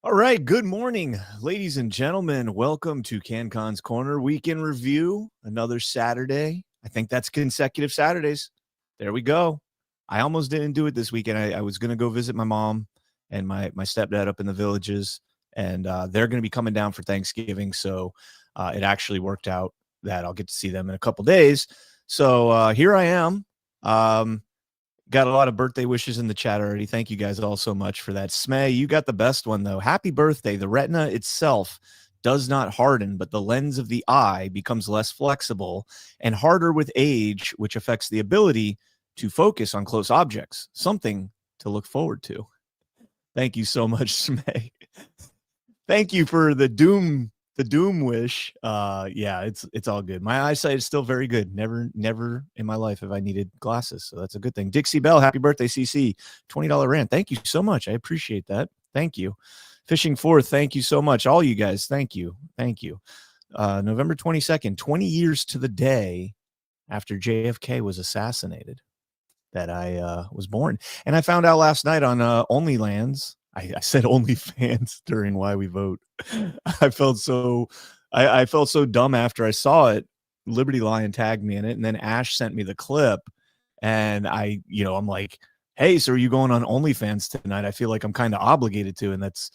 All right, good morning, ladies and gentlemen. Welcome to CanCon's Corner Weekend Review. Another Saturday. I think that's consecutive Saturdays. There we go. I almost didn't do it this weekend. I was going to go visit my mom and my stepdad up in the villages, and they're going to be coming down for Thanksgiving. So it actually worked out that I'll get to see them in a couple days. So here I am. Got a lot of birthday wishes in the chat already. Thank you guys all so much for that. Smay, you got the best one, though. Happy birthday. The retina itself does not harden, but the lens of the eye becomes less flexible and harder with age, which affects the ability to focus on close objects. Something to look forward to. Thank you so much, Smay. Thank you for the doom wish. Yeah, it's all good. My eyesight is still very good. Never in my life have I needed glasses, so that's a good thing. Dixie Bell, happy birthday, CC. $20 rant. Thank you so much. I appreciate that. Thank you. Fishing Forth, thank you so much. All you guys, thank you. November 22nd, 20 years to the day after JFK was assassinated that I was born. And I found out last night on OnlyLands. I said OnlyFans during Why We Vote. I felt so dumb after I saw it. Liberty Lion tagged me in it, and then Ash sent me the clip, and I'm like, hey, so are you going on OnlyFans tonight? I feel like I'm kind of obligated to, and that's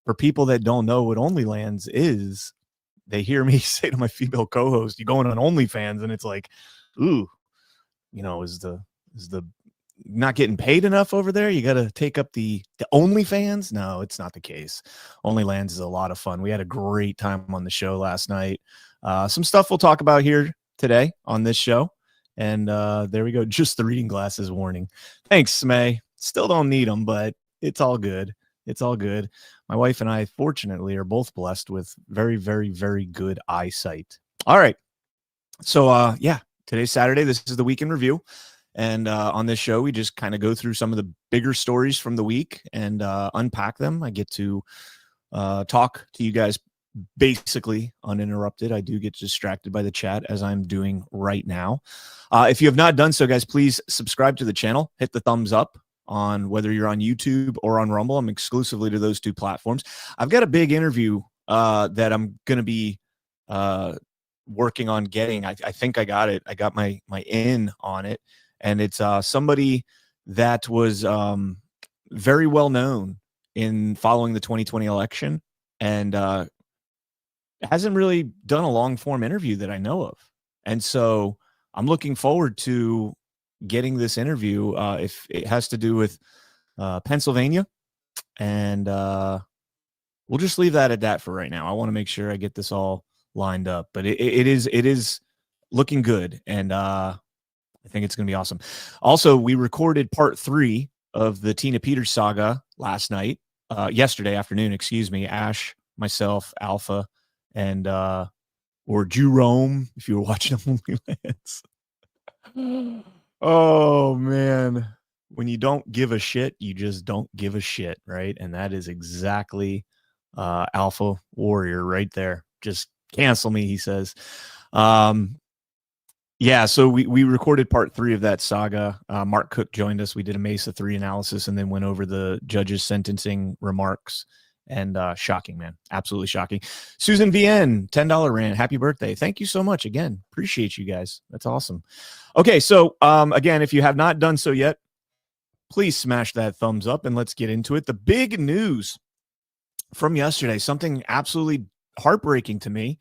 for people that don't know what OnlyLands is. They hear me say to my female co-host, "You going on OnlyFans?" And it's like, ooh, is the not getting paid enough over there? You got to take up the OnlyFans? No, it's not the case. OnlyLands is a lot of fun. We had a great time on the show last night. Some stuff we'll talk about here today on this show. And there we go. Just the reading glasses warning. Thanks, Smay. Still don't need them, but it's all good. It's all good. My wife and I, fortunately, are both blessed with very, very, very good eyesight. All right. So, today's Saturday. This is the weekend review. And on this show, we just kind of go through some of the bigger stories from the week and unpack them. I get to talk to you guys basically uninterrupted. I do get distracted by the chat as I'm doing right now. If you have not done so, guys, please subscribe to the channel. Hit the thumbs up on whether you're on YouTube or on Rumble. I'm exclusively to those two platforms. I've got a big interview that I'm going to be working on getting. I think I got it. I got my in on it. And it's somebody that was very well known in following the 2020 election and hasn't really done a long form interview that I know of. And so I'm looking forward to getting this interview if it has to do with Pennsylvania. And we'll just leave that at that for right now. I want to make sure I get this all lined up. But it is looking good. And I think it's going to be awesome. Also, we recorded part 3 of the Tina Peters saga yesterday afternoon, Ash, myself, Alpha, and or Jerome, if you were watching OnlyFans. Oh, man. When you don't give a shit, you just don't give a shit, right? And that is exactly Alpha Warrior right there. Just cancel me, he says. Yeah, so we recorded part 3 of that saga. Mark Cook joined us. We did a Mesa 3 analysis and then went over the judge's sentencing remarks. And shocking, man. Absolutely shocking. Susan VN, $10 rant. Happy birthday. Thank you so much. Again, appreciate you guys. That's awesome. Okay, so again, if you have not done so yet, please smash that thumbs up and let's get into it. The big news from yesterday, something absolutely heartbreaking to me.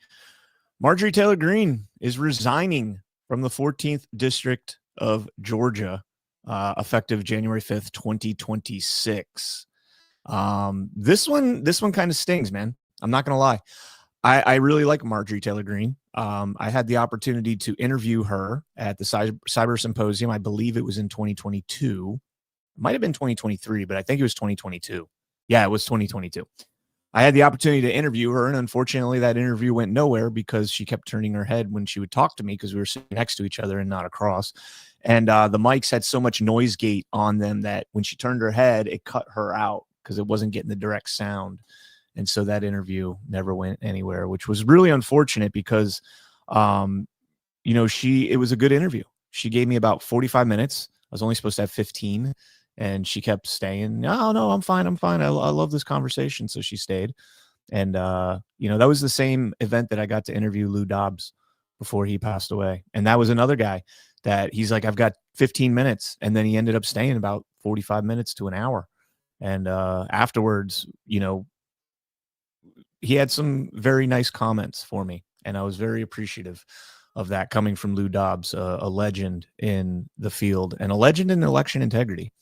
Marjorie Taylor Greene is resigning from the 14th District of Georgia, effective January 5th, 2026. This one kind of stings, man. I'm not going to lie. I really like Marjorie Taylor Greene. I had the opportunity to interview her at the Cyber Symposium. I believe it was in 2022. It might have been 2023, but I think it was 2022. Yeah, it was 2022. I had the opportunity to interview her, and unfortunately that interview went nowhere because she kept turning her head when she would talk to me because we were sitting next to each other and not across. And the mics had so much noise gate on them that when she turned her head, it cut her out because it wasn't getting the direct sound. And so that interview never went anywhere, which was really unfortunate because, it was a good interview. She gave me about 45 minutes. I was only supposed to have 15. And she kept staying. No, I'm fine. I love this conversation. So she stayed. And, that was the same event that I got to interview Lou Dobbs before he passed away. And that was another guy that he's like, I've got 15 minutes. And then he ended up staying about 45 minutes to an hour. And afterwards, he had some very nice comments for me. And I was very appreciative of that coming from Lou Dobbs, a legend in the field and a legend in election integrity.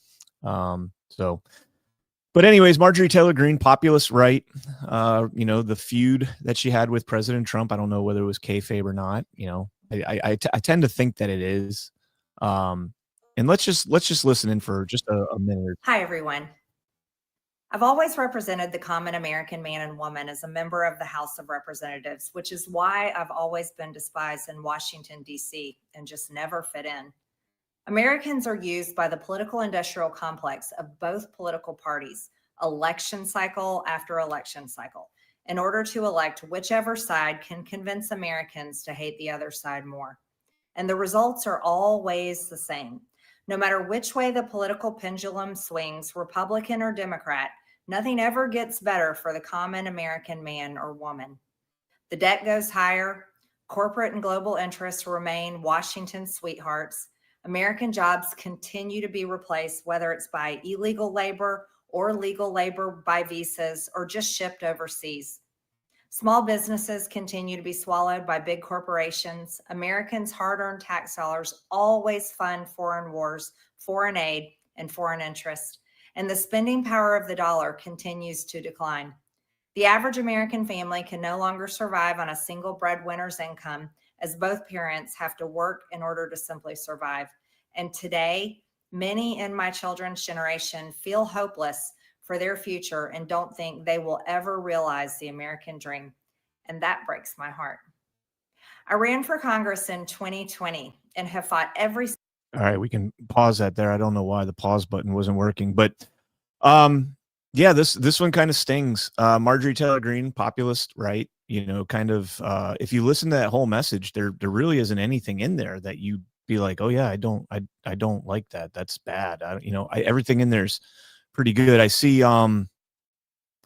But anyways, Marjorie Taylor Greene, populist right, the feud that she had with President Trump. I don't know whether it was kayfabe or not. I tend to think that it is. And let's just listen in for just a minute. Hi, everyone. I've always represented the common American man and woman as a member of the House of Representatives, which is why I've always been despised in Washington, D.C., and just never fit in. Americans are used by the political industrial complex of both political parties, election cycle after election cycle, in order to elect whichever side can convince Americans to hate the other side more. And the results are always the same. No matter which way the political pendulum swings, Republican or Democrat, nothing ever gets better for the common American man or woman. The debt goes higher, corporate and global interests remain Washington's sweethearts, American jobs continue to be replaced, whether it's by illegal labor or legal labor by visas or just shipped overseas. Small businesses continue to be swallowed by big corporations. Americans' hard-earned tax dollars always fund foreign wars, foreign aid, and foreign interest. And the spending power of the dollar continues to decline. The average American family can no longer survive on a single breadwinner's income, as both parents have to work in order to simply survive. And today, many in my children's generation feel hopeless for their future and don't think they will ever realize the American dream. And that breaks my heart. I ran for Congress in 2020 and have fought every... All right, we can pause that there. I don't know why the pause button wasn't working, but yeah, this one kind of stings. Marjorie Taylor Greene, populist, right? If you listen to that whole message, there really isn't anything in there that you be like, oh yeah, I don't like that. That's bad. Everything in there's pretty good. I see, I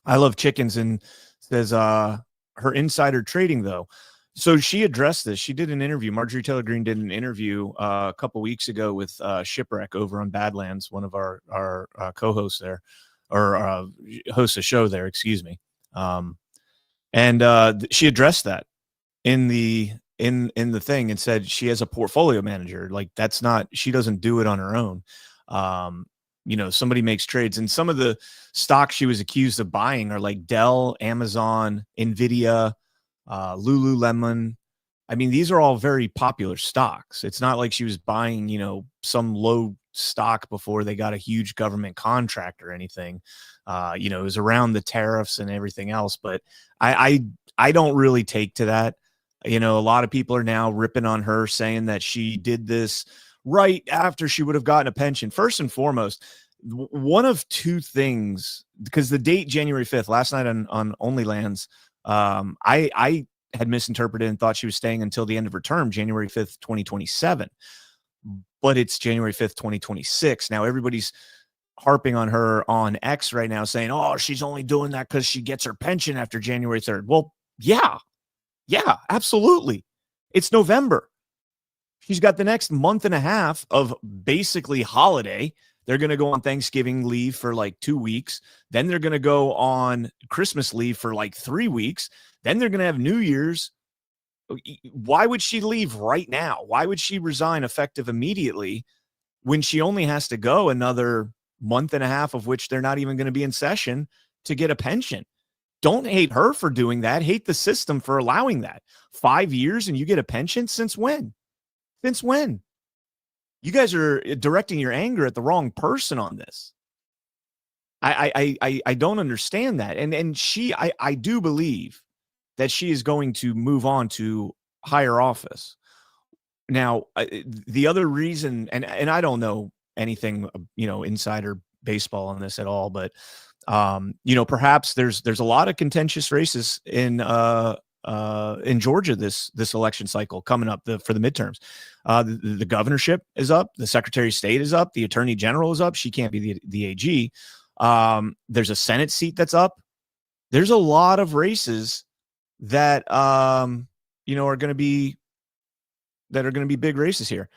love chickens and says, her insider trading though. So she addressed this. She did an interview. Marjorie Taylor Greene did an interview a couple weeks ago with Shipwreck over on Badlands, one of our co-hosts there, or hosts a show there, excuse me. And she addressed that in the thing and said she has a portfolio manager. Like she doesn't do it on her own. Somebody makes trades, and some of the stocks she was accused of buying are like Dell, Amazon, Nvidia, Lululemon. I mean, these are all very popular stocks. It's not like she was buying, some low stock before they got a huge government contract or anything. It was around the tariffs and everything else, but I don't really take to that. A lot of people are now ripping on her, saying that she did this right after she would have gotten a pension. First and foremost, one of two things, because the date January 5th, last night on OnlyLands, I had misinterpreted and thought she was staying until the end of her term, January 5th, 2027. But it's January 5th, 2026. Now everybody's harping on her on X right now, saying, oh, she's only doing that because she gets her pension after January 3rd. Well, yeah, absolutely. It's November. She's got the next month and a half of basically holiday. They're going to go on Thanksgiving leave for like 2 weeks. Then they're going to go on Christmas leave for like 3 weeks. Then they're going to have New Year's. Why would she leave right now? Why would she resign effective immediately when she only has to go another month and a half, of which they're not even going to be in session, to get a pension? Don't hate her for doing that. Hate the system for allowing that. 5 years and you get a pension? Since when? Since when? You guys are directing your anger at the wrong person on this. I don't understand that. And I do believe that she is going to move on to higher office. Now, the other reason, and I don't know anything, insider baseball on this at all, but perhaps there's a lot of contentious races in in Georgia this election cycle coming up for the midterms. The governorship is up, the Secretary of State is up, the Attorney General is up. She can't be the AG. There's a Senate seat that's up. There's a lot of races that are going to be big races here.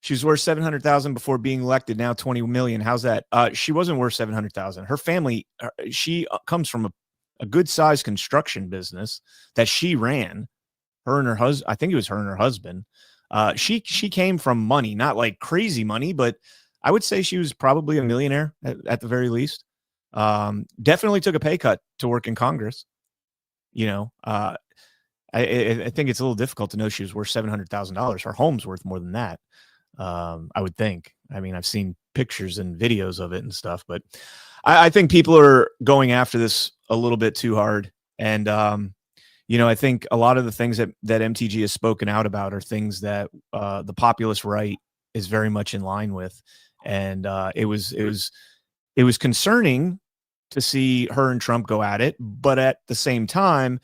She was worth $700,000 before being elected. Now $20 million. How's that? She wasn't worth $700,000. Her family, she comes from a good sized construction business that she ran. Her and her husband. I think it was her and her husband. She came from money, not like crazy money, but I would say she was probably a millionaire at the very least. Definitely took a pay cut to work in Congress. I think it's a little difficult to know she was worth $700,000. Her home's worth more than that. I would think. I mean, I've seen pictures and videos of it and stuff, but I think people are going after this a little bit too hard. And, I think a lot of the things that MTG has spoken out about are things that the populist right is very much in line with. And it was concerning to see her and Trump go at it. But at the same time,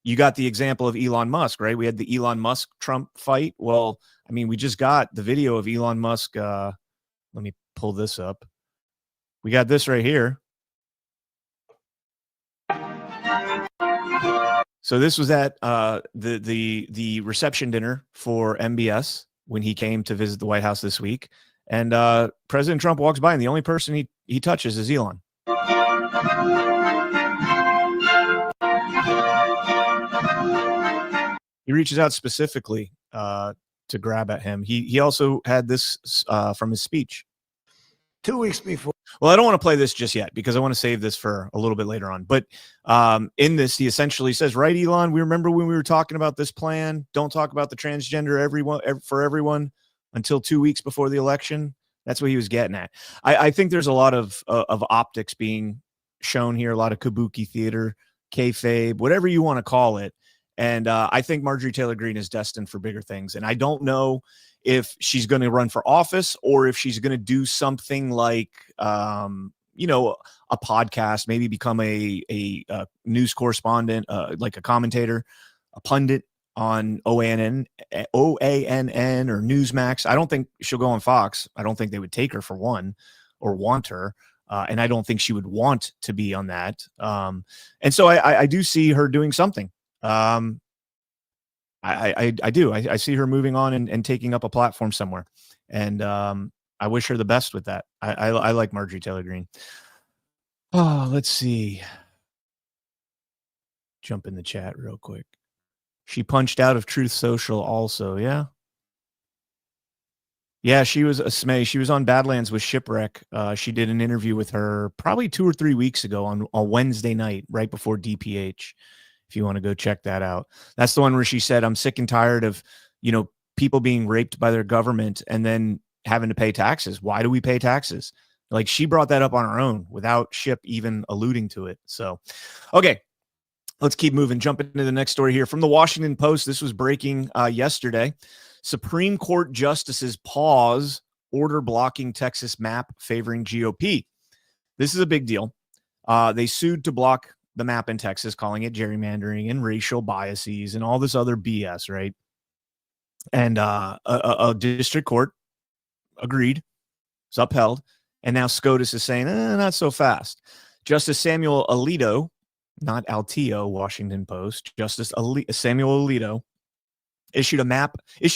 you got the example of Elon Musk, right? We had the Elon Musk-Trump fight. Well, I mean, we just got the video of Elon Musk. Let me pull this up. We got this right here. So this was at the reception dinner for MBS when he came to visit the White House this week. And President Trump walks by, and the only person he touches is Elon. He reaches out specifically to grab at him. He also had this from his speech 2 weeks before. Well, I don't want to play this just yet because I want to save this for a little bit later on. But in this, he essentially says, right, Elon, we remember when we were talking about this plan. Don't talk about the transgender for everyone until 2 weeks before the election. That's what he was getting at. I think there's a lot of optics being shown here, a lot of kabuki theater, kayfabe, whatever you want to call it. And I think Marjorie Taylor Greene is destined for bigger things. And I don't know if she's going to run for office or if she's going to do something like, a podcast, maybe become a news correspondent, like a commentator, a pundit on OANN or Newsmax. I don't think she'll go on Fox. I don't think they would take her for one or want her. And I don't think she would want to be on that. And so I do see her doing something. I do. I see her moving on and taking up a platform somewhere. And I wish her the best with that. I like Marjorie Taylor Greene. Oh, let's see. Jump in the chat real quick. She punched out of Truth Social also, yeah? Yeah, she was a Smay. She was on Badlands with Shipwreck. She did an interview with her probably 2 or 3 weeks ago on Wednesday night, right before DPH. If you want to go check that out. That's the one where she said, I'm sick and tired of, people being raped by their government and then having to pay taxes. Why do we pay taxes? Like, she brought that up on her own without Ship even alluding to it. So, okay, let's keep moving. Jump into the next story here from the Washington Post. This was breaking yesterday. Supreme Court justices pause order blocking Texas map favoring GOP. This is a big deal. They sued to block the map in Texas, calling it gerrymandering and racial biases and all this other BS, right? And a district court agreed. It's upheld. And now SCOTUS is saying, not so fast. Justice Samuel Alito, not Alito, Washington Post, Justice Samuel Alito issued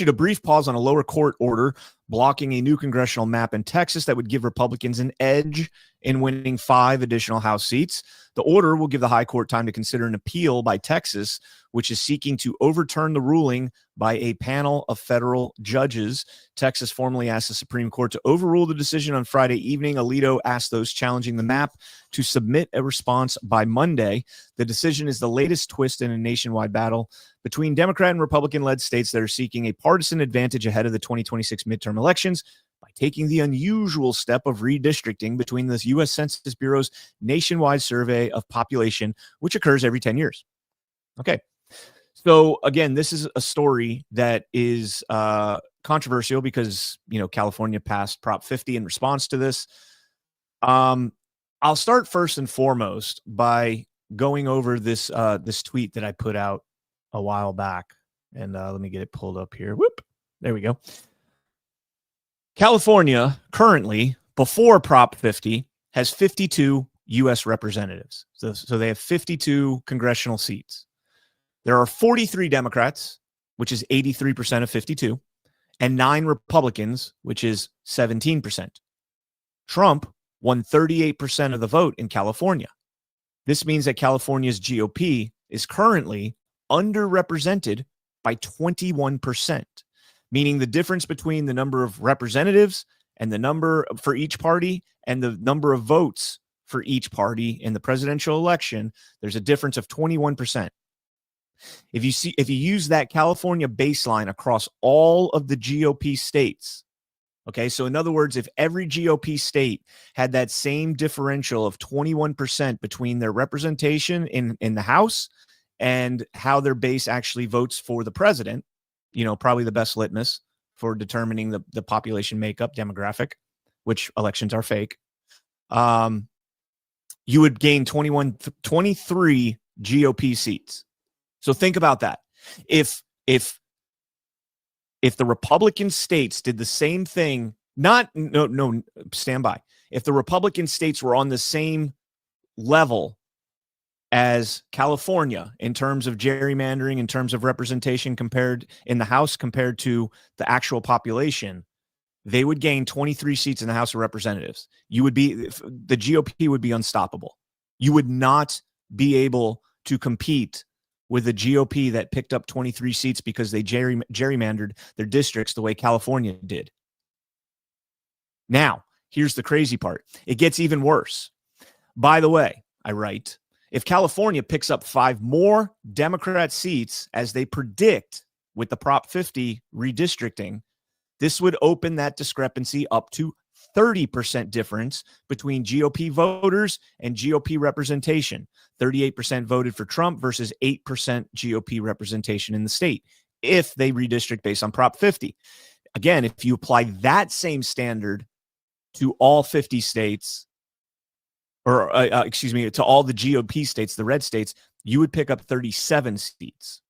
a brief pause on a lower court order blocking a new congressional map in Texas that would give Republicans an edge in winning 5 additional House seats. The order will give the high court time to consider an appeal by Texas, which is seeking to overturn the ruling by a panel of federal judges. Texas formally asked the Supreme Court to overrule the decision on Friday evening. Alito asked those challenging the map to submit a response by Monday. The decision is the latest twist in a nationwide battle between Democrat and Republican-led states that are seeking a partisan advantage ahead of the 2026 midterm elections by taking the unusual step of redistricting between the U.S. Census Bureau's nationwide survey of population, which occurs every 10 years. Okay. So again, this is a story that is controversial because, California passed Prop 50 in response to this. I'll start first and foremost by going over this tweet that I put out a while back. And let me get it pulled up here. Whoop. There we go. California currently, before Prop 50, has 52 U.S. representatives. So they have 52 congressional seats. There are 43 Democrats, which is 83% of 52, and 9 Republicans, which is 17%. Trump won 38% of the vote in California. This means that California's GOP is currently underrepresented by 21%, meaning the difference between the number of representatives and the number for each party and the number of votes for each party in the presidential election, there's a difference of 21%. If you use that California baseline across all of the GOP states, okay, so in other words, if every GOP state had that same differential of 21% between their representation in the House and how their base actually votes for the president, probably the best litmus for determining the population makeup demographic, which elections are fake, you would gain 23 GOP seats. So think about that. If the Republican states did the same thing, stand by. If the Republican states were on the same level as California in terms of gerrymandering, in terms of representation compared in the House compared to the actual population, they would gain 23 seats in the House of Representatives. The GOP would be unstoppable. You would not be able to compete with a GOP that picked up 23 seats because they gerrymandered their districts the way California did. Now, here's the crazy part. It gets even worse. By the way, I write, if California picks up 5 more Democrat seats, as they predict with the Prop 50 redistricting, this would open that discrepancy up to 30% difference between GOP voters and GOP representation. 38% voted for Trump versus 8% GOP representation in the state if they redistrict based on Prop 50. Again, if you apply that same standard to all 50 states, or to all the GOP states, the red states, you would pick up 37 seats.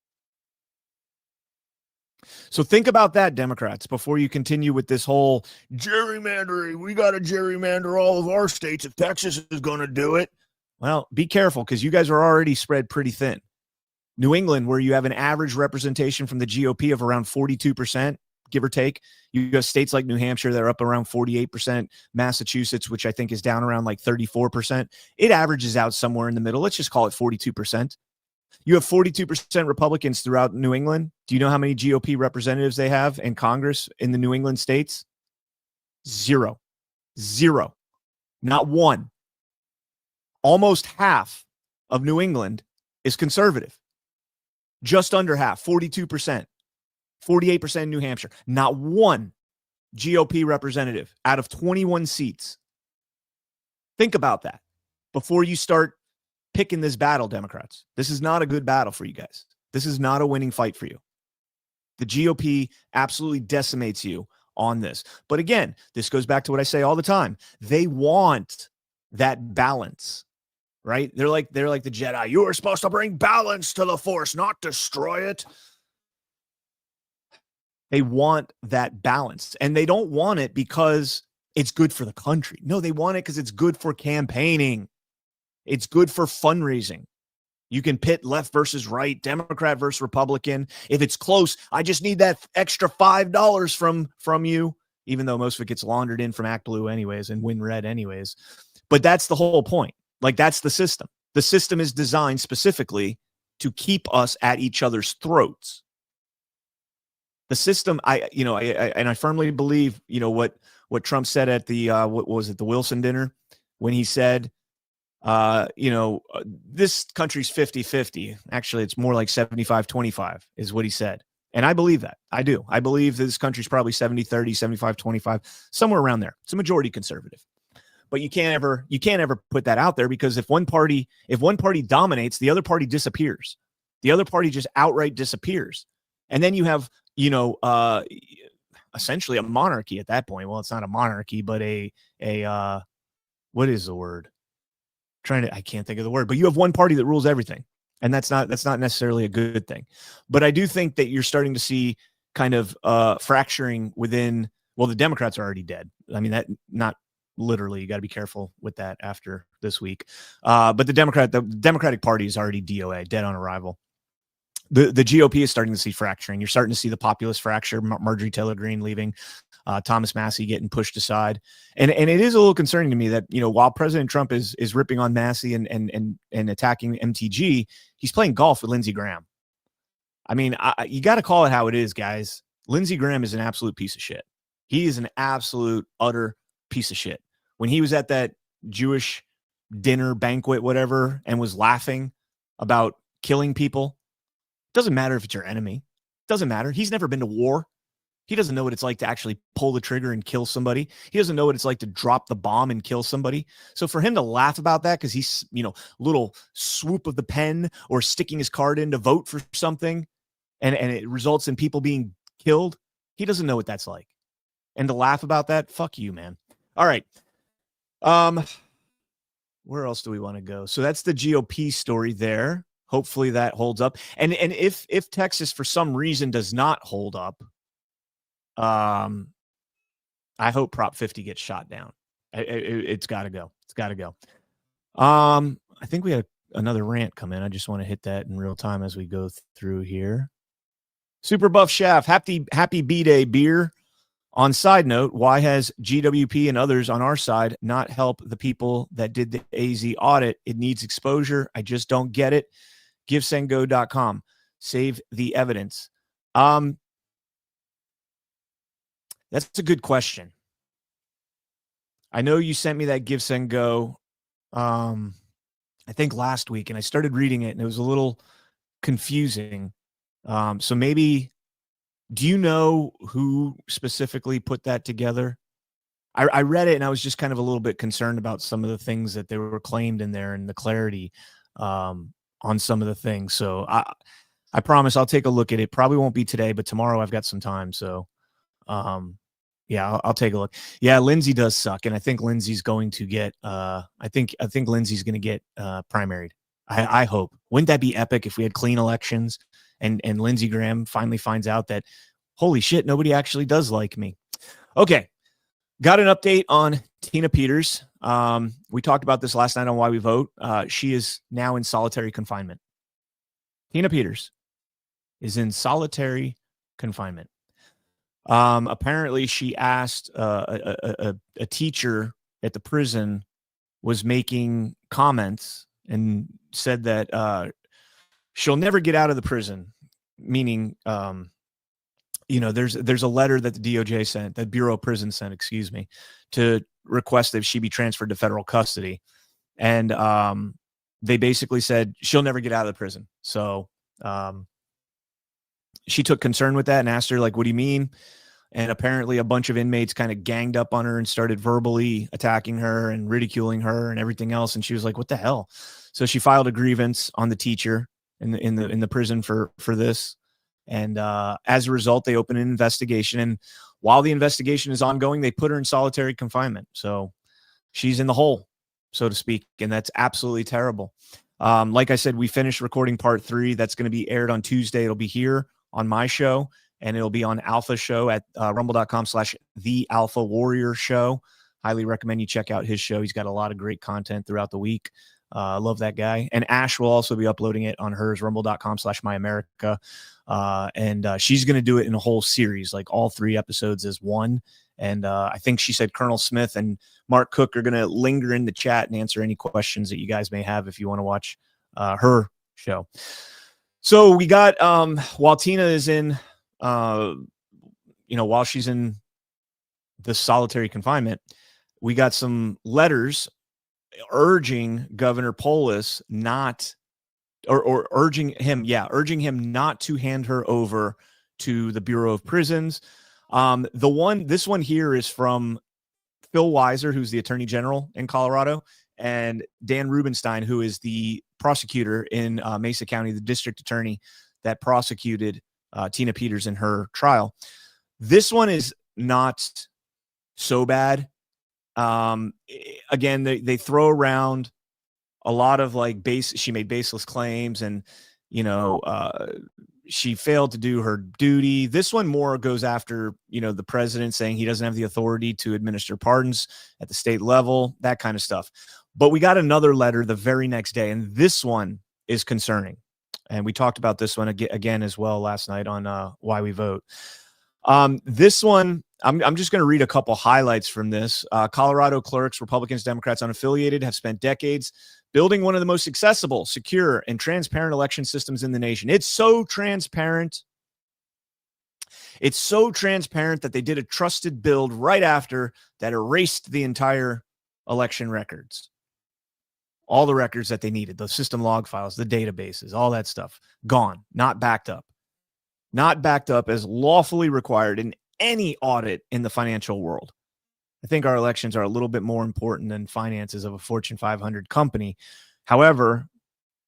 So think about that, Democrats, before you continue with this whole gerrymandering. We got to gerrymander all of our states if Texas is going to do it. Well, be careful because you guys are already spread pretty thin. New England, where you have an average representation from the GOP of around 42%, give or take. You have states like New Hampshire that are up around 48%, Massachusetts, which I think is down around like 34%. It averages out somewhere in the middle. Let's just call it 42%. You have 42% Republicans throughout New England. Do you know how many GOP representatives they have in Congress in the New England states? Zero. Not one. Almost half of New England is conservative. Just under half, 42%. 48% in New Hampshire. Not one GOP representative out of 21 seats. Think about that before you start picking this battle, Democrats. This is not a good battle for you guys. This is not a winning fight for you. The GOP absolutely decimates you on this. But again, this goes back to what I say all the time. They want that balance, right? They're like the Jedi. You are supposed to bring balance to the Force, not destroy it. They want that balance. And they don't want it because it's good for the country. No, they want it because it's good for campaigning. It's good for fundraising. You can pit left versus right, Democrat versus Republican. If it's close, I just need that extra $5 from you, even though most of it gets laundered in from Act Blue anyways and Win Red anyways. But that's the whole point. Like, that's the system. The system is designed specifically to keep us at each other's throats. The system, I firmly believe, what Trump said at the, what was it, the Wilson dinner, when he said, this country's 50-50. Actually, it's more like 75-25 is what he said. And I believe that. I do. I believe this country's probably 70-30, 75-25, somewhere around there. It's a majority conservative. But you can't ever put that out there, because if one party dominates, the other party disappears. The other party just outright disappears. And then you have, essentially a monarchy at that point. Well, it's not a monarchy, but what is the word? I can't think of the word, but you have one party that rules everything. and that's not necessarily a good thing. But I do think that you're starting to see kind of fracturing within. Well, the Democrats are already dead. I mean, that not literally. You got to be careful with that after this week. But the Democratic Party is already DOA, dead on arrival. The GOP is starting to see fracturing. You're starting to see the populist fracture. Marjorie Taylor Greene leaving, Thomas Massie getting pushed aside, and it is a little concerning to me that, you know, while President Trump is ripping on Massie and attacking MTG, he's playing golf with Lindsey Graham. I mean, you got to call it how it is, guys. Lindsey Graham is an absolute piece of shit. He is an absolute utter piece of shit. When he was at that Jewish dinner banquet, whatever, and was laughing about killing people. Doesn't matter if it's your enemy. Doesn't matter. He's never been to war. He doesn't know what it's like to actually pull the trigger and kill somebody. He doesn't know what it's like to drop the bomb and kill somebody. So for him to laugh about that because he's, you know, little swoop of the pen or sticking his card in to vote for something and it results in people being killed, he doesn't know what that's like. And to laugh about that, fuck you, man. All right. Where else do we want to go? So that's the GOP story there. Hopefully that holds up. And if Texas for some reason does not hold up, I hope Prop 50 gets shot down. It's got to go. It's got to go. I think we had another rant come in. I just want to hit that in real time as we go through here. Super Buff Shaft, happy B-Day beer. On side note, why has GWP and others on our side not helped the people that did the AZ audit? It needs exposure. I just don't get it. GiveSendGo.com. Save the evidence. That's a good question. I know you sent me that GiveSendGo, I think last week, and I started reading it, and it was a little confusing. So maybe, do you know who specifically put that together? I read it, and I was just kind of a little bit concerned about some of the things that they were claimed in there and the clarity on some of the things. So I promise I'll take a look at it. Probably won't be today, but tomorrow I've got some time. So yeah, I'll take a look. Yeah, Lindsey does suck, and I think Lindsey's going to get I think Lindsey's going to get primaried. I hope. Wouldn't that be epic if we had clean elections and Lindsey Graham finally finds out that, holy shit, nobody actually does like me. Okay. Got an update on Tina Peters. We talked about this last night on Why We Vote. She is now in solitary confinement. Tina Peters is in solitary confinement. Apparently she asked a teacher at the prison was making comments and said that she'll never get out of the prison, meaning you know, there's a letter that the DOJ sent, that Bureau of Prisons sent, excuse me, to request that she be transferred to federal custody. And they basically said she'll never get out of the prison. So she took concern with that and asked her, like, what do you mean? And apparently a bunch of inmates kind of ganged up on her and started verbally attacking her and ridiculing her and everything else. And she was like, what the hell? So she filed a grievance on the teacher in the prison for this. And as a result, they opened an investigation. And while the investigation is ongoing, they put her in solitary confinement. So she's in the hole, so to speak. And that's absolutely terrible. Like I said, we finished recording part 3. That's going to be aired on Tuesday. It'll be here on my show, and it'll be on Alpha Show at rumble.com/The Alpha Warrior Show. Highly recommend you check out his show. He's got a lot of great content throughout the week. I love that guy. And Ash will also be uploading it on hers, rumble.com/MyAmerica. And she's going to do it in a whole series, like all 3 episodes as one. And I think she said Colonel Smith and Mark Cook are going to linger in the chat and answer any questions that you guys may have if you want to watch her show. So we got, while Tina is in, while she's in this solitary confinement, we got some letters urging Governor Polis not, or urging him not to hand her over to the Bureau of Prisons. This one here is from Phil Weiser, who's the Attorney General in Colorado, and Dan Rubenstein, who is the prosecutor in Mesa County, the district attorney that prosecuted Tina Peters in her trial. This one is not so bad. Again, they throw around a lot of like she made baseless claims, and she failed to do her duty. This one more goes after, the president, saying he doesn't have the authority to administer pardons at the state level, that kind of stuff. But we got another letter the very next day, and this one is concerning. And we talked about this one again as well last night on Why We Vote. This one, I'm just going to read a couple highlights from this. Colorado clerks, Republicans, Democrats, unaffiliated, have spent decades building one of the most accessible, secure, and transparent election systems in the nation. It's so transparent. It's so transparent that they did a trusted build right after that erased the entire election records. All the records that they needed, the system log files, the databases, all that stuff, gone, not backed up. Not backed up as lawfully required in any audit in the financial world. I think our elections are a little bit more important than finances of a Fortune 500 company. However,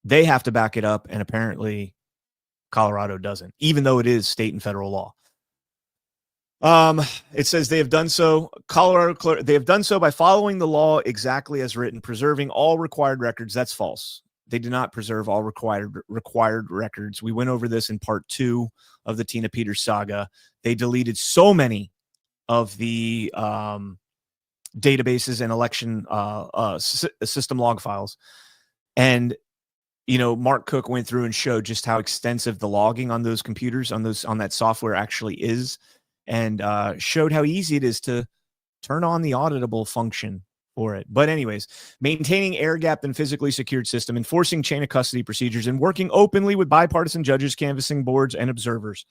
they have to back it up, and apparently Colorado doesn't, even though it is state and federal law. It says they have done so. They have done so by following the law exactly as written, preserving all required records. That's false. They did not preserve all required records. We went over this in part 2 of the Tina Peters saga. They deleted so many of the databases and election system log files. And, Mark Cook went through and showed just how extensive the logging on those computers, on that software actually is, and showed how easy it is to turn on the auditable function for it. But anyways, maintaining air-gapped and physically secured system, enforcing chain of custody procedures, and working openly with bipartisan judges, canvassing boards, and observers.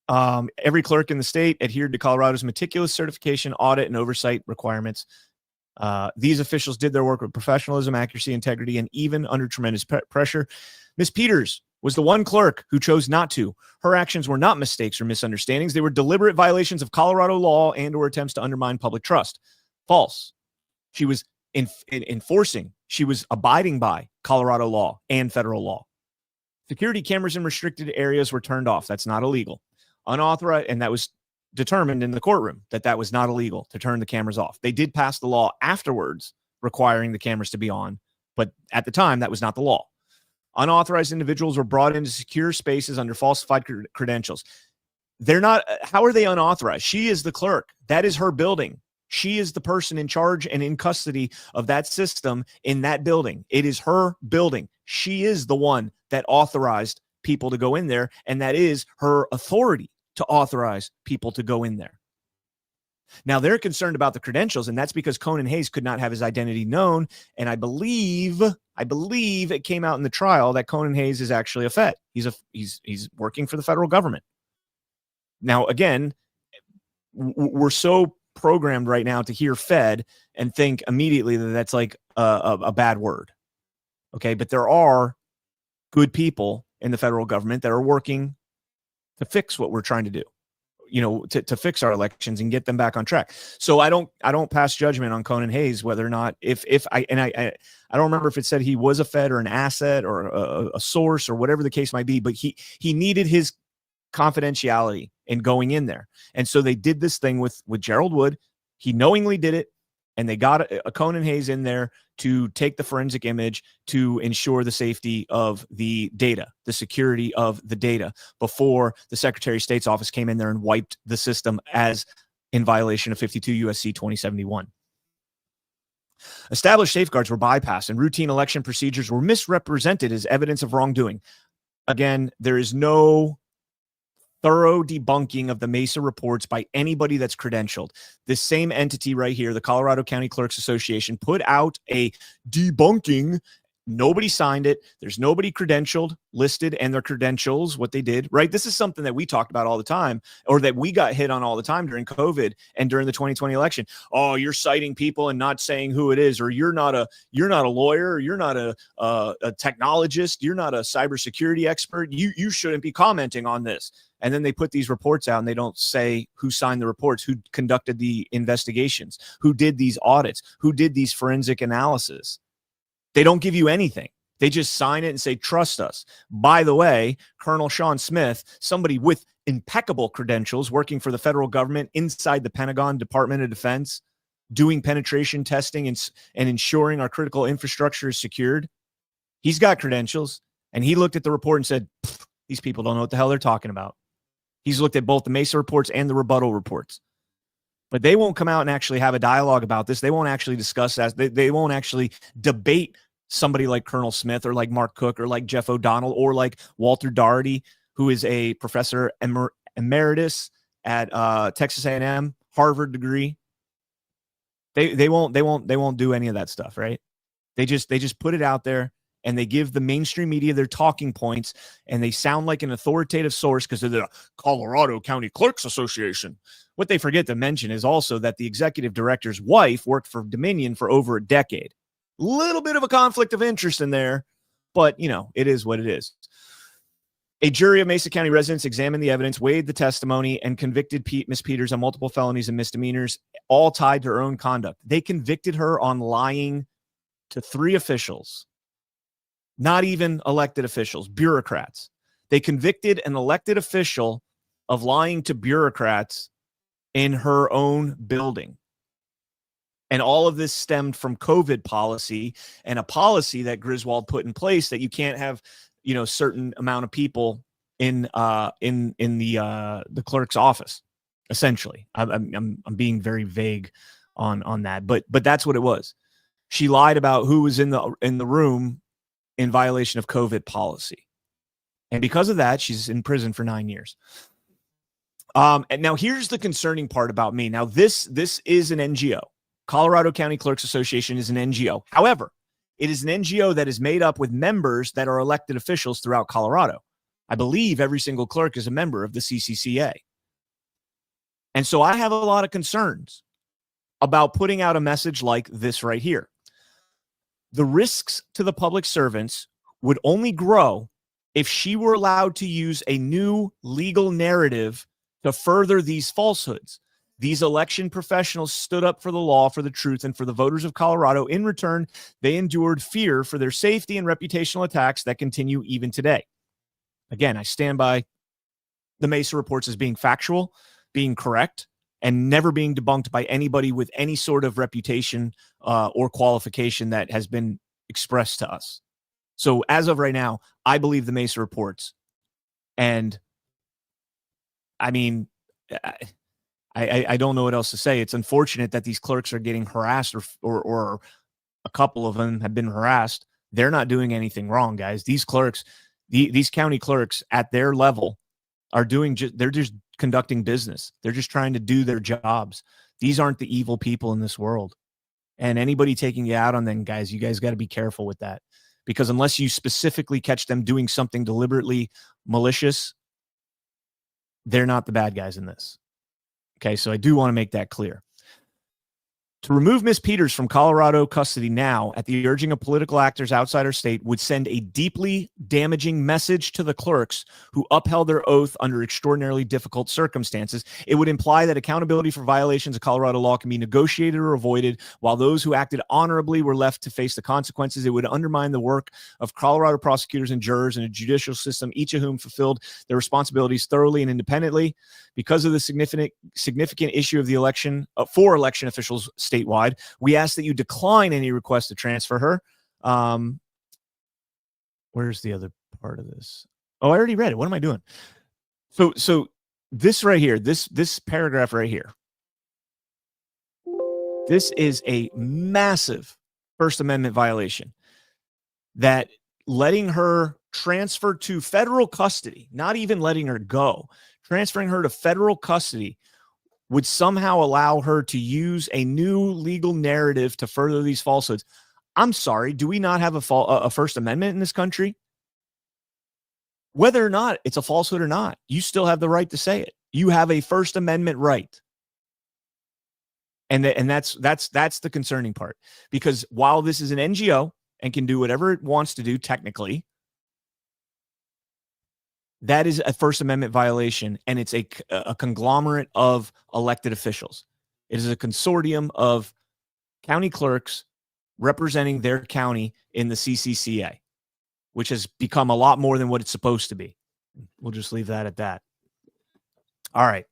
Every clerk in the state adhered to Colorado's meticulous certification, audit, and oversight requirements. These officials did their work with professionalism, accuracy, integrity, and even under tremendous pressure. Ms. Peters was the one clerk who chose not to. Her actions were not mistakes or misunderstandings. They were deliberate violations of Colorado law and or attempts to undermine public trust. False. She was enforcing. She was abiding by Colorado law and federal law. Security cameras in restricted areas were turned off. That's not illegal. Unauthorized, and that was determined in the courtroom that was not illegal to turn the cameras off. They did pass the law afterwards requiring the cameras to be on, but at the time, that was not the law. Unauthorized individuals were brought into secure spaces under falsified credentials. They're not. How are they unauthorized? She is the clerk. That is her building. She is the person in charge and in custody of that system in that building. It is her building. She is the one that authorized people to go in there, and that is her authority to authorize people to go in there. Now, they're concerned about the credentials, and that's because Conan Hayes could not have his identity known, and I believe it came out in the trial that Conan Hayes is actually a Fed. He's working for the federal government. Now, again, we're so programmed right now to hear Fed and think immediately that that's like a bad word. Okay, but there are good people in the federal government that are working to fix what we're trying to do, to fix our elections and get them back on track. So I don't pass judgment on Conan Hayes, whether or not I don't remember if it said he was a Fed or an asset or a source or whatever the case might be, but he needed his confidentiality in going in there. And so they did this thing with Gerald Wood. He knowingly did it, and they got a Conan Hayes in there to take the forensic image to ensure the safety of the data, the security of the data, before the Secretary of State's office came in there and wiped the system as in violation of 52 U.S.C. 2071. Established safeguards were bypassed, and routine election procedures were misrepresented as evidence of wrongdoing. Again, there is no thorough debunking of the Mesa reports by anybody that's credentialed. This same entity right here, the Colorado County Clerks Association, put out a debunking. Nobody signed it. There's nobody credentialed, listed, and their credentials, what they did, right? This is something that we talked about all the time, or that we got hit on all the time during COVID and during the 2020 election. Oh, you're citing people and not saying who it is, or you're not a lawyer, or you're not a technologist, you're not a cybersecurity expert. You shouldn't be commenting on this. And then they put these reports out and they don't say who signed the reports, who conducted the investigations, who did these audits, who did these forensic analysis. They don't give you anything. They just sign it and say, trust us. By the way, Colonel Sean Smith, somebody with impeccable credentials working for the federal government inside the Pentagon Department of Defense, doing penetration testing and ensuring our critical infrastructure is secured. He's got credentials, and he looked at the report and said, these people don't know what the hell they're talking about. He's looked at both the Mesa reports and the rebuttal reports. But they won't come out and actually have a dialogue about this. They won't actually discuss that. They won't actually debate somebody like Colonel Smith or like Mark Cook or like Jeff O'Donnell or like Walter Daugherty, who is a professor emeritus at Texas A&M, Harvard degree. They won't do any of that stuff, right? They just put it out there, and they give the mainstream media their talking points, and they sound like an authoritative source because they're the Colorado County Clerks Association. What they forget to mention is also that the executive director's wife worked for Dominion for over a decade. Little bit of a conflict of interest in there, but, it is what it is. A jury of Mesa County residents examined the evidence, weighed the testimony, and convicted Ms. Peters on multiple felonies and misdemeanors, all tied to her own conduct. They convicted her on lying to 3 officials, not even elected officials, bureaucrats. They convicted an elected official of lying to bureaucrats in her own building. And all of this stemmed from COVID policy, and a policy that Griswold put in place that you can't have, certain amount of people in the clerk's office. Essentially, I'm being very vague on that, but that's what it was. She lied about who was in the room in violation of COVID policy, and because of that, she's in prison for 9 years. And now here's the concerning part about me. Now this is an NGO. Colorado County Clerks Association is an NGO. However, it is an NGO that is made up with members that are elected officials throughout Colorado. I believe every single clerk is a member of the CCCA. And so I have a lot of concerns about putting out a message like this right here. The risks to the public servants would only grow if she were allowed to use a new legal narrative to further these falsehoods. These election professionals stood up for the law, for the truth, and for the voters of Colorado. In return, they endured fear for their safety and reputational attacks that continue even today. Again, I stand by the Mesa reports as being factual, being correct, and never being debunked by anybody with any sort of reputation or qualification that has been expressed to us. So as of right now, I believe the Mesa reports. And I mean, I don't know what else to say. It's unfortunate that these clerks are getting harassed, or a couple of them have been harassed. They're not doing anything wrong, guys. These clerks, these county clerks at their level are they're just conducting business. They're just trying to do their jobs. These aren't the evil people in this world. And anybody taking you out on them, guys, you guys got to be careful with that, because unless you specifically catch them doing something deliberately malicious, they're not the bad guys in this. Okay, so I do want to make that clear. To remove Ms. Peters from Colorado custody now, at the urging of political actors outside our state, would send a deeply damaging message to the clerks who upheld their oath under extraordinarily difficult circumstances. It would imply that accountability for violations of Colorado law can be negotiated or avoided, while those who acted honorably were left to face the consequences. It would undermine the work of Colorado prosecutors and jurors and a judicial system, each of whom fulfilled their responsibilities thoroughly and independently. Because of the significant issue of the election for election officials statewide, we ask that you decline any request to transfer her. Where's the other part of this? Oh, I already read it. What am I doing? So this right here, this paragraph right here, this is a massive First Amendment violation. That letting her transfer to federal custody, not even letting her go, transferring her to federal custody would somehow allow her to use a new legal narrative to further these falsehoods. I'm sorry, do we not have a First Amendment in this country? Whether or not it's a falsehood or not, you still have the right to say it. You have a First Amendment right. And that's the concerning part, because while this is an NGO and can do whatever it wants to do technically, that is a First Amendment violation, and it's a conglomerate of elected officials. It is a consortium of county clerks representing their county in the CCCA, which has become a lot more than what it's supposed to be. We'll just leave that at that. All right.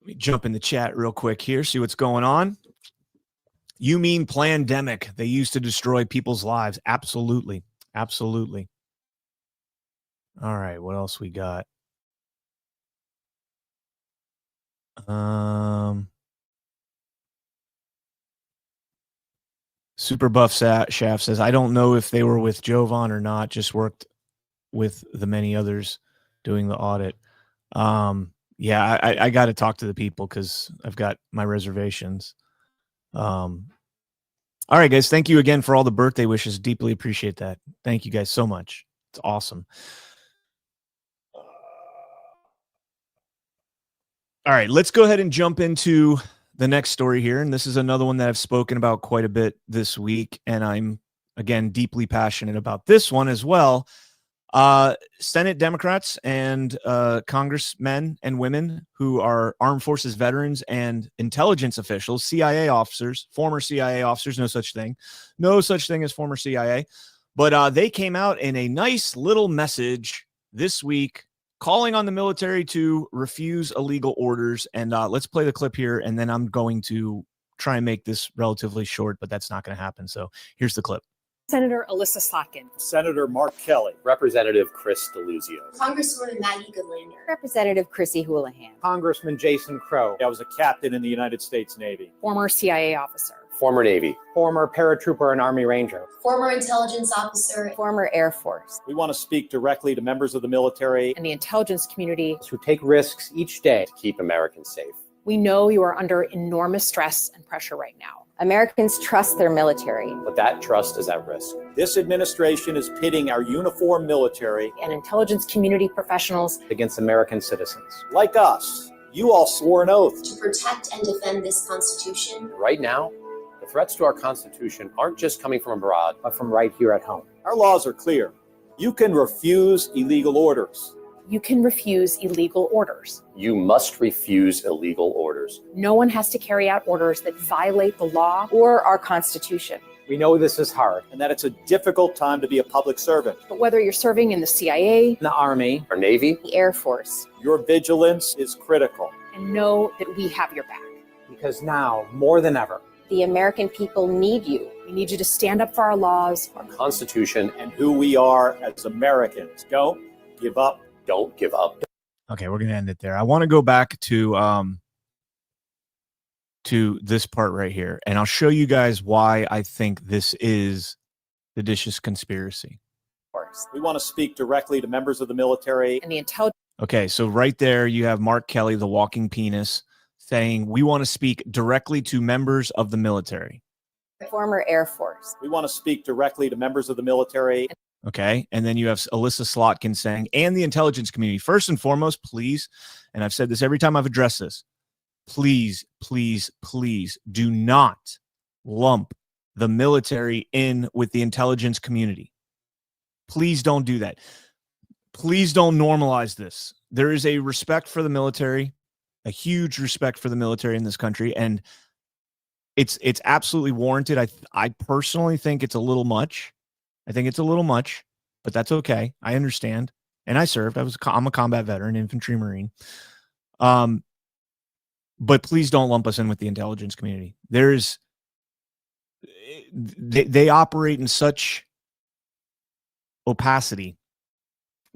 Let me jump in the chat real quick here, see what's going on. You mean pandemic? They used to destroy people's lives. Absolutely. Absolutely. All right, what else we got? Super Buff Shaft says, I don't know if they were with Jovan or not, just worked with the many others doing the audit. Yeah, I got to talk to the people because I've got my reservations. All right, guys, thank you again for all the birthday wishes. Deeply appreciate that. Thank you guys so much. It's awesome. All right, let's go ahead and jump into the next story here. And this is another one that I've spoken about quite a bit this week. And I'm, again, deeply passionate about this one as well. Senate Democrats and congressmen and women who are armed forces veterans and intelligence officials, CIA officers, former CIA officers, no such thing as former CIA. But they came out in a nice little message this week calling on the military to refuse illegal orders. And let's play the clip here, and then I'm going to try and make this relatively short, but that's not going to happen. So here's the clip. Senator Alyssa Slotkin. Senator Mark Kelly. Representative Chris DeLuzio. Congresswoman Maggie Goodlander. Representative Chrissy Houlihan. Congressman Jason Crow. I was a captain in the United States Navy. Former CIA officer. Former Navy. Former paratrooper and Army Ranger. Former intelligence officer. Former Air Force. We want to speak directly to members of the military And the intelligence community. Who take risks each day to keep Americans safe. We know you are under enormous stress and pressure right now. Americans trust their military. But that trust is at risk. This administration is pitting our uniformed military And intelligence community professionals against American citizens. like us. You all swore an oath to protect and defend this Constitution. Right now, the threats to our Constitution aren't just coming from abroad, But from right here at home. Our laws are clear. You can refuse illegal orders. You can refuse illegal orders. You must refuse illegal orders. No one has to carry out orders that violate the law. Or our Constitution. We know this is hard. And that it's a difficult time to be a public servant. But whether you're serving in the CIA, The Army, Our Navy, The Air Force. Your vigilance is critical. and know that we have your back. because now, more than ever, The American people need you. We need you to stand up for our laws. our Constitution, And who we are as Americans. Don't give up. don't give up. Okay, we're going to end it there. I want to go back to this part right here, and I'll show you guys why I think this is the seditious conspiracy. We want to speak directly to members of the military. And the intelligence Okay, so right there you have Mark Kelly, the walking penis, saying we want to speak directly to members of the military. Former Air Force. We want to speak directly to members of the military. Okay, and then you have Alyssa Slotkin saying, and the intelligence community. First and foremost, please, and I've said this every time I've addressed this, please, please, please do not lump the military in with the intelligence community. Please don't do that. Please don't normalize this. There is a respect for the military, a huge respect for the military in this country, and it's absolutely warranted. I personally think it's a little much. I think it's a little much, but that's okay. I understand. And I served. I'm a combat veteran, infantry marine. But please don't lump us in with the intelligence community. They operate in such opacity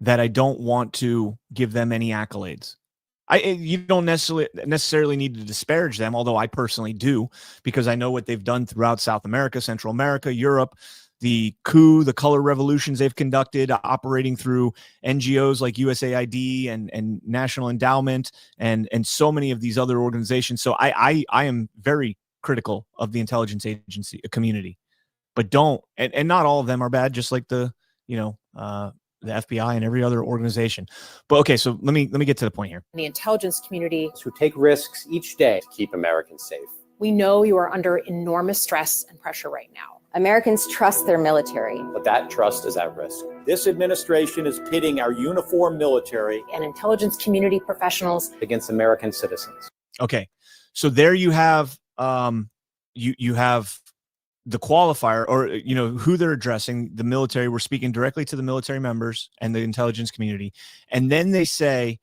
that I don't want to give them any accolades. You don't necessarily need to disparage them, although I personally do, because I know what they've done throughout South America, Central America, Europe, the coup, the color revolutions they've conducted, operating through NGOs like USAID and National Endowment and so many of these other organizations. So I am very critical of the intelligence agency community, but don't, and not all of them are bad, just like the FBI and every other organization. But okay, so let me get to the point here. and the intelligence community. who take risks each day. To keep Americans safe. We know you are under enormous stress and pressure right now. Americans trust their military. But that trust is at risk. This administration is pitting our uniformed military. And intelligence community professionals. Against American citizens. Okay, so there you have you have the qualifier, or who they're addressing, the military. We're speaking directly to the military members and the intelligence community, and then they say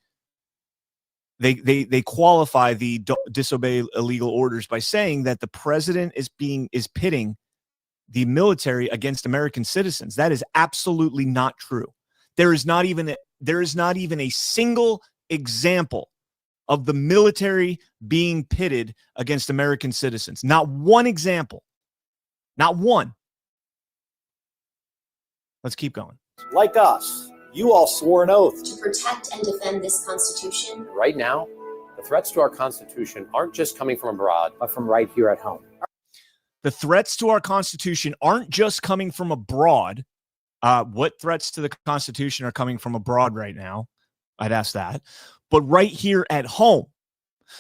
they qualify the disobey illegal orders by saying that the president is pitting the military against American citizens. That is absolutely not true. There is not even a single example of the military being pitted against American citizens. Not one example. Not one. Let's keep going. Like us, you all swore an oath. to protect and defend this Constitution Right now, the threats to our Constitution aren't just coming from abroad, But from right here at home. The threats to our Constitution aren't just coming from abroad. What threats to the Constitution are coming from abroad right now? I'd ask that. But right here at home.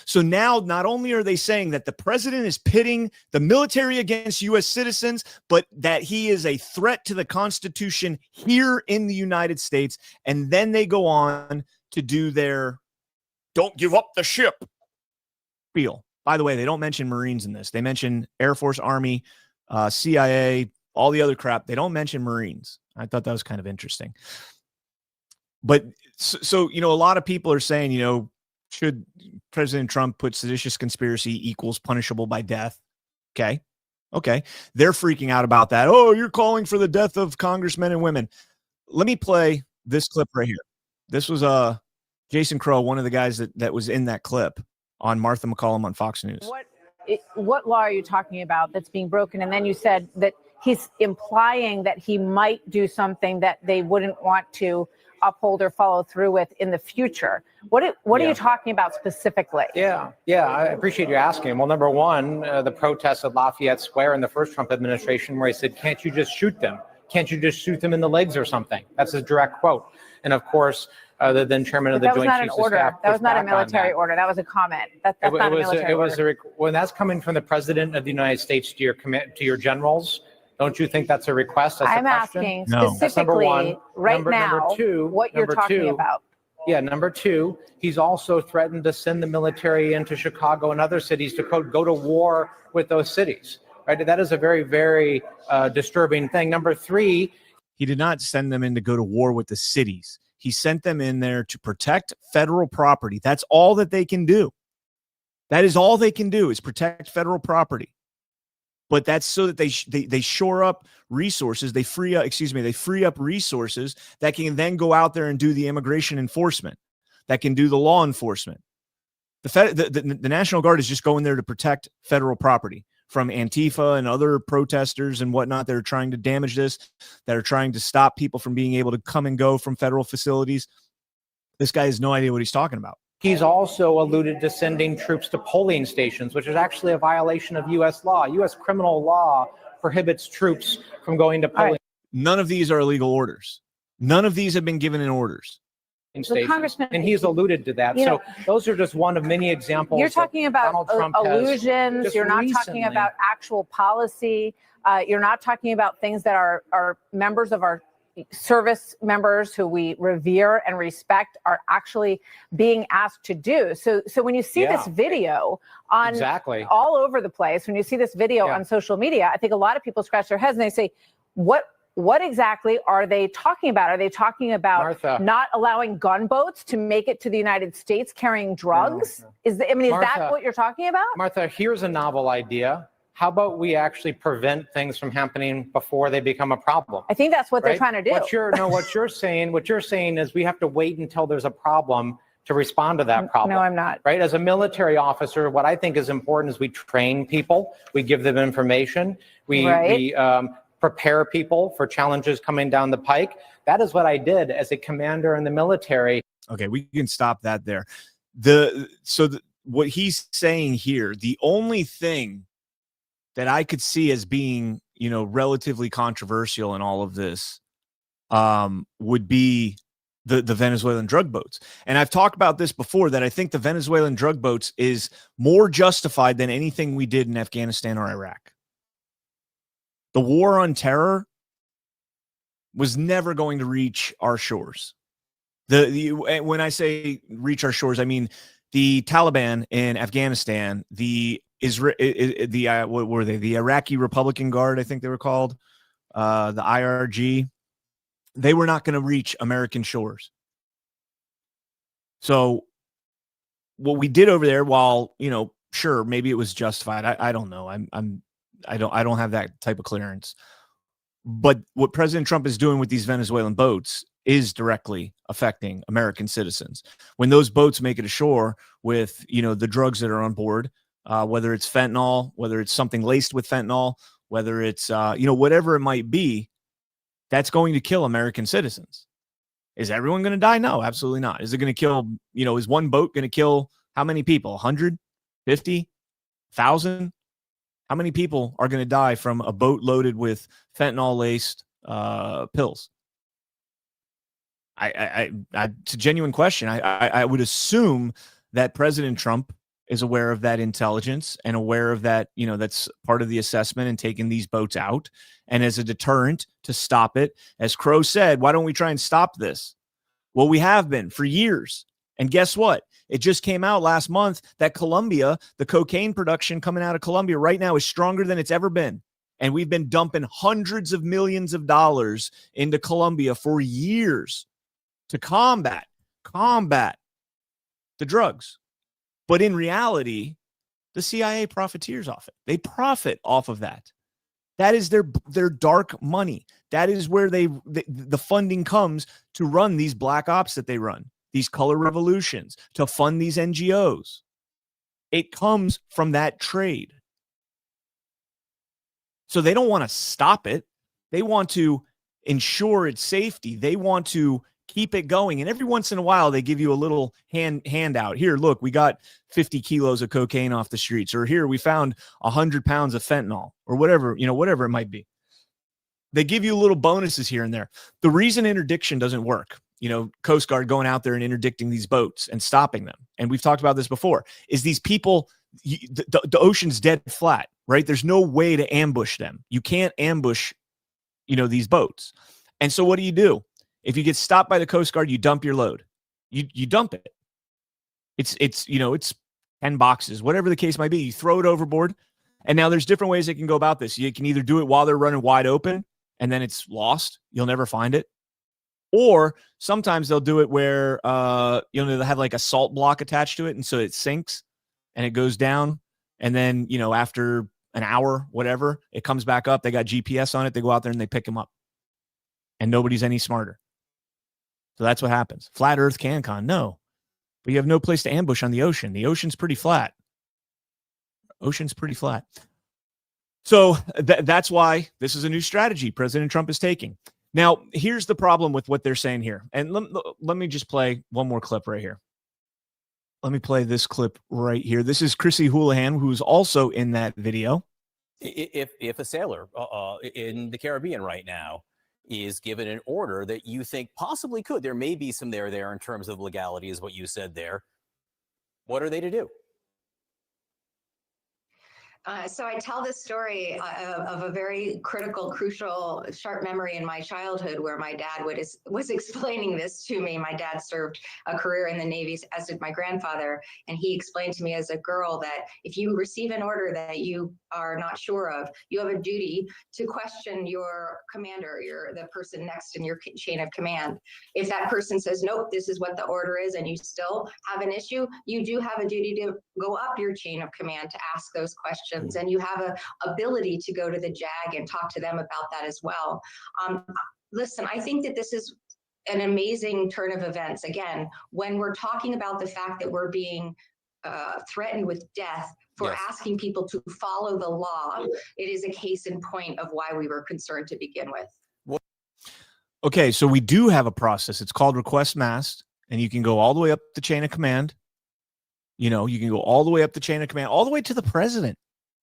So now not only are they saying that the president is pitting the military against U.S. citizens, but that he is a threat to the Constitution here in the United States. And then they go on to do their "don't give up the ship" spiel. By the way, they don't mention Marines in this. They mention Air Force, Army, CIA, all the other crap. They don't mention Marines. I thought that was kind of interesting. But so a lot of people are saying, should President Trump put seditious conspiracy equals punishable by death? Okay. They're freaking out about that. Oh, you're calling for the death of congressmen and women. Let me play this clip right here. This was Jason Crow, one of the guys that was in that clip on Martha McCallum on Fox News. What law are you talking about that's being broken? And then you said that he's implying that he might do something that they wouldn't want to uphold or follow through with in the future. What are you talking about specifically? Yeah, I appreciate you asking. Well, number one, the protests at Lafayette Square in the first Trump administration, where he said, "Can't you just shoot them? Can't you just shoot them in the legs or something?" That's a direct quote. And of course, the then chairman of the Joint Chiefs of Staff. That was not a military order. That was a comment. That's not a military order. When that's coming from the president of the United States to your generals, don't you think that's a request? That's I'm asking specifically now what you're talking about. Yeah, number two, he's also threatened to send the military into Chicago and other cities to, quote, go to war with those cities. Right? That is a very, very disturbing thing. Number three, he did not send them in to go to war with the cities. He sent them in there to protect federal property. That's all that they can do. That is all they can do is protect federal property. But that's so that they shore up resources. They free up resources that can then go out there and do the immigration enforcement, that can do the law enforcement. The National Guard is just going there to protect federal property from Antifa and other protesters and whatnot that are trying to damage this, that are trying to stop people from being able to come and go from federal facilities. This guy has no idea what he's talking about. he's also alluded to sending troops to polling stations, which is actually a violation of U.S. law. U.S. criminal law prohibits troops from going to polling. None of these are illegal orders. None of these have been given in orders. Congressman, and he's alluded to that. So those are just one of many examples. You're talking about illusions. You're not talking about actual policy. You're not talking about things that are members of our service members who we revere and respect are actually being asked to do. So when you see this video on all over the place, when you see this video on social media, I think a lot of people scratch their heads and they say, what exactly are they talking about? Are they talking about Martha, not allowing gunboats to make it to the United States carrying drugs? No. Is that what you're talking about? Martha, here's a novel idea. How about we actually prevent things from happening before they become a problem? I think that's what they're trying to do. What you're saying is we have to wait until there's a problem to respond to that problem. No, I'm not. Right? As a military officer, what I think is important is we train people, we give them information, we prepare people for challenges coming down the pike. That is what I did as a commander in the military. Okay, we can stop that there. What he's saying here, the only thing that I could see as being, relatively controversial in all of this would be the Venezuelan drug boats. And I've talked about this before, that I think the Venezuelan drug boats is more justified than anything we did in Afghanistan or Iraq. The war on terror was never going to reach our shores. When I say reach our shores, I mean the Taliban in Afghanistan, the what were they? The Iraqi Republican Guard, I think they were called, the IRG. They were not going to reach American shores. So what we did over there, while, sure, maybe it was justified. I don't know. I don't have that type of clearance. But what President Trump is doing with these Venezuelan boats is directly affecting American citizens. When those boats make it ashore with, the drugs that are on board, whether it's fentanyl, whether it's something laced with fentanyl, whether it's, whatever it might be, that's going to kill American citizens. Is everyone going to die? No, absolutely not. Is it going to kill, is one boat going to kill how many people? 100, 50, 1,000? How many people are going to die from a boat loaded with fentanyl-laced pills? It's a genuine question. I would assume that President Trump is aware of that intelligence and aware of that, that's part of the assessment and taking these boats out. And as a deterrent to stop it, as Crow said, why don't we try and stop this? Well, we have been for years. And guess what? It just came out last month that Colombia, the cocaine production coming out of Colombia right now is stronger than it's ever been. And we've been dumping hundreds of millions of dollars into Colombia for years to combat the drugs. But in reality, the CIA profiteers off it. They profit off of that. That is their dark money. That is where the funding comes to run these black ops that they run, these color revolutions, to fund these NGOs. It comes from that trade. So they don't want to stop it. They want to ensure its safety. They want to keep it going. And every once in a while, they give you a little handout. Here, look, we got 50 kilos of cocaine off the streets. Or here, we found 100 pounds of fentanyl. Or whatever, whatever it might be. They give you little bonuses here and there. The reason interdiction doesn't work, Coast Guard going out there and interdicting these boats and stopping them, and we've talked about this before, is these people, the ocean's dead flat, right? There's no way to ambush them. You can't ambush, these boats. And so what do? If you get stopped by the Coast Guard, you dump your load. You dump it. It's 10 boxes, whatever the case might be. You throw it overboard. And now there's different ways they can go about this. You can either do it while they're running wide open and then it's lost. You'll never find it. Or sometimes they'll do it where, they'll have like a salt block attached to it. And so it sinks and it goes down. And then, after an hour, whatever, it comes back up. They got GPS on it. They go out there and they pick them up. And nobody's any smarter. So that's what happens. Flat Earth CanCon, no. But you have no place to ambush on the ocean. The ocean's pretty flat. So that's why this is a new strategy President Trump is taking. Now, here's the problem with what they're saying here. And let me just play one more clip right here. Let me play this clip right here. This is Chrissy Houlihan, who's also in that video. If a sailor in the Caribbean right now is given an order that you think possibly could, there may be some there in terms of legality, is what you said there. What are they to do? So I tell this story of a very critical, crucial, sharp memory in my childhood where my dad was explaining this to me. My dad served a career in the Navy, as did my grandfather. And he explained to me as a girl that if you receive an order that you are not sure of, you have a duty to question your commander, the person next in your chain of command. If that person says, nope, this is what the order is, and you still have an issue, you do have a duty to go up your chain of command to ask those questions. And you have an ability to go to the JAG and talk to them about that as well. Listen, I think that this is an amazing turn of events. Again, when we're talking about the fact that we're being threatened with death for asking people to follow the law, it is a case in point of why we were concerned to begin with. Okay, so we do have a process. It's called request masked, and you can go all the way up the chain of command. You can go all the way up the chain of command, all the way to the president.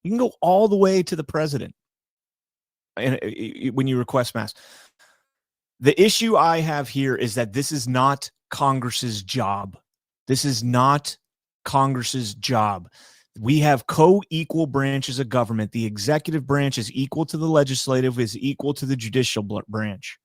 You can go all the way to the president and when you request mask. The issue I have here is that this is not Congress's job. This is not Congress's job. We have co-equal branches of government. The executive branch is equal to the legislative, is equal to the judicial branch.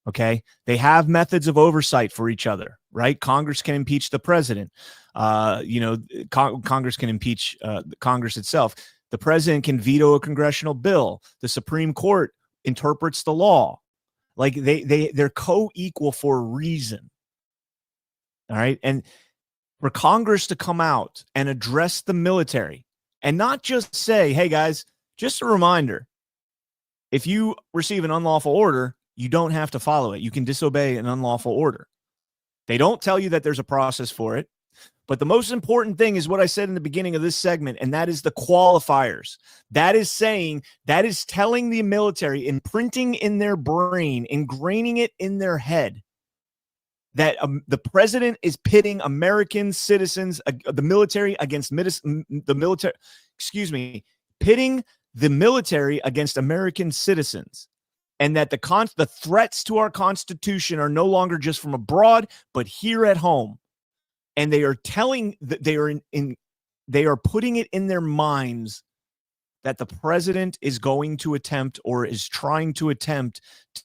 Okay? They have methods of oversight for each other, right? Congress can impeach the president. Congress can impeach Congress itself. The president can veto a congressional bill. The Supreme Court interprets the law. Like they're co-equal for a reason. All right. And for Congress to come out and address the military and not just say, hey, guys, just a reminder, if you receive an unlawful order, you don't have to follow it. You can disobey an unlawful order. They don't tell you that there's a process for it. But the most important thing is what I said in the beginning of this segment, and that is the qualifiers. That is saying, that is telling the military, imprinting in their brain, ingraining it in their head, that the president is pitting American citizens, the military against the military, pitting the military against American citizens. And that the threats to our Constitution are no longer just from abroad, but here at home. And they are telling that they are putting it in their minds that the president is going to attempt or is trying to attempt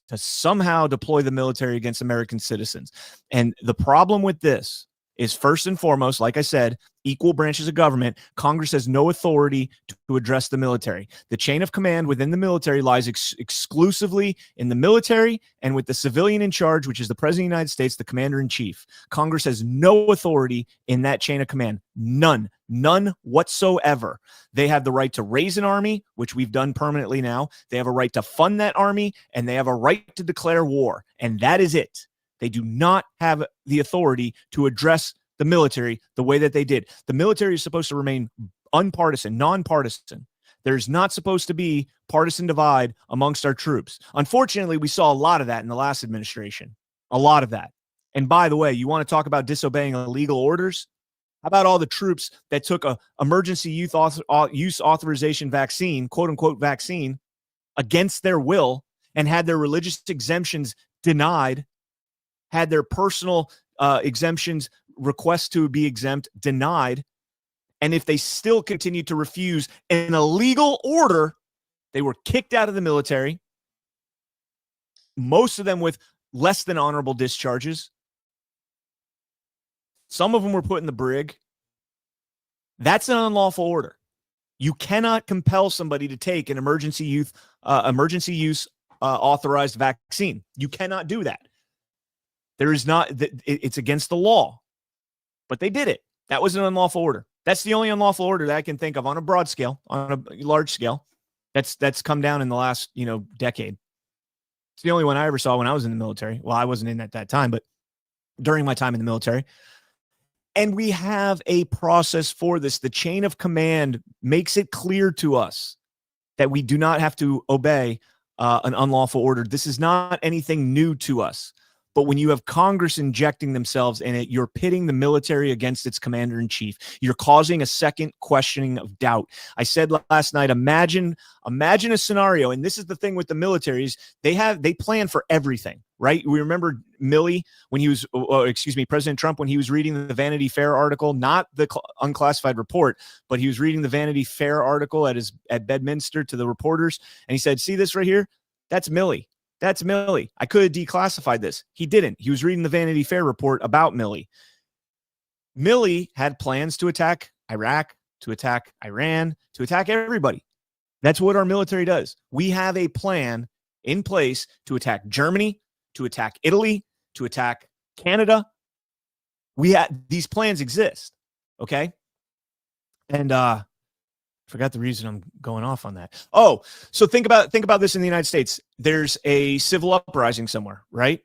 to somehow deploy the military against American citizens. And the problem with this is, first and foremost, like I said, equal branches of government. Congress has no authority to address the military. The chain of command within the military lies exclusively in the military and with the civilian in charge, which is the president of the United States, the commander-in-chief. Congress has no authority in that chain of command. None whatsoever. They have the right to raise an army, which we've done permanently now. They have a right to fund that army, and they have a right to declare war. And that is it. They do not have the authority to address the military the way that they did. The military is supposed to remain unpartisan, nonpartisan. There's not supposed to be partisan divide amongst our troops. Unfortunately, we saw a lot of that in the last administration. A lot of that. And by the way, you want to talk about disobeying illegal orders? How about all the troops that took a emergency use authorization vaccine, quote unquote vaccine, against their will and had their religious exemptions denied, had their personal exemptions, requests to be exempt, denied. And if they still continued to refuse an illegal order, they were kicked out of the military, most of them with less than honorable discharges. Some of them were put in the brig. That's an unlawful order. You cannot compel somebody to take an emergency use authorized vaccine. You cannot do that. There is not, it's against the law, but they did it. That was an unlawful order. That's the only unlawful order that I can think of on a broad scale, on a large scale. That's come down in the last, decade. It's the only one I ever saw when I was in the military. Well, I wasn't in at that time, but during my time in the military. And we have a process for this. The chain of command makes it clear to us that we do not have to obey an unlawful order. This is not anything new to us. But when you have Congress injecting themselves in it, you're pitting the military against its commander-in-chief. You're causing a second questioning of doubt. I said last night, imagine a scenario, and this is the thing with the militaries, they plan for everything, right? We remember Milley when he was, President Trump when he was reading the Vanity Fair article, not the unclassified report, but he was reading the Vanity Fair article at Bedminster to the reporters, and he said, "See this right here? That's Milley. That's Milley. I could have declassified this." He didn't. He was reading the Vanity Fair report about Milley. Milley had plans to attack Iraq, to attack Iran, to attack everybody. That's what our military does. We have a plan in place to attack Germany, to attack Italy, to attack Canada. These plans exist. Okay. And forgot the reason I'm going off on that. Oh, so think about this in the United States. There's a civil uprising somewhere, right?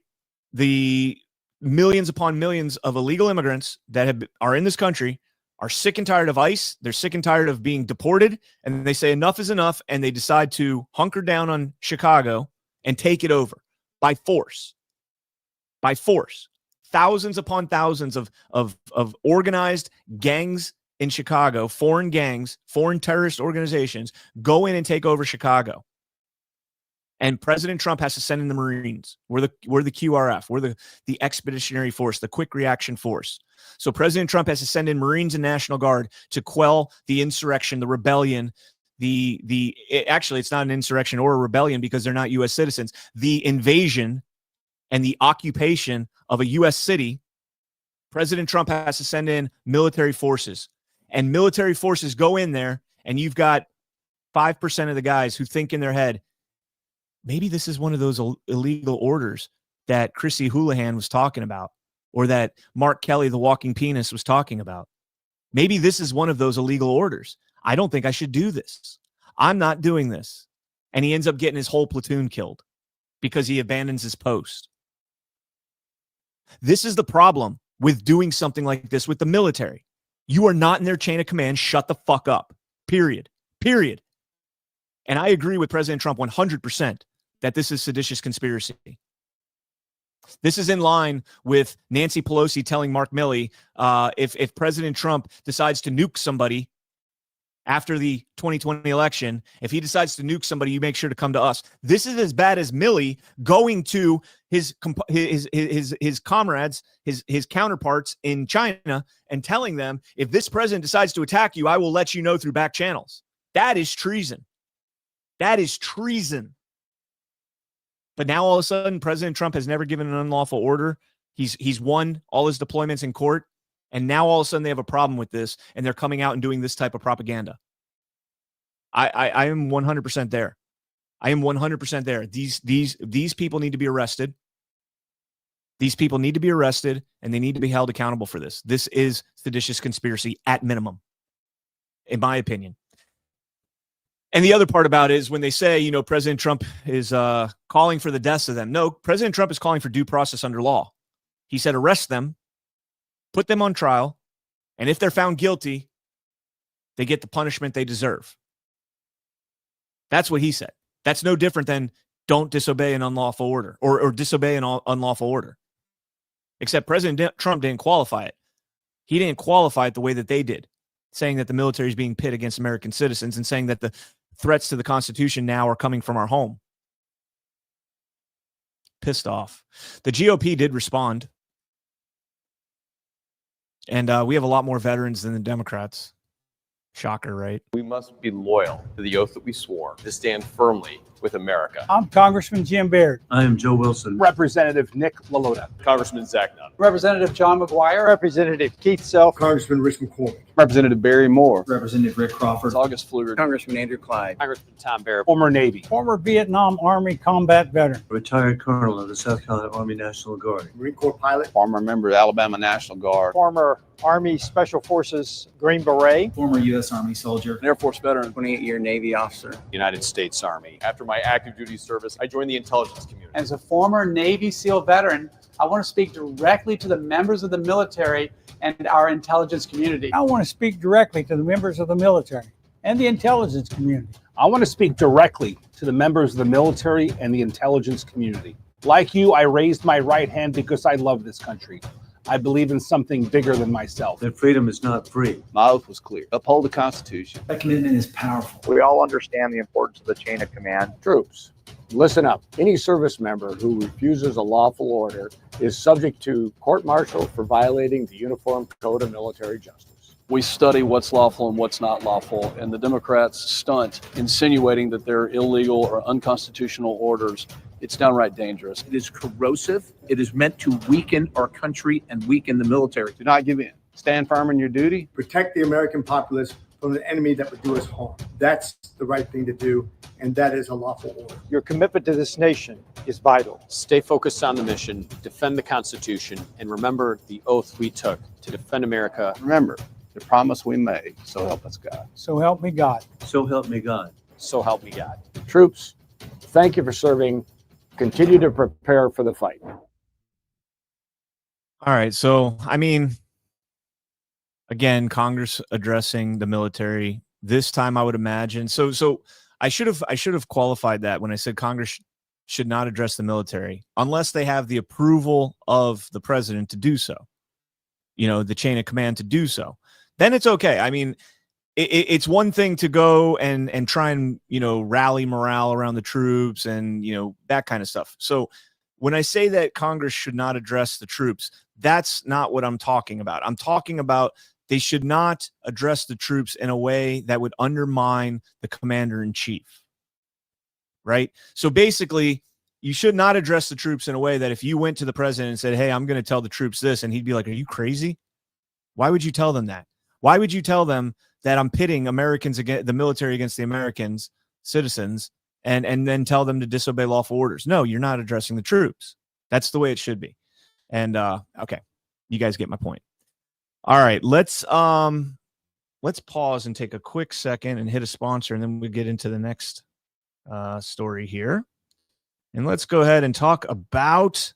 The millions upon millions of illegal immigrants that are in this country are sick and tired of ICE. They're sick and tired of being deported. And they say enough is enough. And they decide to hunker down on Chicago and take it over by force. By force. Thousands upon thousands of organized gangs in Chicago, foreign gangs, foreign terrorist organizations go in and take over Chicago. And President Trump has to send in the Marines. We're the QRF. We're the expeditionary force, the quick reaction force. So President Trump has to send in Marines and National Guard to quell the insurrection, the rebellion, actually it's not an insurrection or a rebellion because they're not U.S. citizens. The invasion and the occupation of a U.S. city. President Trump has to send in military forces. And military forces go in there, and you've got 5% of the guys who think in their head, maybe this is one of those illegal orders that Chrissy Houlihan was talking about. or that Mark Kelly, the walking penis, was talking about. Maybe this is one of those illegal orders. I don't think I should do this. I'm not doing this. And he ends up getting his whole platoon killed because he abandons his post. This is the problem with doing something like this with the military. You are not in their chain of command. Shut the fuck up. Period. Period. And I agree with President Trump 100% that this is seditious conspiracy. This is in line with Nancy Pelosi telling Mark Milley, if President Trump decides to nuke somebody after the 2020 election, if he decides to nuke somebody, you make sure to come to us. This is as bad as Milley going to his comrades, his counterparts in China and telling them, if this president decides to attack you, I will let you know through back channels. That is treason. That is treason. But now all of a sudden, President Trump has never given an unlawful order. He's won all his deployments in court. And now all of a sudden they have a problem with this, and they're coming out and doing this type of propaganda. I am 100% there. I am 100% there. These people need to be arrested. These people need to be arrested, and they need to be held accountable for this. This is seditious conspiracy at minimum, in my opinion. And the other part about it is when they say, President Trump is calling for the deaths of them. No, President Trump is calling for due process under law. He said arrest them, put them on trial, and if they're found guilty, they get the punishment they deserve. That's what he said. That's no different than don't disobey an unlawful order or disobey an unlawful order. Except President Trump didn't qualify it. He didn't qualify it the way that they did, saying that the military is being pitted against American citizens and saying that the threats to the Constitution now are coming from our home. Pissed off. The GOP did respond. And we have a lot more veterans than the Democrats. Shocker, right? We must be loyal to the oath that we swore to stand firmly with America. I'm Congressman Jim Baird. I am Joe Wilson. Representative Nick LaLota. Congressman Zach Nunn. Representative John McGuire. Representative Keith Self. Congressman Rich McCormick. Representative Barry Moore. Representative Rick Crawford. August Pfluger. Congressman Andrew Clyde. Congressman Tom Barrett. Former Navy. Former Vietnam Army combat veteran. Retired Colonel of the South Carolina Army National Guard. Marine Corps pilot. Former member of the Alabama National Guard. Former Army Special Forces Green Beret. Former U.S. Army soldier. An Air Force veteran. 28-year Navy officer. United States Army. After my active duty service, I joined the intelligence community. As a former Navy SEAL veteran, I want to speak directly to the members of the military and our intelligence community. I want to speak directly to the members of the military and the intelligence community. I want to speak directly to the members of the military and the intelligence community. Like you, I raised my right hand because I love this country. I believe in something bigger than myself. That freedom is not free. My oath was clear. Uphold the Constitution. That commitment is powerful. We all understand the importance of the chain of command. Troops, listen up. Any service member who refuses a lawful order is subject to court-martial for violating the Uniform Code of Military Justice. We study what's lawful and what's not lawful, and the Democrats stunt insinuating that they're illegal or unconstitutional orders. It's downright dangerous. It is corrosive. It is meant to weaken our country and weaken the military. Do not give in. Stand firm in your duty. Protect the American populace from an enemy that would do us harm. That's the right thing to do, and that is a lawful order. Your commitment to this nation is vital. Stay focused on the mission, defend the Constitution, and remember the oath we took to defend America. Remember the promise we made, so help us God. So help me God. So help me God. So help me God. Troops, thank you for serving. Continue to prepare for the fight. All right. So, again, Congress addressing the military this time, I would imagine. So I should have qualified that when I said Congress should not address the military unless they have the approval of the president to do so, the chain of command to do so. Then it's okay. It's one thing to go and try and, rally morale around the troops and, that kind of stuff. So when I say that Congress should not address the troops, that's not what I'm talking about. I'm talking about they should not address the troops in a way that would undermine the commander in chief. Right? So basically, you should not address the troops in a way that if you went to the president and said, hey, I'm going to tell the troops this, and he'd be like, are you crazy? Why would you tell them that? Why would you tell them that I'm pitting Americans against the military against the Americans, citizens, and then tell them to disobey lawful orders? No, you're not addressing the troops. That's the way it should be. And okay. You guys get my point. All right, let's pause and take a quick second and hit a sponsor, and then we get into the next story here. And let's go ahead and talk about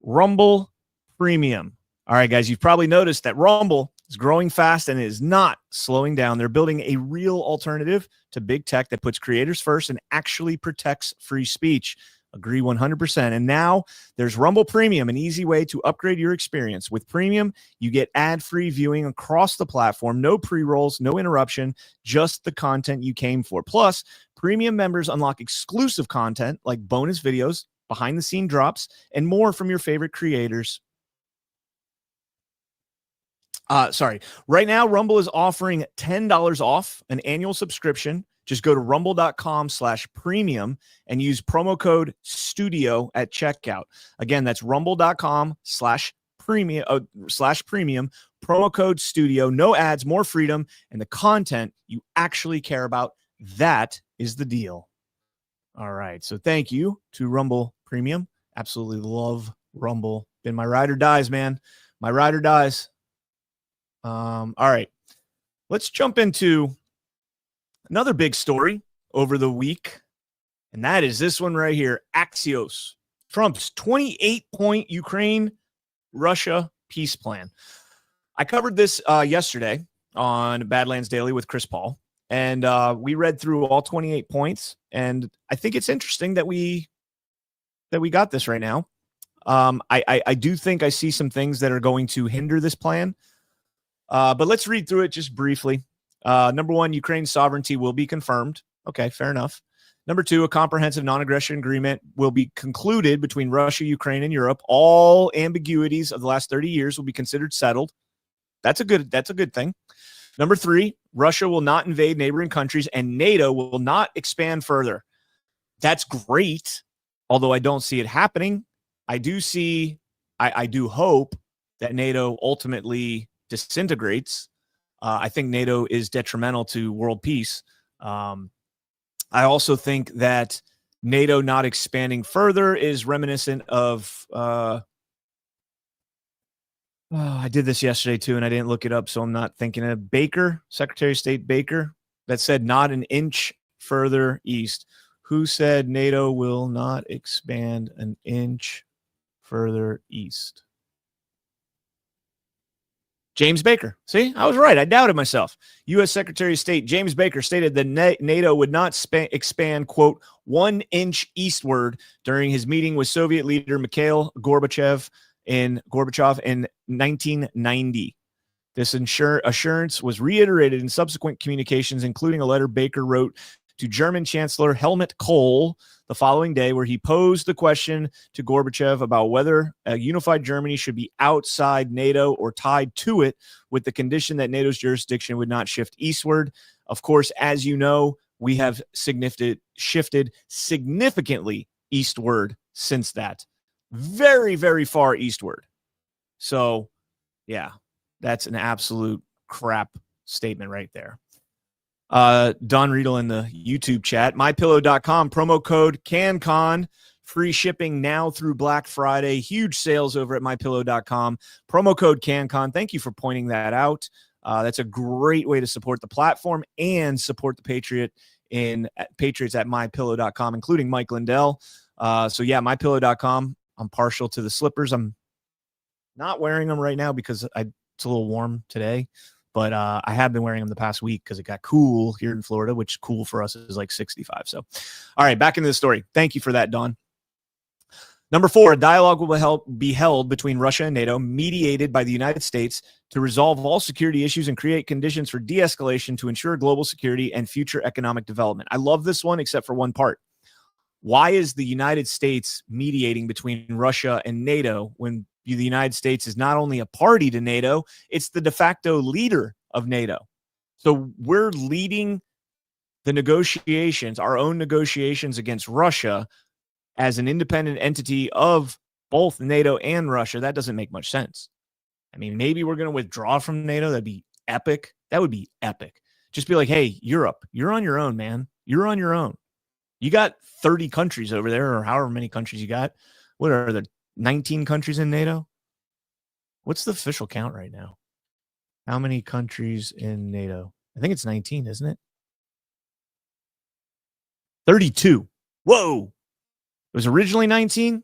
Rumble Premium. All right, guys, you've probably noticed that Rumble is growing fast and it is not slowing down. They're building a real alternative to big tech that puts creators first and actually protects free speech. Agree 100%. And now there's Rumble Premium, an easy way to upgrade your experience. With Premium, you get ad-free viewing across the platform, no pre-rolls, no interruption, just the content you came for. Plus, Premium members unlock exclusive content like bonus videos, behind-the-scene drops, and more from your favorite creators. Right now, Rumble is offering $10 off an annual subscription. Just go to rumble.com/premium and use promo code STUDIO at checkout. Again, that's rumble.com/premium, promo code STUDIO. No ads, more freedom, and the content you actually care about. That is the deal. All right. So thank you to Rumble Premium. Absolutely love Rumble. Been my ride or dies, man. My ride or dies. All right. Let's jump into another big story over the week, and that is this one right here. Axios, Trump's 28-point Ukraine-Russia peace plan. I covered this yesterday on Badlands Daily with Chris Paul, and we read through all 28 points, and I think it's interesting that we got this right now. I do think I see some things that are going to hinder this plan, but let's read through it just briefly. Number one, Ukraine's sovereignty will be confirmed. Okay, fair enough. Number two, a comprehensive non-aggression agreement will be concluded between Russia, Ukraine, and Europe. All ambiguities of the last 30 years will be considered settled. That's a good thing. Number three, Russia will not invade neighboring countries and NATO will not expand further. That's great, although I don't see it happening. I do hope that NATO ultimately disintegrates. I think NATO is detrimental to world peace. I also think that NATO not expanding further is reminiscent of I did this yesterday too, and I didn't look it up, so I'm not thinking of Baker, Secretary of State Baker, that said not an inch further east. Who said NATO will not expand an inch further east? James Baker. See, I was right. I doubted myself. U.S. Secretary of State James Baker stated that NATO would not expand, quote, 1 inch eastward during his meeting with Soviet leader Mikhail Gorbachev in 1990. This assurance was reiterated in subsequent communications, including a letter Baker wrote to German Chancellor Helmut Kohl the following day, where he posed the question to Gorbachev about whether a unified Germany should be outside NATO or tied to it, with the condition that NATO's jurisdiction would not shift eastward. Of course, as you know, we have shifted significantly eastward since that. Very, very far eastward. So, yeah, that's an absolute crap statement right there. Don Riedel in the YouTube chat. MyPillow.com, promo code CanCon. Free shipping now through Black Friday. Huge sales over at MyPillow.com. Promo code CanCon. Thank you for pointing that out. That's a great way to support the platform and support the Patriots at MyPillow.com, including Mike Lindell. So, yeah, MyPillow.com. I'm partial to the slippers. I'm not wearing them right now because it's a little warm today. But I have been wearing them the past week because it got cool here in Florida, which cool for us is like 65. So, all right, back into the story. Thank you for that, Don. Number four, a dialogue will be held between Russia and NATO, mediated by the United States, to resolve all security issues and create conditions for de-escalation to ensure global security and future economic development. I love this one, except for one part. Why is the United States mediating between Russia and NATO when the United States is not only a party to NATO, it's the de facto leader of NATO? So we're leading the negotiations, our own negotiations against Russia as an independent entity of both NATO and Russia. That doesn't make much sense. I mean, maybe we're going to withdraw from NATO. That'd be epic. That would be epic. Just be like, hey, Europe, you're on your own, man. You're on your own. You got 30 countries over there, or however many countries you got. What are there, 19 countries in NATO? What's the official count right now? How many countries in NATO? I think it's 19, isn't it? 32. Whoa. It was originally 19.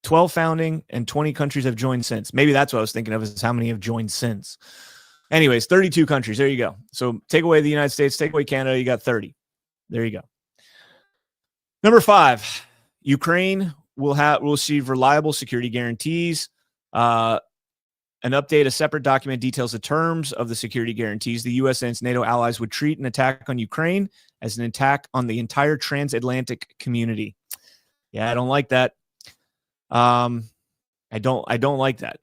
12 founding and 20 countries have joined since. Maybe that's what I was thinking of, is how many have joined since. Anyways, 32 countries. There you go. So take away the United States, take away Canada, you got 30. There you go. Number 5, Ukraine will receive reliable security guarantees. An update, a separate document details the terms of the security guarantees. The U.S. and its NATO allies would treat an attack on Ukraine as an attack on the entire transatlantic community. Yeah, I don't like that. I don't like that.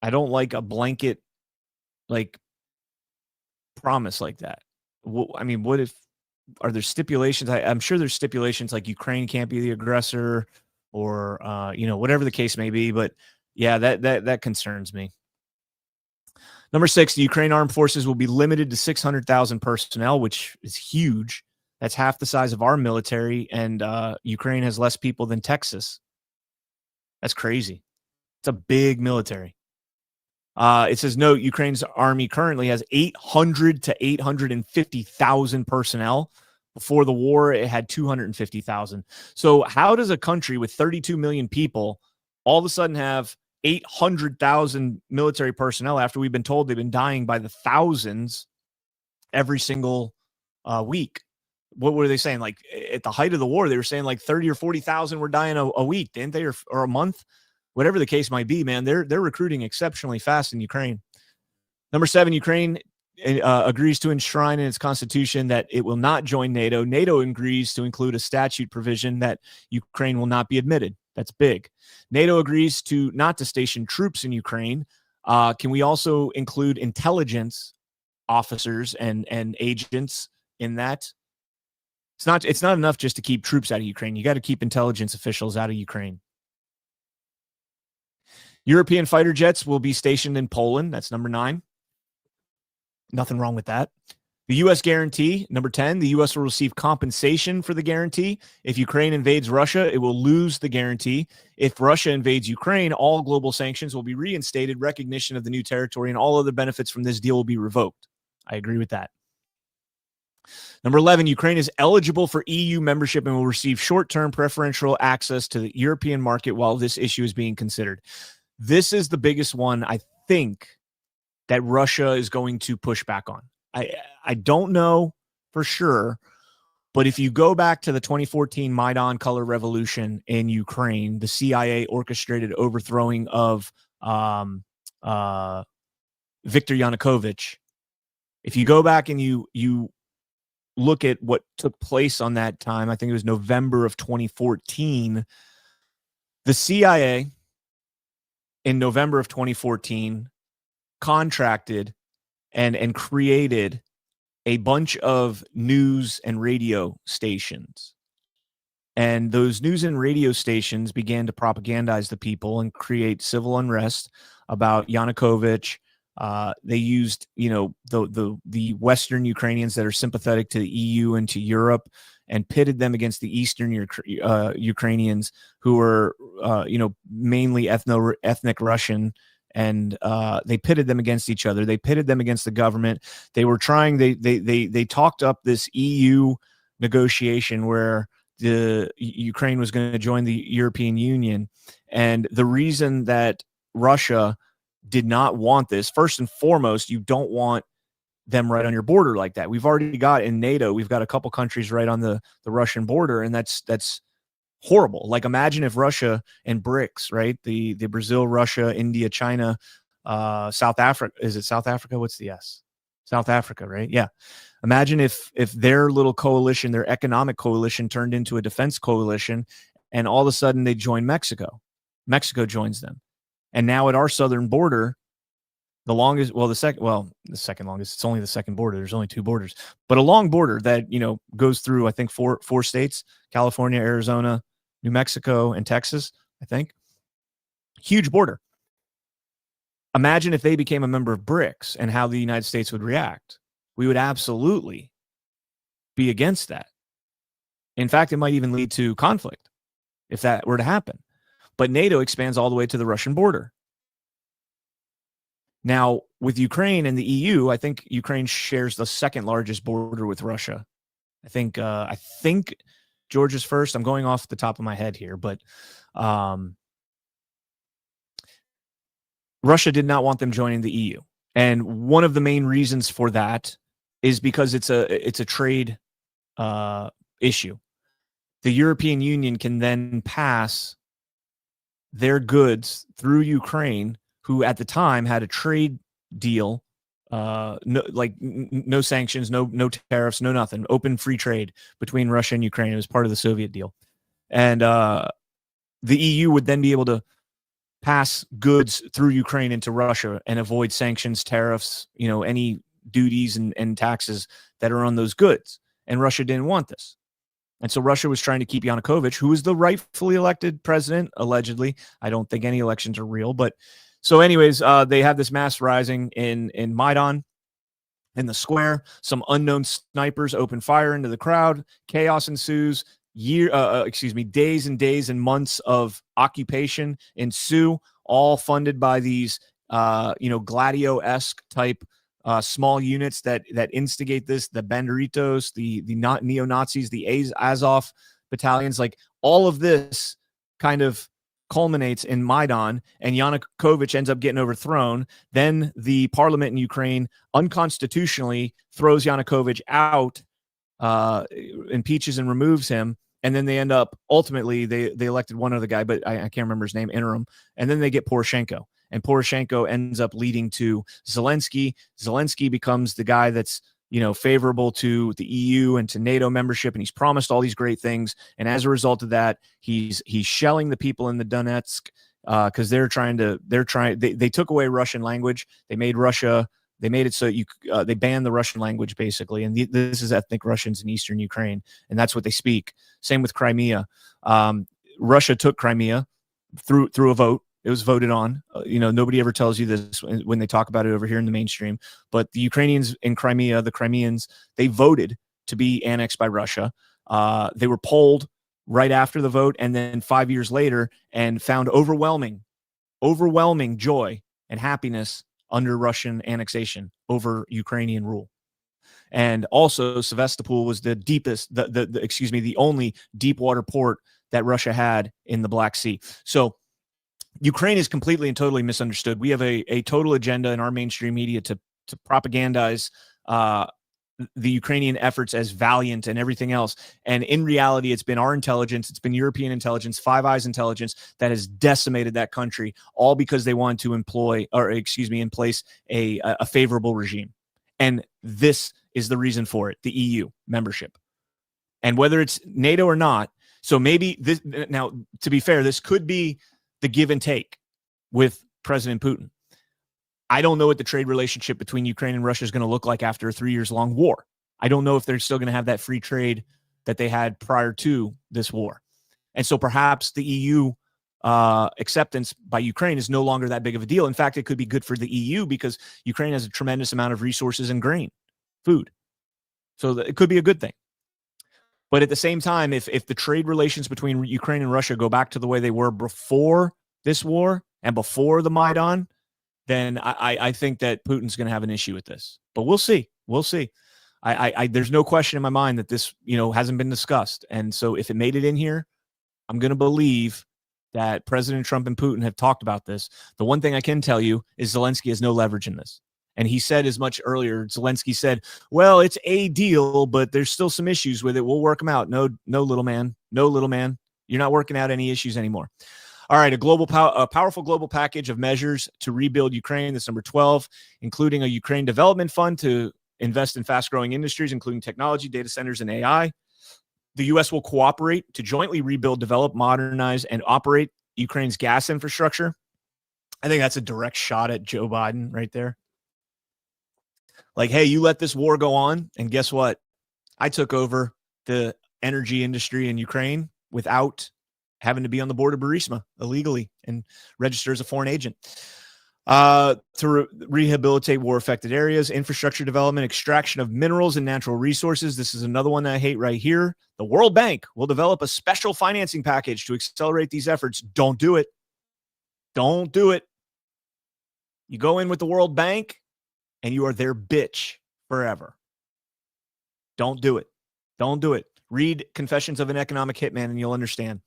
I don't like a blanket promise like that. I mean, what if, are there stipulations? I'm sure there's stipulations like Ukraine can't be the aggressor or, whatever the case may be. But yeah, that concerns me. Number 6, the Ukraine Armed Forces will be limited to 600,000 personnel, which is huge. That's half the size of our military. And Ukraine has less people than Texas. That's crazy. It's a big military. It says, note, Ukraine's army currently has 800 to 850,000 personnel. Before the war, it had 250,000. So how does a country with 32 million people all of a sudden have 800,000 military personnel after we've been told they've been dying by the thousands every single week? What were they saying? Like at the height of the war, they were saying like 30 or 40,000 were dying a week, didn't they? Or a month? Whatever the case might be, man, they're recruiting exceptionally fast in Ukraine. Number 7, Ukraine agrees to enshrine in its constitution that it will not join NATO. NATO agrees to include a statute provision that Ukraine will not be admitted. That's big. NATO agrees not to station troops in Ukraine. Can we also include intelligence officers and agents in that? It's not enough just to keep troops out of Ukraine. You got to keep intelligence officials out of Ukraine. European fighter jets will be stationed in Poland. That's number 9. Nothing wrong with that. The U.S. guarantee, number 10, the U.S. will receive compensation for the guarantee. If Ukraine invades Russia, it will lose the guarantee. If Russia invades Ukraine, all global sanctions will be reinstated, recognition of the new territory, and all other benefits from this deal will be revoked. I agree with that. Number 11, Ukraine is eligible for EU membership and will receive short-term preferential access to the European market while this issue is being considered. This is the biggest one, I think, that Russia is going to push back on. I don't know for sure, but if you go back to the 2014 Maidan color revolution in Ukraine, the CIA orchestrated overthrowing of Viktor Yanukovych. If you go back and you look at what took place on that time, I think it was November of 2014, the CIA in November of 2014 contracted and created a bunch of news and radio stations. And those news and radio stations began to propagandize the people and create civil unrest about Yanukovych. They used, the Western Ukrainians that are sympathetic to the EU and to Europe and pitted them against the Eastern Ukrainians who were, mainly ethnic Russian. And they pitted them against each other. They pitted them against the government. They were trying, they talked up this EU negotiation where the Ukraine was going to join the European Union. And the reason that Russia did not want this, first and foremost, you don't want them right on your border like that. We've already got in NATO, we've got a couple countries right on the Russian border, and that's horrible. Like imagine if Russia and BRICS, right? The Brazil, Russia, India, China, South Africa. Is it South Africa? What's the S? South Africa, right? Yeah. Imagine if their little coalition, their economic coalition turned into a defense coalition and all of a sudden they join Mexico. Mexico joins them. And now at our southern border, the second longest, it's only the second border. There's only 2 borders, but a long border that, goes through, I think, four states, California, Arizona, New Mexico, and Texas, I think. Huge border. Imagine if they became a member of BRICS and how the United States would react. We would absolutely be against that. In fact, it might even lead to conflict if that were to happen. but NATO expands all the way to the Russian border. Now, with Ukraine and the EU, I think Ukraine shares the second largest border with Russia. I think Georgia's first. I'm going off the top of my head here, but Russia did not want them joining the EU. And one of the main reasons for that is because it's a trade issue. The European Union can then pass their goods through Ukraine, who at the time had a trade deal, no sanctions, no tariffs, no nothing, open free trade between Russia and Ukraine. It was part of the Soviet deal. And the EU would then be able to pass goods through Ukraine into Russia and avoid sanctions, tariffs, any duties and taxes that are on those goods. And Russia didn't want this. And so Russia was trying to keep Yanukovych, who is the rightfully elected president, allegedly. I don't think any elections are real. But so anyways, they have this mass rising in Maidan, in the square. Some unknown snipers open fire into the crowd. Chaos ensues. Days and days and months of occupation ensue, all funded by these, Gladio-esque type small units that instigate this, the Banderitos, the neo-Nazis, the Azov battalions. Like, all of this kind of culminates in Maidan, and Yanukovych ends up getting overthrown. Then the parliament in Ukraine unconstitutionally throws Yanukovych out, impeaches and removes him. And then they end up, ultimately, they elected one other guy, but I can't remember his name, interim. And then they get Poroshenko. And Poroshenko ends up leading to Zelensky. Zelensky becomes the guy that's, favorable to the EU and to NATO membership. And he's promised all these great things. And as a result of that, he's shelling the people in the Donetsk because they took away Russian language. They made it so they banned the Russian language, basically. And this is ethnic Russians in Eastern Ukraine. And that's what they speak. Same with Crimea. Russia took Crimea through a vote. It was voted on. Nobody ever tells you this when they talk about it over here in the mainstream. But the Ukrainians in Crimea, the Crimeans, they voted to be annexed by Russia. They were polled right after the vote, and then 5 years later, and found overwhelming joy and happiness under Russian annexation over Ukrainian rule. And also, Sevastopol was the only deep water port that Russia had in the Black Sea. So Ukraine is completely and totally misunderstood. We have a total agenda in our mainstream media to propagandize the Ukrainian efforts as valiant and everything else. And in reality, it's been our intelligence, it's been European intelligence, Five Eyes intelligence that has decimated that country, all because they wanted to in place a favorable regime. And this is the reason for it, the EU membership. And whether it's NATO or not, so maybe this, now, to be fair, this could be the give and take with President Putin. I don't know what the trade relationship between Ukraine and Russia is going to look like after a 3 years long war. I don't know if they're still going to have that free trade that they had prior to this war. And so perhaps the EU acceptance by Ukraine is no longer that big of a deal. In fact, it could be good for the EU because Ukraine has a tremendous amount of resources and grain, food. So it could be a good thing. But at the same time, if the trade relations between Ukraine and Russia go back to the way they were before this war and before the Maidan, then I think that Putin's going to have an issue with this. But we'll see. We'll see. There's no question in my mind that this, hasn't been discussed. And so if it made it in here, I'm going to believe that President Trump and Putin have talked about this. The one thing I can tell you is Zelensky has no leverage in this. And he said as much earlier. Zelensky said, well, it's a deal, but there's still some issues with it. We'll work them out. No, little man. No, little man. You're not working out any issues anymore. All right, a powerful global package of measures to rebuild Ukraine. That's number 12, including a Ukraine development fund to invest in fast-growing industries, including technology, data centers, and AI. The U.S. will cooperate to jointly rebuild, develop, modernize, and operate Ukraine's gas infrastructure. I think that's a direct shot at Joe Biden right there. Like, hey, you let this war go on, and guess what? I took over the energy industry in Ukraine without having to be on the board of Burisma illegally and register as a foreign agent. to rehabilitate war-affected areas, infrastructure development, extraction of minerals and natural resources. This is another one that I hate right here. The World Bank will develop a special financing package to accelerate these efforts. Don't do it. Don't do it. You go in with the World Bank and you are their bitch forever. Don't do it. Don't do it. Read Confessions of an Economic Hitman and you'll understand.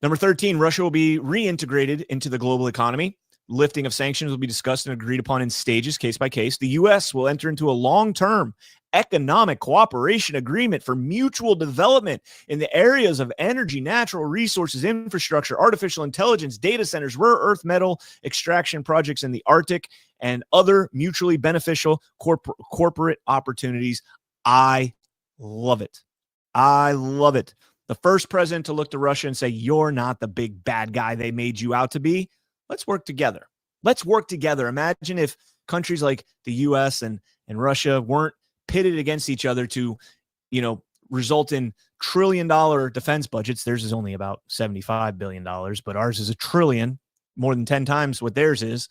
Number 13, Russia will be reintegrated into the global economy. Lifting of sanctions will be discussed and agreed upon in stages, case by case. The U.S. will enter into a long-term economic cooperation agreement for mutual development in the areas of energy, natural resources, infrastructure, artificial intelligence, data centers, rare earth metal extraction projects in the Arctic, and other mutually beneficial corporate opportunities. I love it. I love it. The first president to look to Russia and say, you're not the big bad guy they made you out to be. Let's work together. Let's work together. Imagine if countries like the U.S. and Russia weren't pitted against each other to, result in trillion-dollar defense budgets. Theirs is only about $75 billion, but ours is $1 trillion, more than 10 times what theirs is.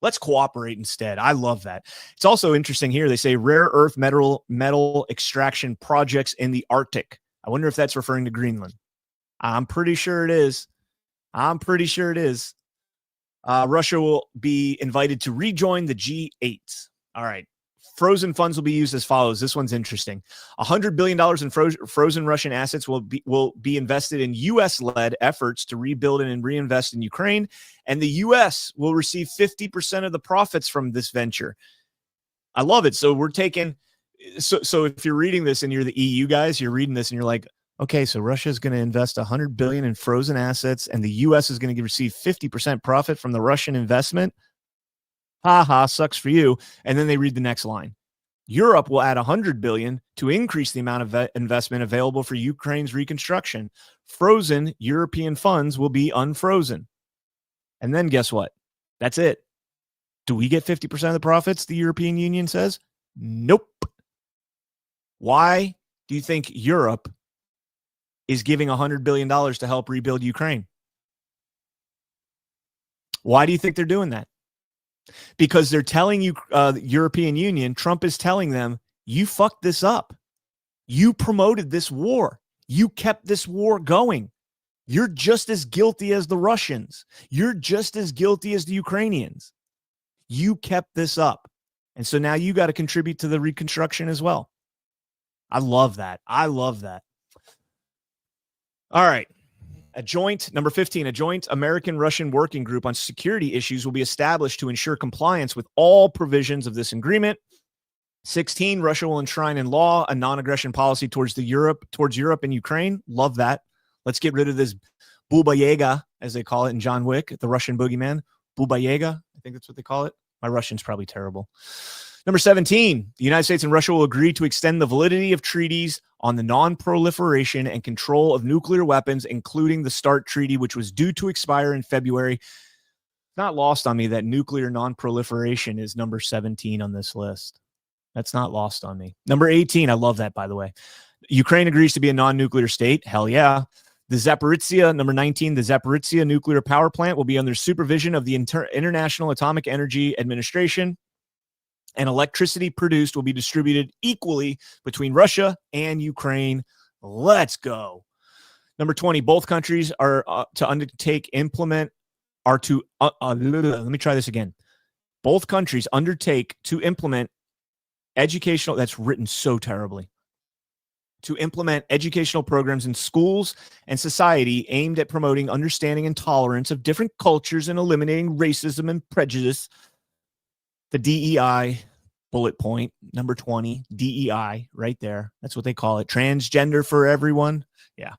Let's cooperate instead. I love that. It's also interesting here. They say rare earth metal extraction projects in the Arctic. I wonder if that's referring to Greenland. I'm pretty sure it is. Russia will be invited to rejoin the G8. All right. Frozen funds will be used as follows. This one's interesting. $100 billion in frozen Russian assets will be invested in U.S.-led efforts to rebuild and reinvest in Ukraine, and the U.S. will receive 50% of the profits from this venture. I love it. So we're taking – so if you're reading this and you're the EU guys, you're reading this and you're like, okay, so Russia is going to invest $100 billion in frozen assets, and the U.S. is going to receive 50% profit from the Russian investment. Ha ha, sucks for you. And then they read the next line. Europe will add $100 billion to increase the amount of investment available for Ukraine's reconstruction. Frozen European funds will be unfrozen. And then guess what? That's it. Do we get 50% of the profits, the European Union says? Nope. Why do you think Europe is giving $100 billion to help rebuild Ukraine? Why do you think they're doing that? Because they're telling you, the European Union, Trump is telling them, you fucked this up. You promoted this war. You kept this war going. You're just as guilty as the Russians. You're just as guilty as the Ukrainians. You kept this up. And so now you got to contribute to the reconstruction as well. I love that. I love that. All right. Number 15, a joint American-Russian working group on security issues will be established to ensure compliance with all provisions of this agreement. 16, Russia will enshrine in law a non-aggression policy towards Europe and Ukraine. Love that. Let's get rid of this Baba Yaga, as they call it in John Wick, the Russian boogeyman. Baba Yaga, I think that's what they call it. My Russian's probably terrible. Number 17, the United States and Russia will agree to extend the validity of treaties on the non-proliferation and control of nuclear weapons, including the START Treaty, which was due to expire in February. It's not lost on me that nuclear non-proliferation is number 17 on this list. That's not lost on me. Number 18, I love that, by the way. Ukraine agrees to be a non-nuclear state. Hell yeah. The Zaporizhzhia, number 19, the Zaporizhzhia nuclear power plant will be under supervision of the International Atomic Energy Administration, and electricity produced will be distributed equally between Russia and Ukraine. Let's go. Number 20, both countries are let me try this again. Both countries undertake to implement educational, that's written so terribly, to implement educational programs in schools and society aimed at promoting understanding and tolerance of different cultures and eliminating racism and prejudice. The DEI bullet point, number 20, DEI, right there. That's what they call it. Transgender for everyone. Yeah.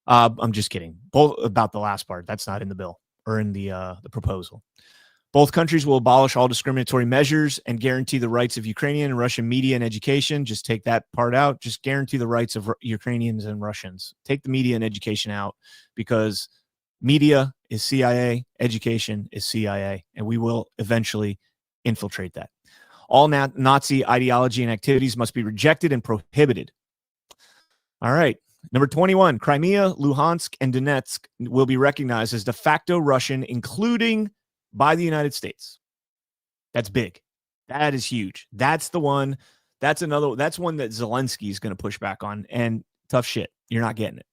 I'm just kidding. Both about the last part. That's not in the bill or in the proposal. Both countries will abolish all discriminatory measures and guarantee the rights of Ukrainian and Russian media and education. Just take that part out. Just guarantee the rights of Ukrainians and Russians. Take the media and education out, because media is CIA, education is CIA, and we will eventually infiltrate that. All Nazi ideology and activities must be rejected and prohibited. All right. Number 21, Crimea, Luhansk, and Donetsk will be recognized as de facto Russian, including by the United States. That's big. That is huge. That's the one. That's one that Zelensky is going to push back on. And tough shit. You're not getting it.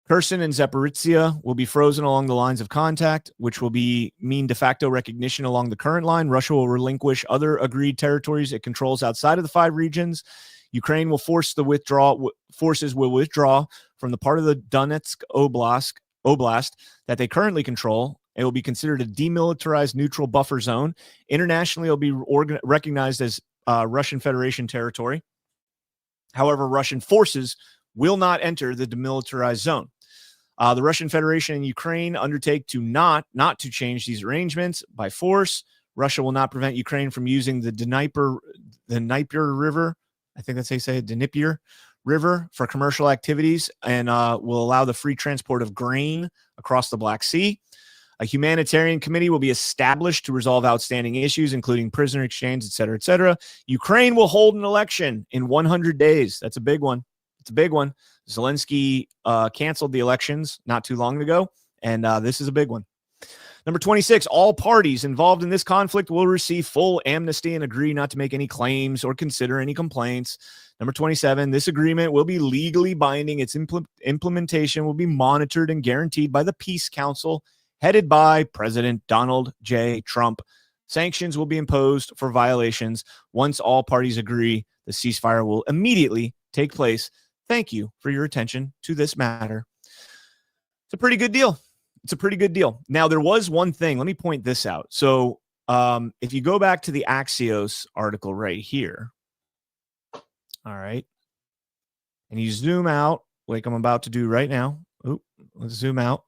Kherson and Zaporizhia will be frozen along the lines of contact, which will mean de facto recognition along the current line. Russia will relinquish other agreed territories it controls outside of the 5 regions. Ukraine will forces will withdraw from the part of the Donetsk Oblast that they currently control. It will be considered a demilitarized neutral buffer zone. Internationally, it will be recognized as Russian Federation territory. However, Russian forces will not enter the demilitarized zone. The Russian Federation and Ukraine undertake to not to change these arrangements by force. Russia will not prevent Ukraine from using the Dnieper River. I think that's how you say it, Dnieper River, for commercial activities, and will allow the free transport of grain across the Black Sea. A humanitarian committee will be established to resolve outstanding issues, including prisoner exchange, et cetera, et cetera. Ukraine will hold an election in 100 days. That's a big one. It's a big one. Zelensky canceled the elections not too long ago, and this is a big one. Number 26, all parties involved in this conflict will receive full amnesty and agree not to make any claims or consider any complaints. Number 27, this agreement will be legally binding. Its implementation will be monitored and guaranteed by the Peace Council, headed by President Donald J. Trump. Sanctions will be imposed for violations. Once all parties agree, the ceasefire will immediately take place. Thank you for your attention to this matter. It's a pretty good deal. It's a pretty good deal. Now, there was one thing. Let me point this out. So if you go back to the Axios article right here, all right, and you zoom out like I'm about to do right now. Let's zoom out.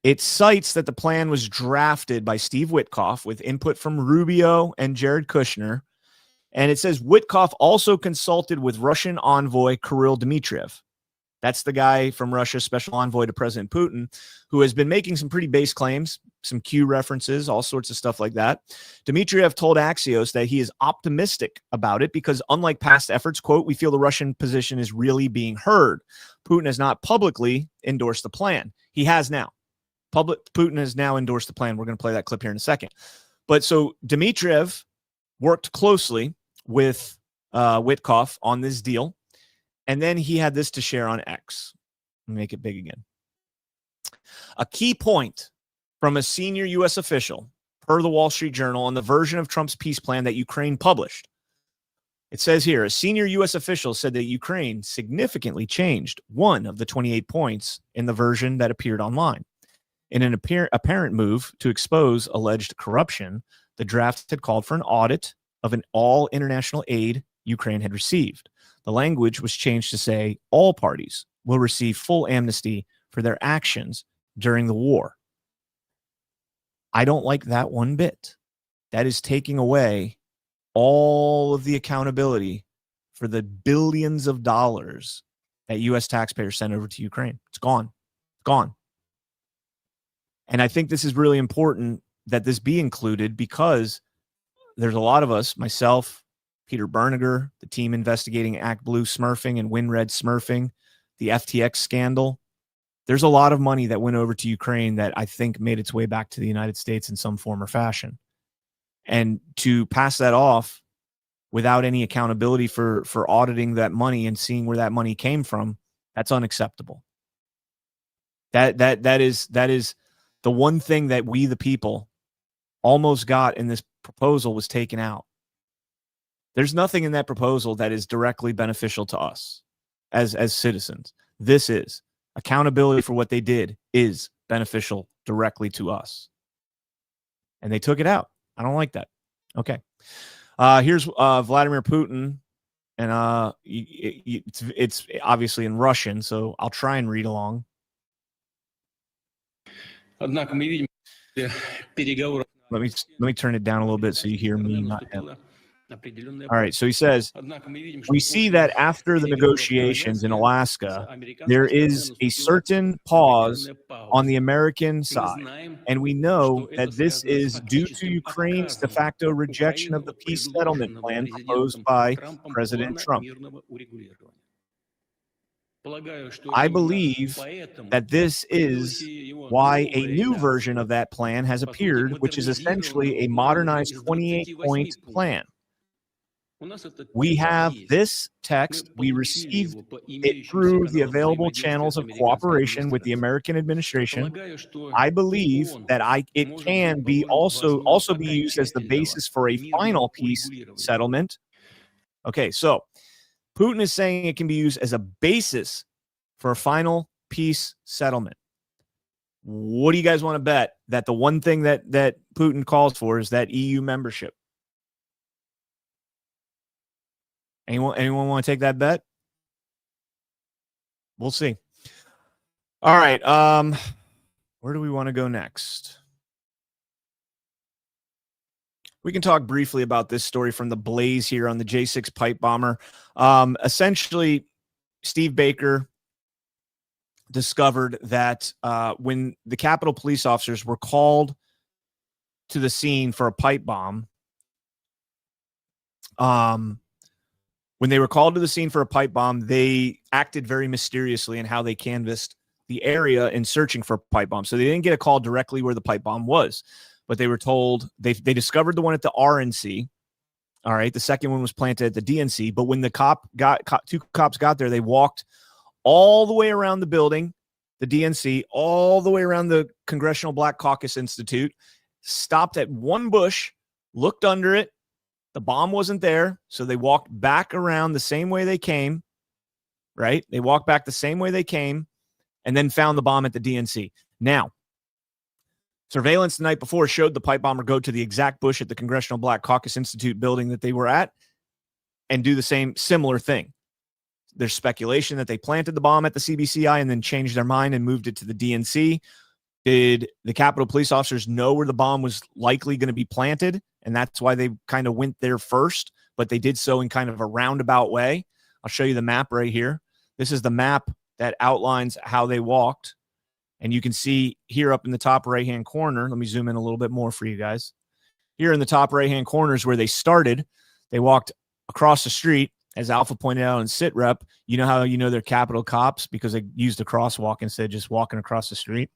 It cites that the plan was drafted by Steve Witkoff with input from Rubio and Jared Kushner. And it says Witkoff also consulted with Russian envoy Kirill Dmitriev. That's the guy from Russia, special envoy to President Putin, who has been making some pretty base claims, some Q references, all sorts of stuff like that. Dmitriev told Axios that he is optimistic about it because, unlike past efforts, quote, we feel the Russian position is really being heard. Putin has not publicly endorsed the plan. He has now. Putin has now endorsed the plan. We're going to play that clip here in a second. But so Dmitriev worked closely with Witkoff on this deal. And then he had this to share on X. Make it big again. A key point from a senior U.S. official, per the Wall Street Journal, on the version of Trump's peace plan that Ukraine published. It says here, a senior U.S. official said that Ukraine significantly changed one of the 28 points in the version that appeared online. In an apparent move to expose alleged corruption, the draft had called for an audit of all international aid Ukraine had received. The language was changed to say all parties will receive full amnesty for their actions during the war. I don't like that one bit. That is taking away all of the accountability for the billions of dollars that U.S. taxpayers sent over to Ukraine. It's gone. It's gone. And I think this is really important that this be included because there's a lot of us, myself, Peter Berniger, the team investigating Act Blue smurfing and WinRed smurfing, the FTX scandal. There's a lot of money that went over to Ukraine that I think made its way back to the United States in some form or fashion. And to pass that off without any accountability for auditing that money and seeing where that money came from, that's unacceptable. That is the one thing that we, the people, almost got in this proposal was taken out. There's nothing in that proposal that is directly beneficial to us as citizens. This is accountability for what they did is beneficial directly to us. And they took it out. I don't like that. Okay. Here's Vladimir Putin. And it's obviously in Russian, so I'll try and read along. Let me turn it down a little bit so you hear me, not him. All right, so he says, we see that after the negotiations in Alaska, there is a certain pause on the American side, and we know that this is due to Ukraine's de facto rejection of the peace settlement plan proposed by President Trump. I believe that this is why a new version of that plan has appeared, which is essentially a modernized 28-point plan. We have this text. We received it through the available channels of cooperation with the American administration. I believe that it can be also be used as the basis for a final peace settlement. Okay, so Putin is saying it can be used as a basis for a final peace settlement. What do you guys want to bet that the one thing that Putin calls for is that EU membership? Anyone want to take that bet? We'll see. All right. Where do we want to go next? We can talk briefly about this story from the Blaze here on the J6 pipe bomber. Essentially, Steve Baker discovered that when the Capitol police officers were called to the scene for a pipe bomb, when they were called to the scene for a pipe bomb, they acted very mysteriously in how they canvassed the area in searching for a pipe bomb. So they didn't get a call directly where the pipe bomb was, but they were told they discovered the one at the RNC. All right. The second one was planted at the DNC. But when the two cops got there, they walked all the way around the building, the DNC, all the way around the Congressional Black Caucus Institute, stopped at one bush, looked under it. The bomb wasn't there, so they walked back around the same way they came, right? They walked back the same way they came and then found the bomb at the DNC. Now, surveillance the night before showed the pipe bomber go to the exact bush at the Congressional Black Caucus Institute building that they were at and do the similar thing. There's speculation that they planted the bomb at the CBCI and then changed their mind and moved it to the DNC. Did the Capitol police officers know where the bomb was likely going to be planted? And that's why they kind of went there first, but they did so in kind of a roundabout way. I'll show you the map right here. This is the map that outlines how they walked. And you can see here up in the top right-hand corner, let me zoom in a little bit more for you guys. Here in the top right-hand corner is where they started. They walked across the street, as Alpha pointed out in sit rep. You know how you know they're Capitol cops? Because they used a crosswalk instead of just walking across the street.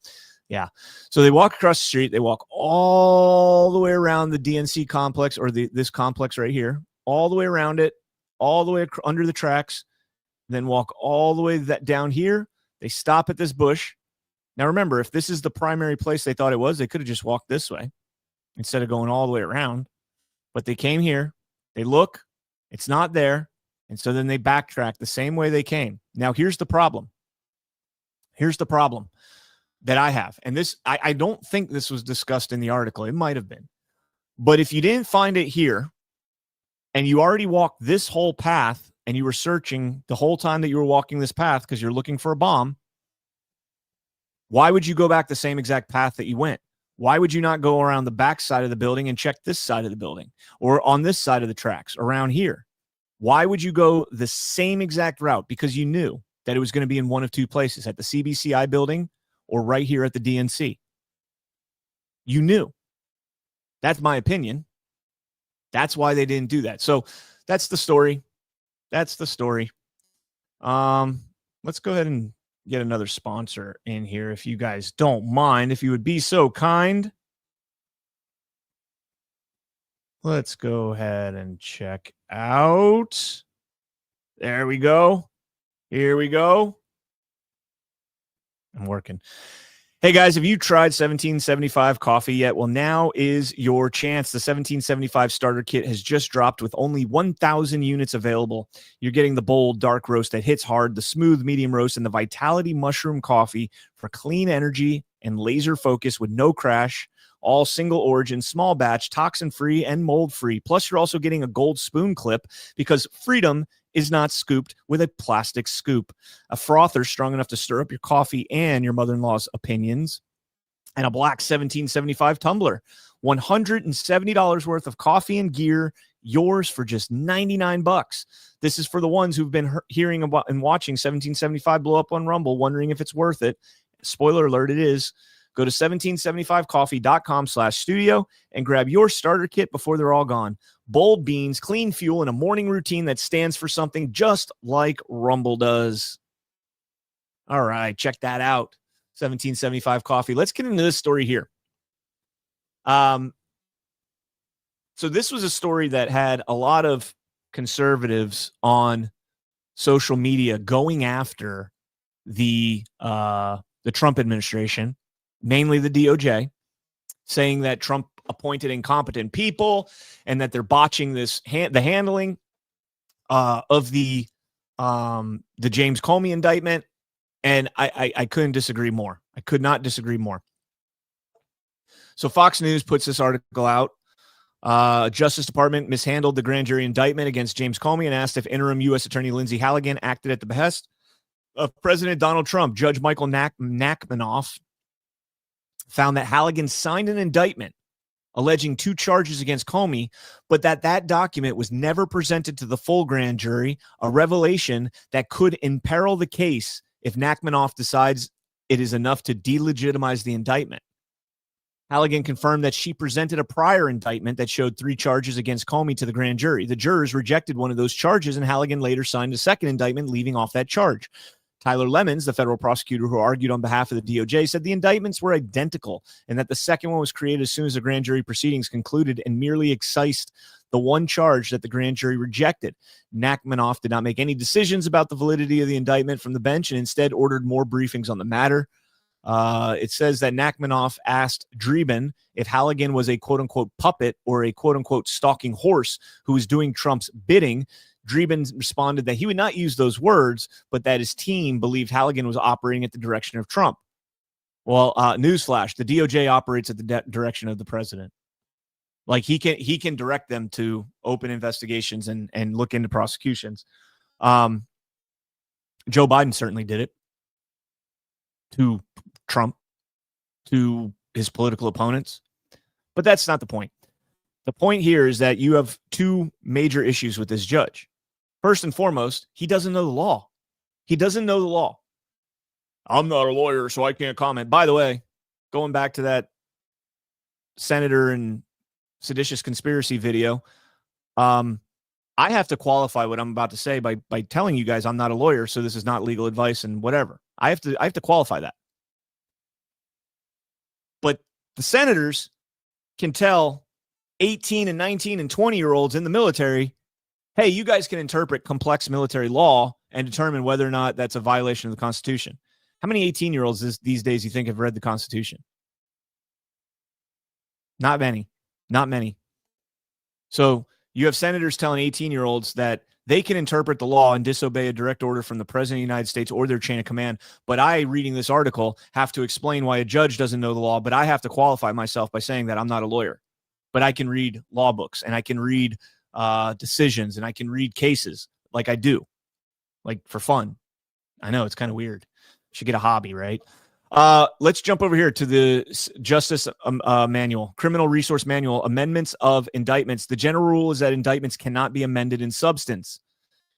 Yeah. So they walk across the street. They walk all the way around the DNC complex, or this complex right here, all the way around it, all the way under the tracks, then walk all the way down here. They stop at this bush. Now, remember, if this is the primary place they thought it was, they could have just walked this way instead of going all the way around. But they came here. They look. It's not there. And so then they backtrack the same way they came. Now, here's the problem. Here's the problem that I have. And this, I don't think this was discussed in the article. It might have been. But if you didn't find it here and you already walked this whole path and you were searching the whole time that you were walking this path because you're looking for a bomb, why would you go back the same exact path that you went? Why would you not go around the back side of the building and check this side of the building or on this side of the tracks around here? Why would you go the same exact route? Because you knew that it was going to be in one of two places, at the CBCI building or right here at the DNC. You knew. That's my opinion. That's why they didn't do that. So that's the story. That's the story. Let's go ahead and get another sponsor in here, if you guys don't mind, if you would be so kind. Let's go ahead and check out. There we go. Here we go. I'm working. Hey guys, have you tried 1775 coffee yet? Well, now is your chance. The 1775 starter kit has just dropped with only 1,000 units available. You're getting the bold dark roast that hits hard, the smooth medium roast, and the Vitality mushroom coffee for clean energy and laser focus with no crash. All single origin, small batch, toxin free, and mold free. Plus, you're also getting a gold spoon clip because freedom is not scooped with a plastic scoop. A frother strong enough to stir up your coffee and your mother-in-law's opinions. And a black 1775 tumbler. $170 worth of coffee and gear, yours for just $99. This is for the ones who've been hearing about and watching 1775 blow up on Rumble, wondering if it's worth it. Spoiler alert, it is. Go to 1775coffee.com/studio and grab your starter kit before they're all gone. Bold beans, clean fuel, and a morning routine that stands for something just like Rumble does. All right, check that out. 1775 coffee. Let's get into this story here. So this was a story that had a lot of conservatives on social media going after the Trump administration, mainly the DOJ, saying that Trump appointed incompetent people and that they're botching the handling of the James Comey indictment. And I couldn't disagree more. I could not disagree more. So Fox News puts this article out. Justice Department mishandled the grand jury indictment against James Comey and asked if interim U.S. Attorney Lindsay Halligan acted at the behest of President Donald Trump. Judge Michael Nachmanoff found that Halligan signed an indictment alleging 2 charges against Comey, but that document was never presented to the full grand jury, a revelation that could imperil the case if Nachmanoff decides it is enough to delegitimize the indictment. Halligan confirmed that she presented a prior indictment that showed 3 charges against Comey to the grand jury. The jurors rejected one of those charges, and Halligan later signed a second indictment, leaving off that charge. Tyler Lemons, the federal prosecutor who argued on behalf of the DOJ, said the indictments were identical and that the second one was created as soon as the grand jury proceedings concluded and merely excised the one charge that the grand jury rejected. Nachmanoff did not make any decisions about the validity of the indictment from the bench and instead ordered more briefings on the matter. It says that Nachmanoff asked Dreeben if Halligan was a quote-unquote puppet or a quote-unquote stalking horse who was doing Trump's bidding. Dreeben responded that he would not use those words, but that his team believed Halligan was operating at the direction of Trump. Well, newsflash, the DOJ operates at the direction of the president. Like he can direct them to open investigations and look into prosecutions. Joe Biden certainly did it to Trump, to his political opponents. But that's not the point. The point here is that you have 2 major issues with this judge. First and foremost, he doesn't know the law. He doesn't know the law. I'm not a lawyer, so I can't comment. By the way, going back to that senator and seditious conspiracy video, I have to qualify what I'm about to say by telling you guys I'm not a lawyer, so this is not legal advice and whatever. I have to qualify that. But the senators can tell 18 and 19 and 20-year-olds in the military, hey, you guys can interpret complex military law and determine whether or not that's a violation of the Constitution. How many 18-year-olds these days you think have read the Constitution? Not many. Not many. So you have senators telling 18-year-olds that they can interpret the law and disobey a direct order from the President of the United States or their chain of command. But I, reading this article, have to explain why a judge doesn't know the law, but I have to qualify myself by saying that I'm not a lawyer. But I can read law books, and I can read decisions, and I can read cases like I do, like for fun. I know it's kind of weird. Should get a hobby, right? Let's jump over here to the Justice Manual, Criminal Resource Manual, amendments of indictments. The general rule is that indictments cannot be amended in substance.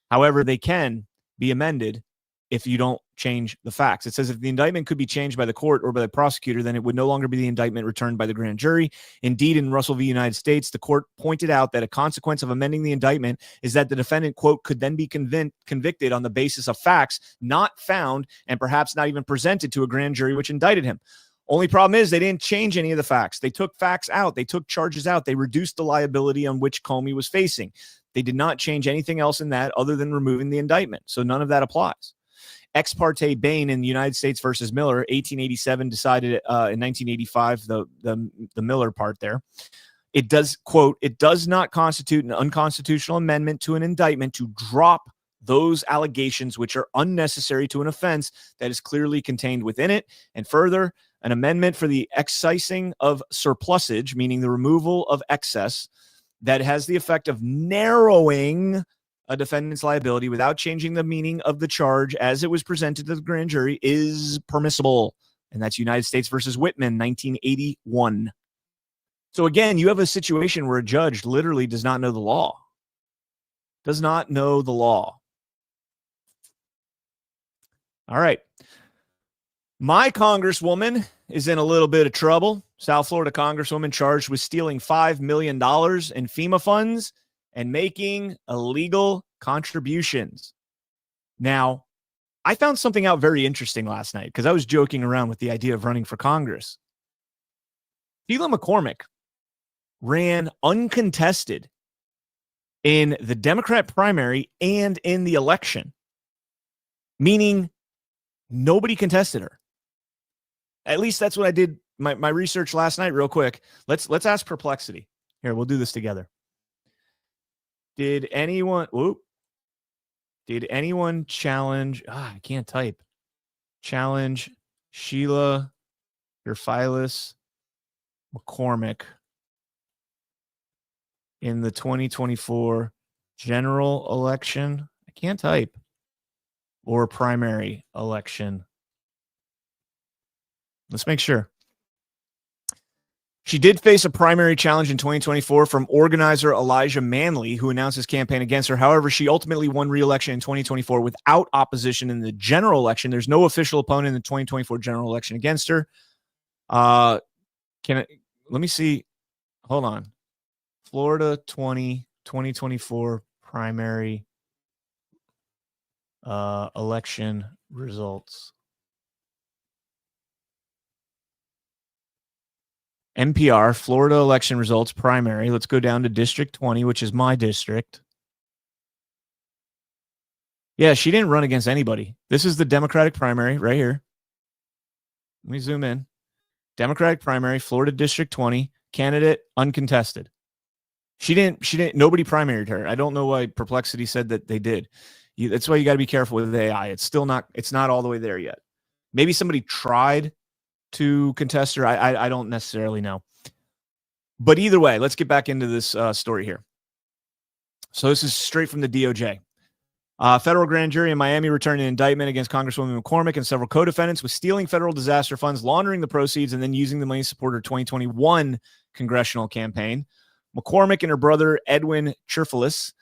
However, they can be amended if you don't change the facts. It says if the indictment could be changed by the court or by the prosecutor, then it would no longer be the indictment returned by the grand jury. Indeed, in Russell v. United States, the court pointed out that a consequence of amending the indictment is that the defendant, quote, could then be convicted on the basis of facts not found and perhaps not even presented to a grand jury which indicted him. Only problem is they didn't change any of the facts. They took facts out. They took charges out. They reduced the liability on which Comey was facing. They did not change anything else in that other than removing the indictment. So none of that applies. Ex parte Bain in the United States versus Miller, 1887, decided in 1985, the Miller part there. It does, quote, it does not constitute an unconstitutional amendment to an indictment to drop those allegations which are unnecessary to an offense that is clearly contained within it. And further, an amendment for the excising of surplusage, meaning the removal of excess, that has the effect of narrowing a defendant's liability without changing the meaning of the charge as it was presented to the grand jury is permissible. And that's United States versus Whitman, 1981. So again, you have a situation where a judge literally does not know the law. Does not know the law. All right. My congresswoman is in a little bit of trouble. South Florida congresswoman charged with stealing $5 million in FEMA funds and making illegal contributions. Now, I found something out very interesting last night because I was joking around with the idea of running for Congress. Sheila McCormick ran uncontested in the Democrat primary and in the election, meaning nobody contested her. At least that's what I did my research last night real quick. Let's ask Perplexity. Here, we'll do this together. Did anyone challenge, I can't type, challenge Sheila Gerphilus McCormick in the 2024 general election? I can't type. Or primary election. Let's make sure. She did face a primary challenge in 2024 from organizer Elijah Manley, who announced his campaign against her. However, she ultimately won re-election in 2024 without opposition in the general election. There's no official opponent in the 2024 general election against her. Let me see. Hold on. Florida 2024 primary election results. NPR, Florida election results primary. Let's go down to District 20, which is my district. Yeah, she didn't run against anybody. This is the Democratic primary right here. Let me zoom in. Democratic primary, Florida District 20, candidate uncontested. Nobody primaried her. I don't know why Perplexity said that they did. That's why you got to be careful with AI. It's not all the way there yet. Maybe somebody tried to contest her. I don't necessarily know. But either way, let's get back into this story here. So this is straight from the DOJ. Federal grand jury in Miami returned an indictment against Congresswoman McCormick and several co-defendants with stealing federal disaster funds, laundering the proceeds, and then using the money to support her 2021 congressional campaign. McCormick and her brother, Edwin Cherfilis,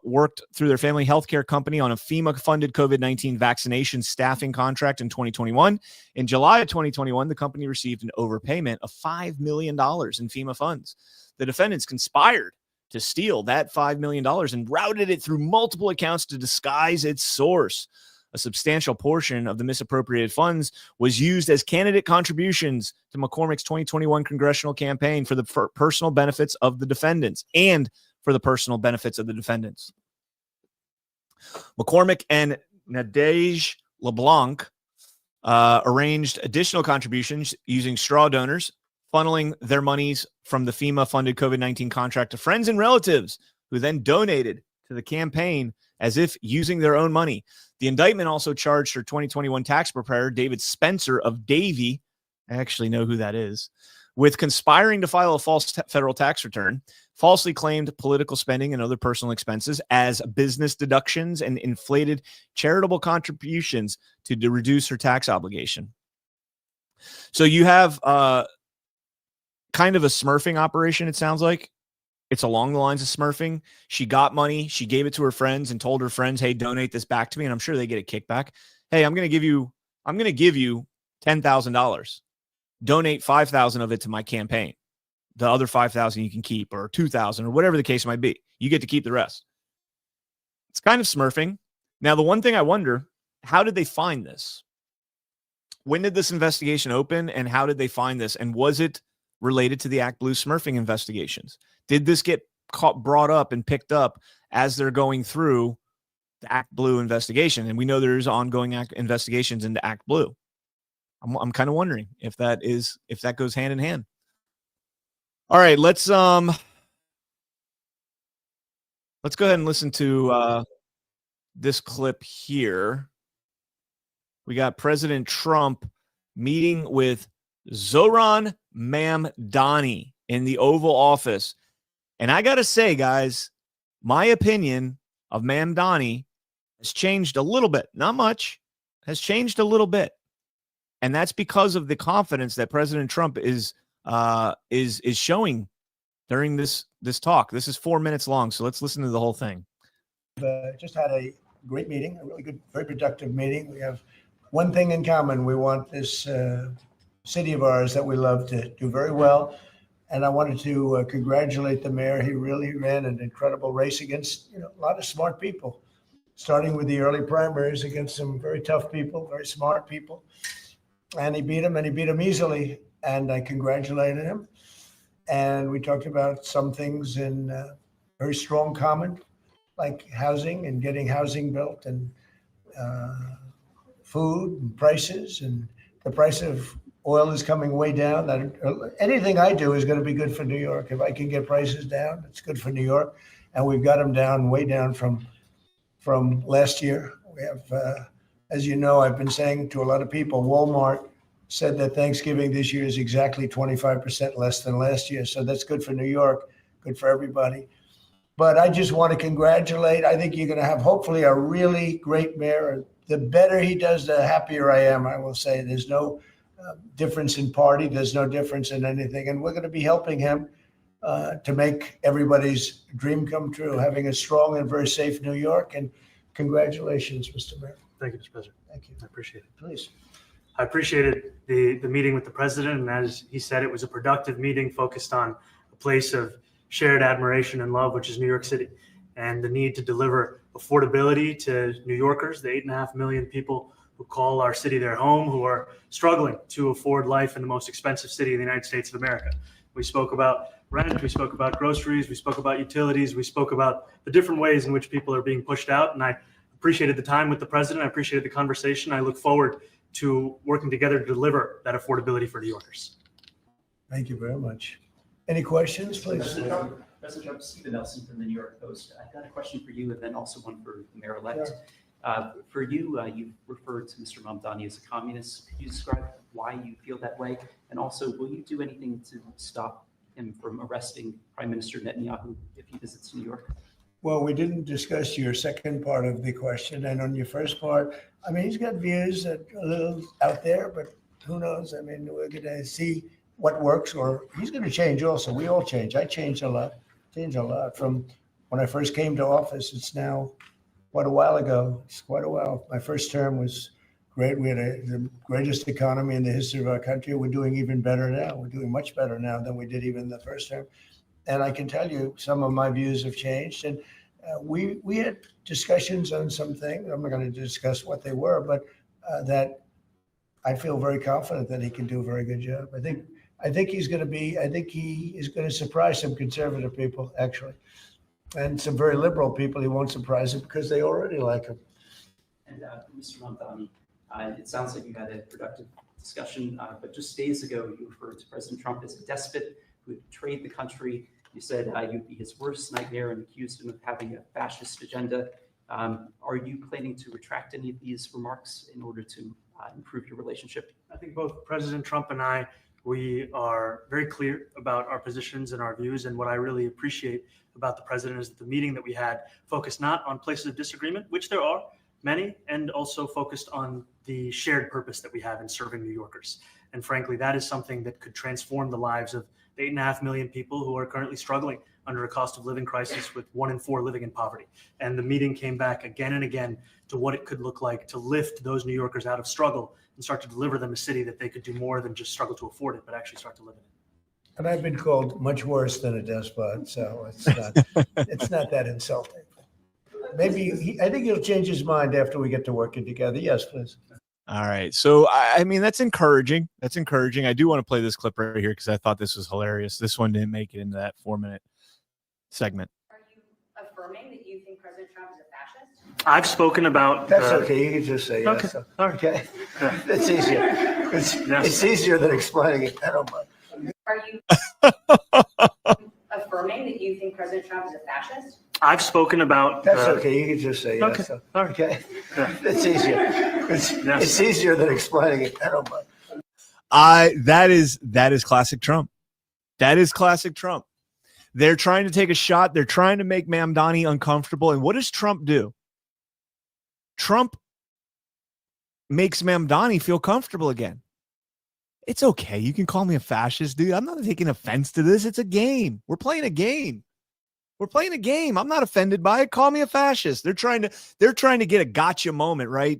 worked through their family healthcare company on a FEMA-funded COVID-19 vaccination staffing contract in 2021. In July of 2021, the company received an overpayment of $5 million in FEMA funds. The defendants conspired to steal that $5 million and routed it through multiple accounts to disguise its source. A substantial portion of the misappropriated funds was used as candidate contributions to McCormick's 2021 congressional campaign for the personal benefits of the defendants and for the personal benefits of the defendants. McCormick and Nadege LeBlanc arranged additional contributions using straw donors, funneling their monies from the FEMA-funded COVID-19 contract to friends and relatives who then donated to the campaign as if using their own money. The indictment also charged her 2021 tax preparer, David Spencer of Davie, I actually know who that is, with conspiring to file a false federal tax return, falsely claimed political spending and other personal expenses as business deductions, and inflated charitable contributions to reduce her tax obligation. So you have kind of a smurfing operation, it sounds like. It's along the lines of smurfing. She got money. She gave it to her friends and told her friends, hey, donate this back to me. And I'm sure they get a kickback. Hey, I'm going to give you $10,000. Donate 5,000 of it to my campaign. The other 5,000 you can keep, or 2,000, or whatever the case might be. You get to keep the rest. It's kind of smurfing. Now, the one thing I wonder, how did they find this? When did this investigation open, and how did they find this? And was it related to the Act Blue smurfing investigations? Did this get brought up and picked up as they're going through the Act Blue investigation? And we know there's ongoing investigations into Act Blue. I'm kind of wondering if that goes hand in hand. All right, let's go ahead and listen to this clip here. We got President Trump meeting with Zohran Mamdani in the Oval Office. And I got to say, guys, my opinion of Mamdani has changed a little bit. Not much. Has changed a little bit. And that's because of the confidence that President Trump is showing during this talk. This is 4 minutes long, so let's listen to the whole thing. Just had a great meeting, a really good, very productive meeting. We have one thing in common. We want this city of ours that we love to do very well. And I wanted to congratulate the mayor. He really ran an incredible race against a lot of smart people. starting with the early primaries against some very tough people, very smart people. And he beat them easily. And I congratulated him. And we talked about some things in very strong common, like housing and getting housing built, and food and prices, and the price of oil is coming way down. Anything I do is going to be good for New York. If I can get prices down, it's good for New York. And we've got them down, way down from last year. We have, as you know, I've been saying to a lot of people, Walmart said that Thanksgiving this year is exactly 25% less than last year. So that's good for New York, good for everybody. But I just want to congratulate. I think you're going to have hopefully a really great mayor. The better he does, the happier I am. I will say there's no difference in party. There's no difference in anything. And we're going to be helping him to make everybody's dream come true, having a strong and very safe New York. And congratulations, Mr. Mayor. Thank you, Mr. President. Thank you. I appreciate it. Please. I appreciated the meeting with the president. And as he said, it was a productive meeting focused on a place of shared admiration and love, which is New York City, and the need to deliver affordability to New Yorkers, the 8.5 million people who call our city their home, who are struggling to afford life in the most expensive city in the United States of America. We spoke about rent, we spoke about groceries, we spoke about utilities, we spoke about the different ways in which people are being pushed out. And I appreciated the time with the president. I appreciated the conversation. I look forward to working together to deliver that affordability for New Yorkers. Thank you very much. Any questions, please? President Trump, Stephen Nelson from the New York Post. I've got a question for you and then also one for the mayor-elect. For you, you referred to Mr. Mamdani as a communist. Could you describe why you feel that way? And also, will you do anything to stop him from arresting Prime Minister Netanyahu if he visits New York? Well, we didn't discuss your second part of the question. And on your first part, I mean, he's got views that are a little out there, but who knows? I mean, we're going to see what works, or he's going to change also. We all change. I changed a lot from when I first came to office. It's now quite a while ago. It's quite a while. My first term was great. We had the greatest economy in the history of our country. We're doing even better now. We're doing much better now than we did even the first term. And I can tell you some of my views have changed. And we had discussions on some things. I'm not going to discuss what they were, but that I feel very confident that he can do a very good job. I think he is going to surprise some conservative people, actually. And some very liberal people, he won't surprise them because they already like him. And Mr. Mamdani, it sounds like you had a productive discussion, but just days ago, you referred to President Trump as a despot who had betrayed the country. You said you'd be his worst nightmare and accused him of having a fascist agenda. Are you planning to retract any of these remarks in order to improve your relationship? I think both President Trump and I, we are very clear about our positions and our views. And what I really appreciate about the president is that the meeting that we had focused not on places of disagreement, which there are many, and also focused on the shared purpose that we have in serving New Yorkers. And frankly, that is something that could transform the lives of the 8.5 million people who are currently struggling under a cost of living crisis, with 1 in 4 living in poverty. And the meeting came back again and again to what it could look like to lift those New Yorkers out of struggle and start to deliver them a city that they could do more than just struggle to afford it, but actually start to live in it. And I've been called much worse than a despot, so it's not that insulting. Maybe I think he'll change his mind after we get to working together. Yes, please. All right. So, I mean, that's encouraging. That's encouraging. I do want to play this clip right here because I thought this was hilarious. This one didn't make it into that 4-minute segment. Are you affirming that you think President Trump is a fascist? I've spoken about... That's okay. You can just say yes. Okay. That's easier. It's easier than explaining it. I don't mind. Are you affirming that you think President Trump is a fascist? I've spoken about... That's okay. You can just say yes. Okay. It's easier. It's easier than explaining it. I don't mind. That is classic Trump. That is classic Trump. They're trying to take a shot. They're trying to make Mamdani uncomfortable. And what does Trump do? Trump makes Mamdani feel comfortable again. It's okay. You can call me a fascist, dude. I'm not taking offense to this. It's a game. We're playing a game. We're playing a game. I'm not offended by it. Call me a fascist. They're trying to get a gotcha moment, right?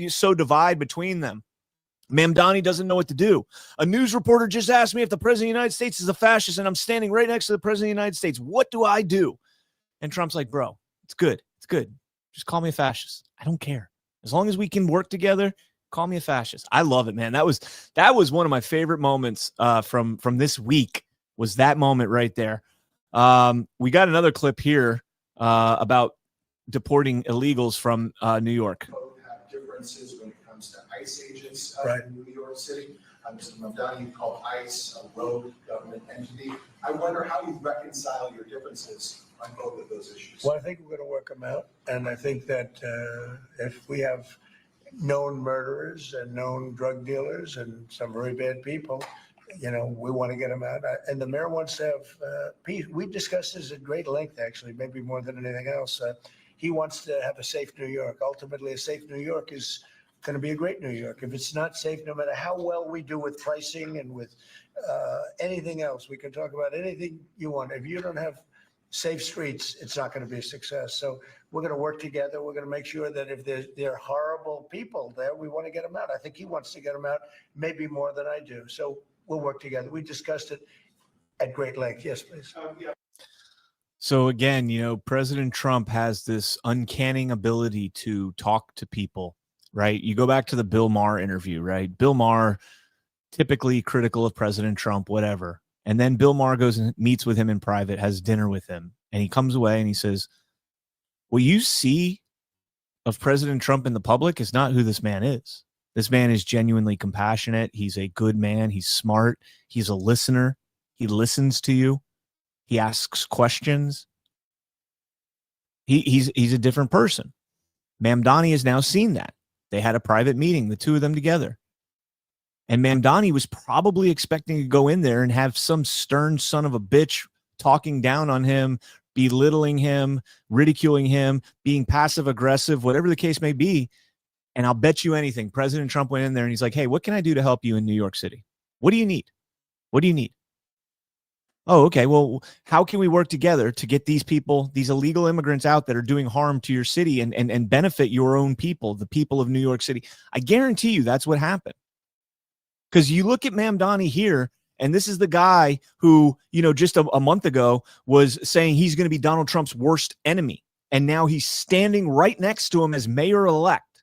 Sow divide between them. Mamdani doesn't know what to do. A news reporter just asked me if the president of the United States is a fascist, and I'm standing right next to the president of the United States. What do I do? And Trump's like, bro, it's good. It's good. Just call me a fascist. I don't care. As long as we can work together, call me a fascist. I love it, man. That was one of my favorite moments from this week, was that moment right there. We got another clip here about deporting illegals from New York. Have differences when it comes to ICE agents Right. in New York City. Mr. Mamdani, you call ICE a rogue government entity. I wonder how you reconcile your differences on both of those issues. Well, I think we're going to work them out. And I think that if we have known murderers and known drug dealers and some very bad people, we want to get them out. And the mayor wants to have peace. We've discussed this at great length, actually, maybe more than anything else. He wants to have a safe New York. Ultimately, a safe New York is going to be a great New York. If it's not safe, no matter how well we do with pricing and with anything else, we can talk about anything you want. If you don't have safe streets, it's not going to be a success. So we're going to work together. We're going to make sure that if there are horrible people there, we want to get them out. I think he wants to get them out, maybe more than I do. So we'll work together. We discussed it at great length. Yes, please. So again, President Trump has this uncanny ability to talk to people, right? You go back to the Bill Maher interview, right? Bill Maher, typically critical of President Trump, whatever. And then Bill Maher goes and meets with him in private, has dinner with him, and he comes away and he says, what you see of President Trump in the public is not who this man is. This man is genuinely compassionate. He's a good man. He's smart. He's a listener. He listens to you. He asks questions. He's a different person. Mamdani has now seen that. They had a private meeting, the two of them together. And Mamdani was probably expecting to go in there and have some stern son of a bitch talking down on him, belittling him, ridiculing him, being passive aggressive, whatever the case may be. And I'll bet you anything, President Trump went in there and he's like, hey, what can I do to help you in New York City? What do you need? What do you need? Oh, okay. Well, how can we work together to get these people, these illegal immigrants out that are doing harm to your city and benefit your own people, the people of New York City? I guarantee you that's what happened. Because you look at Mamdani here, and this is the guy who, just a month ago was saying he's going to be Donald Trump's worst enemy. And now he's standing right next to him as mayor-elect.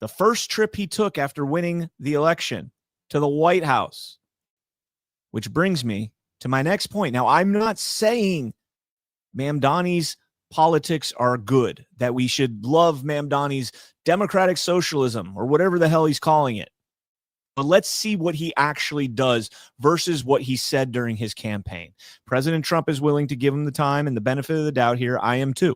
The first trip he took after winning the election to the White House, which brings me to my next point. Now, I'm not saying Mamdani's politics are good, that we should love Mamdani's democratic socialism or whatever the hell he's calling it. But let's see what he actually does versus what he said during his campaign. President Trump is willing to give him the time and the benefit of the doubt here. I am too.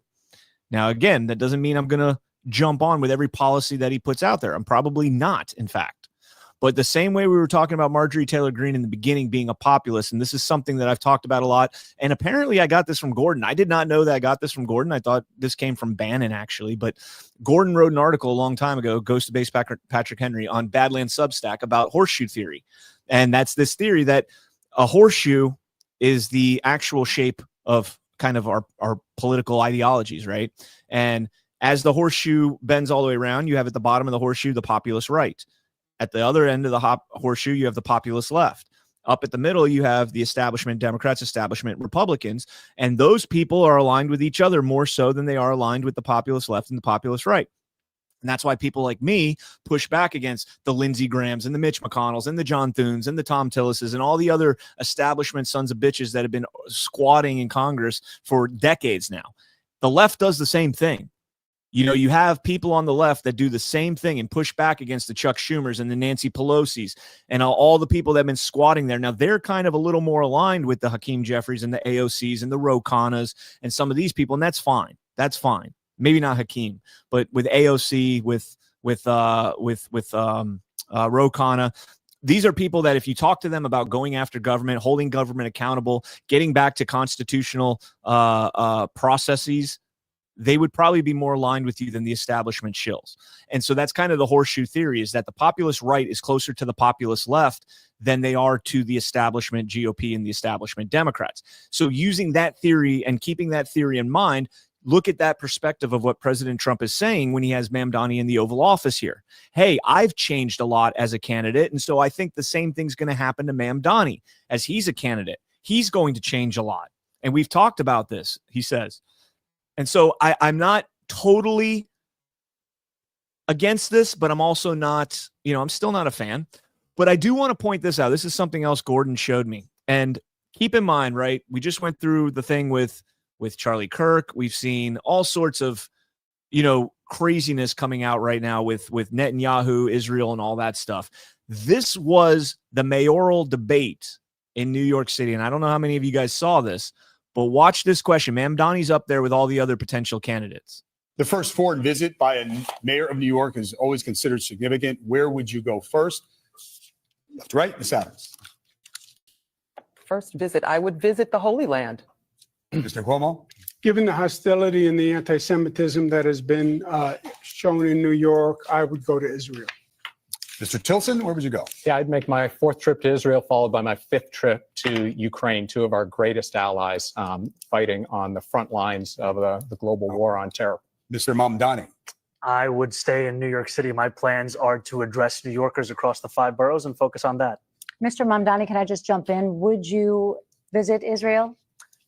Now, again, that doesn't mean I'm going to jump on with every policy that he puts out there. I'm probably not, in fact. But the same way we were talking about Marjorie Taylor Greene in the beginning being a populist, and this is something that I've talked about a lot, and apparently I got this from Gordon. I did not know that I got this from Gordon. I thought this came from Bannon, actually, but Gordon wrote an article a long time ago, Ghost to Base Patrick Henry, on Badlands Substack about horseshoe theory. And that's this theory that a horseshoe is the actual shape of kind of our political ideologies, right? And as the horseshoe bends all the way around, you have at the bottom of the horseshoe the populist right. At the other end of the horseshoe, you have the populist left. Up at the middle, you have the establishment Democrats, establishment Republicans, and those people are aligned with each other more so than they are aligned with the populist left and the populist right. And that's why people like me push back against the Lindsey Grahams and the Mitch McConnells and the John Thunes and the Tom Tillises and all the other establishment sons of bitches that have been squatting in Congress for decades now. The left does the same thing. You have people on the left that do the same thing and push back against the Chuck Schumers and the Nancy Pelosi's and all the people that have been squatting there. Now, they're kind of a little more aligned with the Hakeem Jeffries and the AOCs and the Ro Khannas and some of these people, and that's fine. That's fine. Maybe not Hakeem, but with AOC, with Ro Khanna, these are people that if you talk to them about going after government, holding government accountable, getting back to constitutional processes, they would probably be more aligned with you than the establishment shills. And so that's kind of the horseshoe theory, is that the populist right is closer to the populist left than they are to the establishment GOP and the establishment Democrats. So using that theory and keeping that theory in mind, look at that perspective of what President Trump is saying when he has Mamdani in the Oval Office here. Hey, I've changed a lot as a candidate, and so I think the same thing's going to happen to Mamdani as he's a candidate. He's going to change a lot. And we've talked about this, he says. And so I'm not totally against this, but I'm also not, I'm still not a fan. But I do want to point this out. This is something else Gordon showed me. And keep in mind, right, we just went through the thing with Charlie Kirk. We've seen all sorts of, craziness coming out right now with Netanyahu, Israel, and all that stuff. This was the mayoral debate in New York City. And I don't know how many of you guys saw this, but watch this question. Mamdani's up there with all the other potential candidates. The first foreign visit by a mayor of New York is always considered significant. Where would you go first? Left to right, Ms. Adams. First visit, I would visit the Holy Land. Mr. Cuomo? Given the hostility and the anti-Semitism that has been shown in New York, I would go to Israel. Mr. Tilson, where would you go? Yeah, I'd make my 4th trip to Israel, followed by my 5th trip to Ukraine, 2 of our greatest allies fighting on the front lines of the global war on terror. Mr. Mamdani. I would stay in New York City. My plans are to address New Yorkers across the 5 boroughs and focus on that. Mr. Mamdani, can I just jump in? Would you visit Israel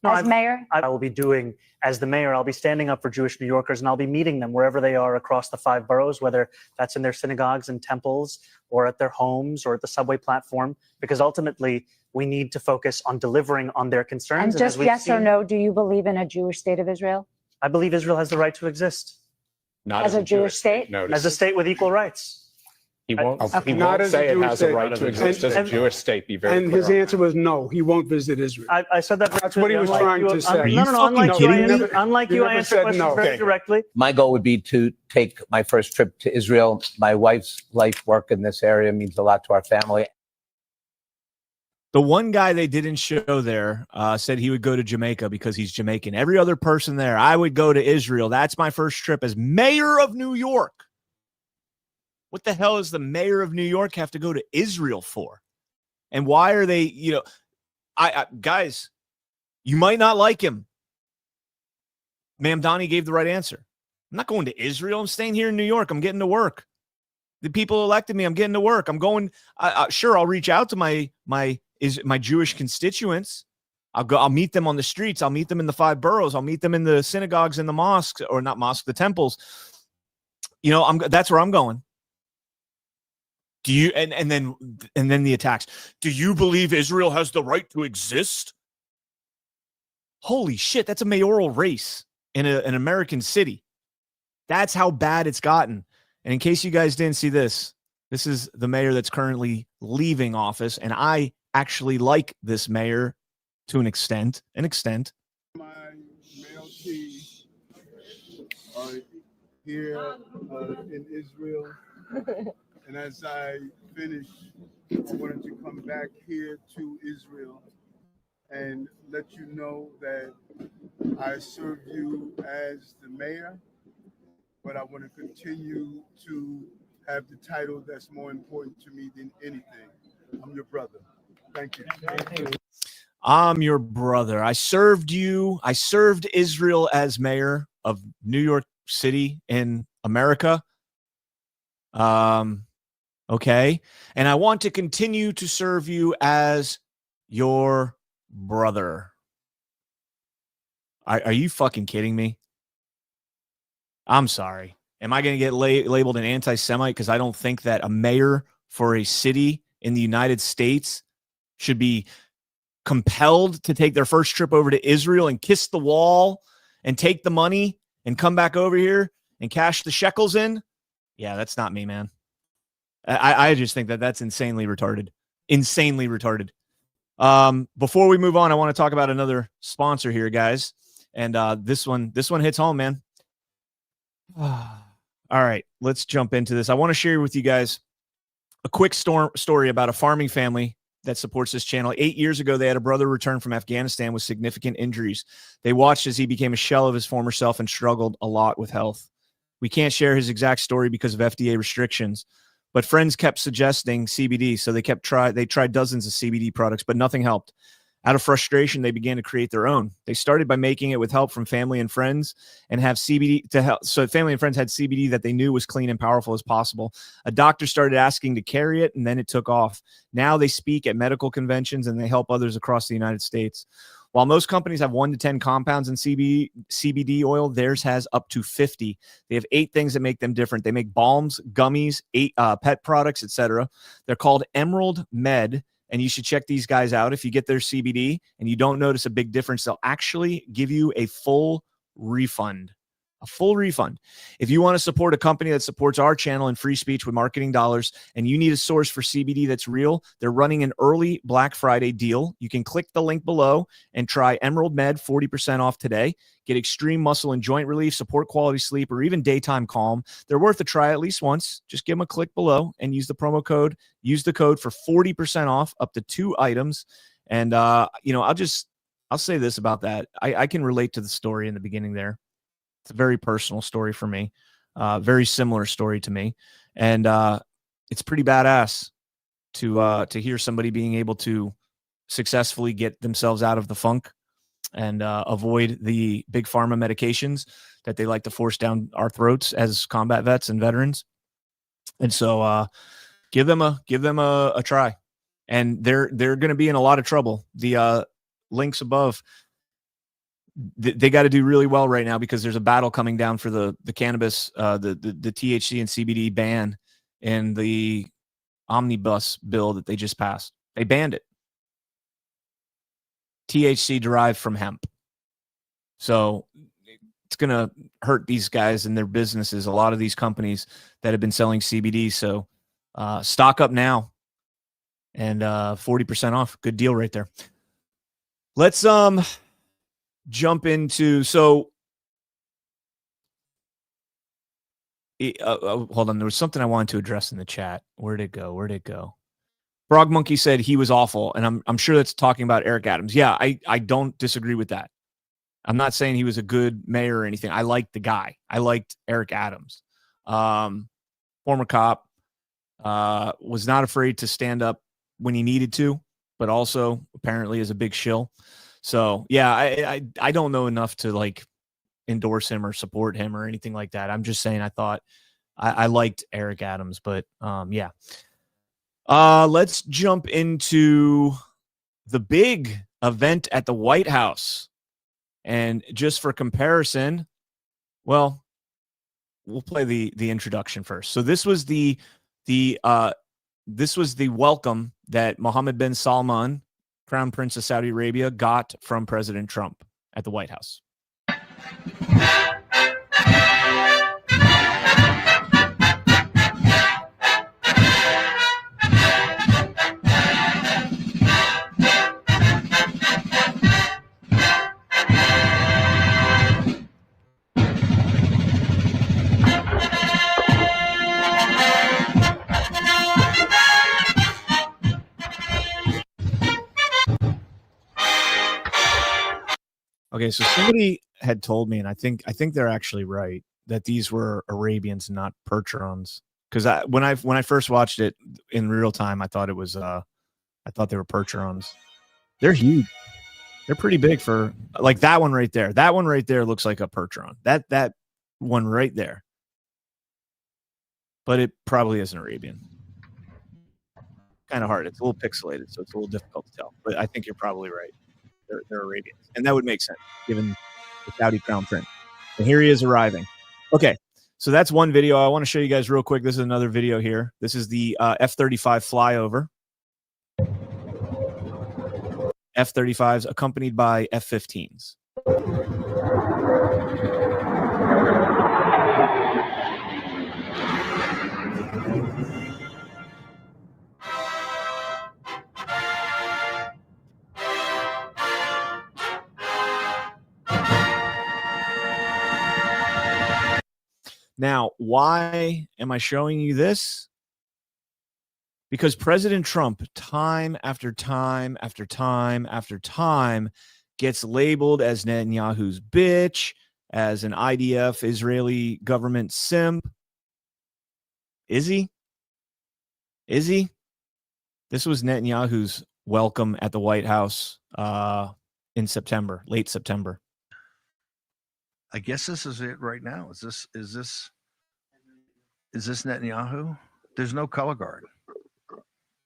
as mayor? I will be doing, as the mayor, I'll be standing up for Jewish New Yorkers, and I'll be meeting them wherever they are across the 5 boroughs, whether that's in their synagogues and temples or at their homes or at the subway platform, because ultimately we need to focus on delivering on their concerns. And just yes or no, do you believe in a Jewish state of Israel? I believe Israel has the right to exist. Not as a Jewish state? As a state with equal rights. He won't, Okay. he Not won't as a say it Jewish has a state. right to exist as a Jewish state. Be very And clear his on answer was no, he won't visit Israel. I said that. That's what he was trying to say. Unlike you, I answer questions very directly. My goal would be to take my first trip to Israel. My wife's life work in this area means a lot to our family. The one guy they didn't show there said he would go to Jamaica because he's Jamaican. Every other person there, I would go to Israel. That's my first trip as mayor of New York. What the hell does the mayor of New York have to go to Israel for? And why are they, guys, you might not like him. Mamdani gave the right answer. I'm not going to Israel. I'm staying here in New York. I'm getting to work. The people elected me. I'm getting to work. I'm going. Sure, I'll reach out to my Jewish constituents. I'll meet them on the streets. I'll meet them in the 5 boroughs. I'll meet them in the synagogues and the mosques, or not mosques, the temples. That's where I'm going. Do you and then the attacks? Do you believe Israel has the right to exist? Holy shit, that's a mayoral race in an American city. That's how bad it's gotten. And in case you guys didn't see this, this is the mayor that's currently leaving office, and I actually like this mayor to an extent. My male team here in Israel. And as I finish, I wanted to come back here to Israel and let you know that I serve you as the mayor, but I want to continue to have the title that's more important to me than anything. I'm your brother. Thank you. I'm your brother. I served you. I served Israel as mayor of New York City in America. Okay. And I want to continue to serve you as your brother. Are you fucking kidding me? I'm sorry. Am I going to get labeled an anti-Semite because I don't think that a mayor for a city in the United States should be compelled to take their first trip over to Israel and kiss the wall and take the money and come back over here and cash the shekels in? Yeah, that's not me, man. I just think that that's insanely retarded. Insanely retarded. Before we move on, I want to talk about another sponsor here, guys. And this one hits home, man. All right, let's jump into this. I want to share with you guys a quick story about a farming family that supports this channel. 8 years ago, they had a brother return from Afghanistan with significant injuries. They watched as he became a shell of his former self and struggled a lot with health. We can't share his exact story because of FDA restrictions, but friends kept suggesting CBD, so they tried dozens of CBD products, but nothing helped. Out of frustration, they began to create their own. They started by making it with help from family and friends and have CBD to help. So family and friends had CBD that they knew was clean and powerful as possible. A doctor started asking to carry it, and then it took off. Now they speak at medical conventions and they help others across the United States. While most companies have 1 to 10 compounds in CBD oil, theirs has up to 50. They have 8 things that make them different. They make balms, gummies, pet products, etc. They're called Emerald Med, and you should check these guys out. If you get their CBD and you don't notice a big difference, they'll actually give you a full refund. A full refund. If you want to support a company that supports our channel and free speech with marketing dollars, and you need a source for CBD that's real, they're running an early Black Friday deal. You can click the link below and try Emerald Med 40% off today. Get extreme muscle and joint relief, support quality sleep, or even daytime calm. They're worth a try at least once. Just give them a click below and use the promo code. Use the code for 40% off up to 2 items. And, I'll say this about that. I can relate to the story in the beginning there. It's a very personal story for me, very similar story to me, and it's pretty badass to hear somebody being able to successfully get themselves out of the funk and avoid the big pharma medications that they like to force down our throats as combat vets and veterans. And so, give them a try, and they're going to be in a lot of trouble. The links above. They got to do really well right now because there's a battle coming down for the cannabis, the THC and CBD ban in the omnibus bill that they just passed. They banned it. THC derived from hemp. So it's going to hurt these guys and their businesses, a lot of these companies that have been selling CBD. So stock up now and 40% off. Good deal right there. Let's jump into hold on, there was something I wanted to address in the chat. Where'd it go? Frog Monkey said he was awful, and I'm sure that's talking about Eric Adams. Yeah, I don't disagree with that. I'm not saying he was a good mayor or anything. I liked the guy. I liked Eric Adams. Former cop, was not afraid to stand up when he needed to, but also apparently is a big shill. So yeah, I don't know enough to like endorse him or support him or anything like that. I'm just saying I thought I liked Eric Adams, but yeah. Let's jump into the big event at the White House. And just for comparison, well, we'll play the introduction first. So this was the welcome that Mohammed bin Salman, Crown Prince of Saudi Arabia, got from President Trump at the White House. Okay, so somebody had told me, and I think they're actually right, that these were Arabians, not Percherons. Because when I first watched it in real time, I thought it was I thought they were Percherons. They're huge. They're pretty big for like that one right there. That one right there looks like a Percheron. That one right there. But it probably is an Arabian. Kind of hard. It's a little pixelated, so it's a little difficult to tell. But I think you're probably right. They're Arabians. And that would make sense, given the Saudi crown prince. And here he is arriving. Okay, so that's one video. I want to show you guys real quick. This is another video here. This is the F-35 flyover. F-35s accompanied by F-15s. Now, why am I showing you this? Because President Trump, time after time after time after time, gets labeled as Netanyahu's bitch, as an IDF Israeli government simp. Is he? Is he? This was Netanyahu's welcome at the White House in September, late September. I guess this is it right now. Is this Netanyahu? There's no color guard.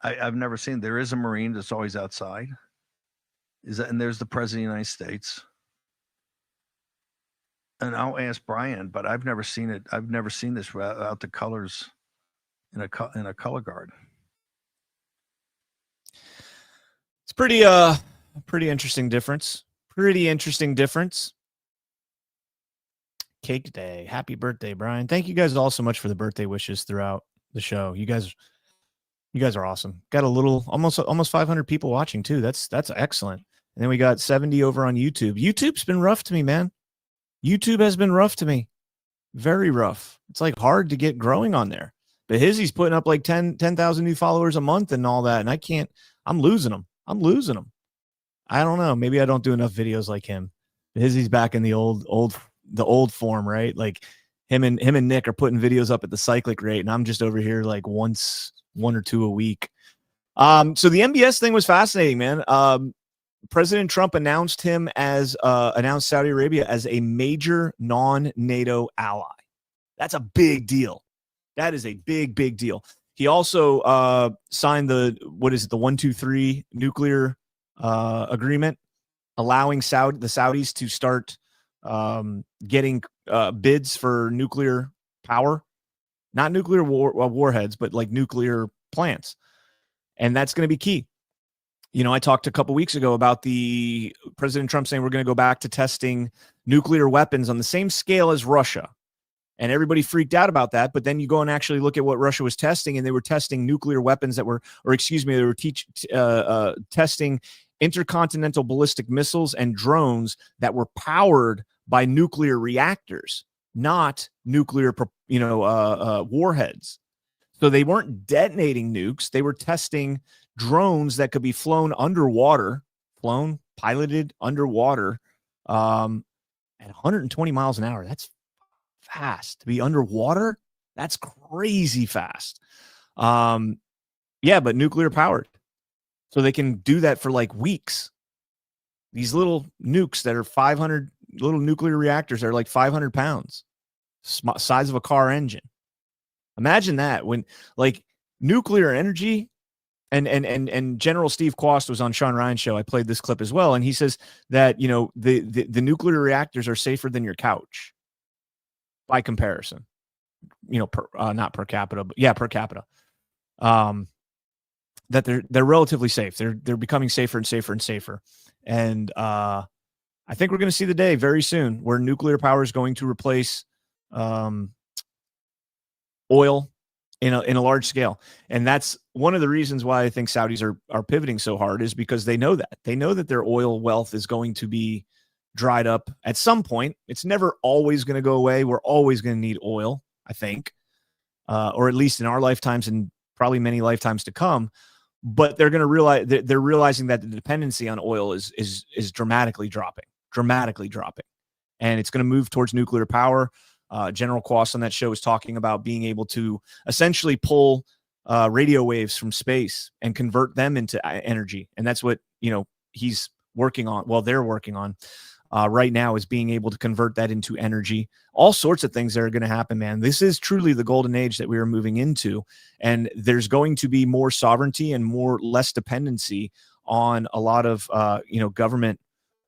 I've never seen. There is a Marine that's always outside. And there's the president of the United States. And I'll ask Brian, but I've never seen it. I've never seen this without the colors in a color guard. It's pretty interesting difference. Pretty interesting difference. Cake day. Happy birthday, Brian. Thank you guys all so much for the birthday wishes throughout the show. You guys are awesome. Got a little almost 500 people watching too. That's excellent. And then we got 70 over on YouTube. YouTube's been rough to me, man. YouTube has been rough to me. Very rough. It's like hard to get growing on there. But he's putting up like 10,000 new followers a month and all that. And I'm losing them. I don't know. Maybe I don't do enough videos like him. He's back in the old form, right? Like him and Nick are putting videos up at the cyclic rate. And I'm just over here like one or two a week. So the MBS thing was fascinating, man. President Trump announced Saudi Arabia as a major non-NATO ally. That's a big deal. That is a big deal. He also signed the 123 nuclear agreement, allowing the Saudis to start getting bids for nuclear power, not nuclear warheads, but like nuclear plants. And that's going to be key. You know, I talked a couple weeks ago about the President Trump saying we're going to go back to testing nuclear weapons on the same scale as Russia. And everybody freaked out about that. But then you go and actually look at what Russia was testing, and they were testing nuclear weapons they were testing intercontinental ballistic missiles and drones that were powered by nuclear reactors, not nuclear, warheads. So they weren't detonating nukes. They were testing drones that could be piloted underwater at 120 miles an hour. That's fast to be underwater. That's crazy fast. But nuclear powered. So they can do that for like weeks. These little nukes that are 500, little nuclear reactors are like 500 pounds, size of a car engine. Imagine that when like nuclear energy. And General Steve Quast was on Sean Ryan's show. I played this clip as well. And he says that, the nuclear reactors are safer than your couch by comparison, not per capita, but per capita. That they're relatively safe. They're becoming safer and safer and safer. And I think we're going to see the day very soon where nuclear power is going to replace oil in a large scale. And that's one of the reasons why I think Saudis are pivoting so hard, is because they know that their oil wealth is going to be dried up at some point. It's never always going to go away. We're always going to need oil, I think, or at least in our lifetimes and probably many lifetimes to come. But they're going to realize they're realizing that the dependency on oil is dramatically dropping, and it's going to move towards nuclear power. General Quast on that show was talking about being able to essentially pull radio waves from space and convert them into energy. And that's what, he's working on. Well, they're working on right now, is being able to convert that into energy. All sorts of things that are going to happen, man. This is truly the golden age that we are moving into. And there's going to be more sovereignty and less dependency on a lot of, government.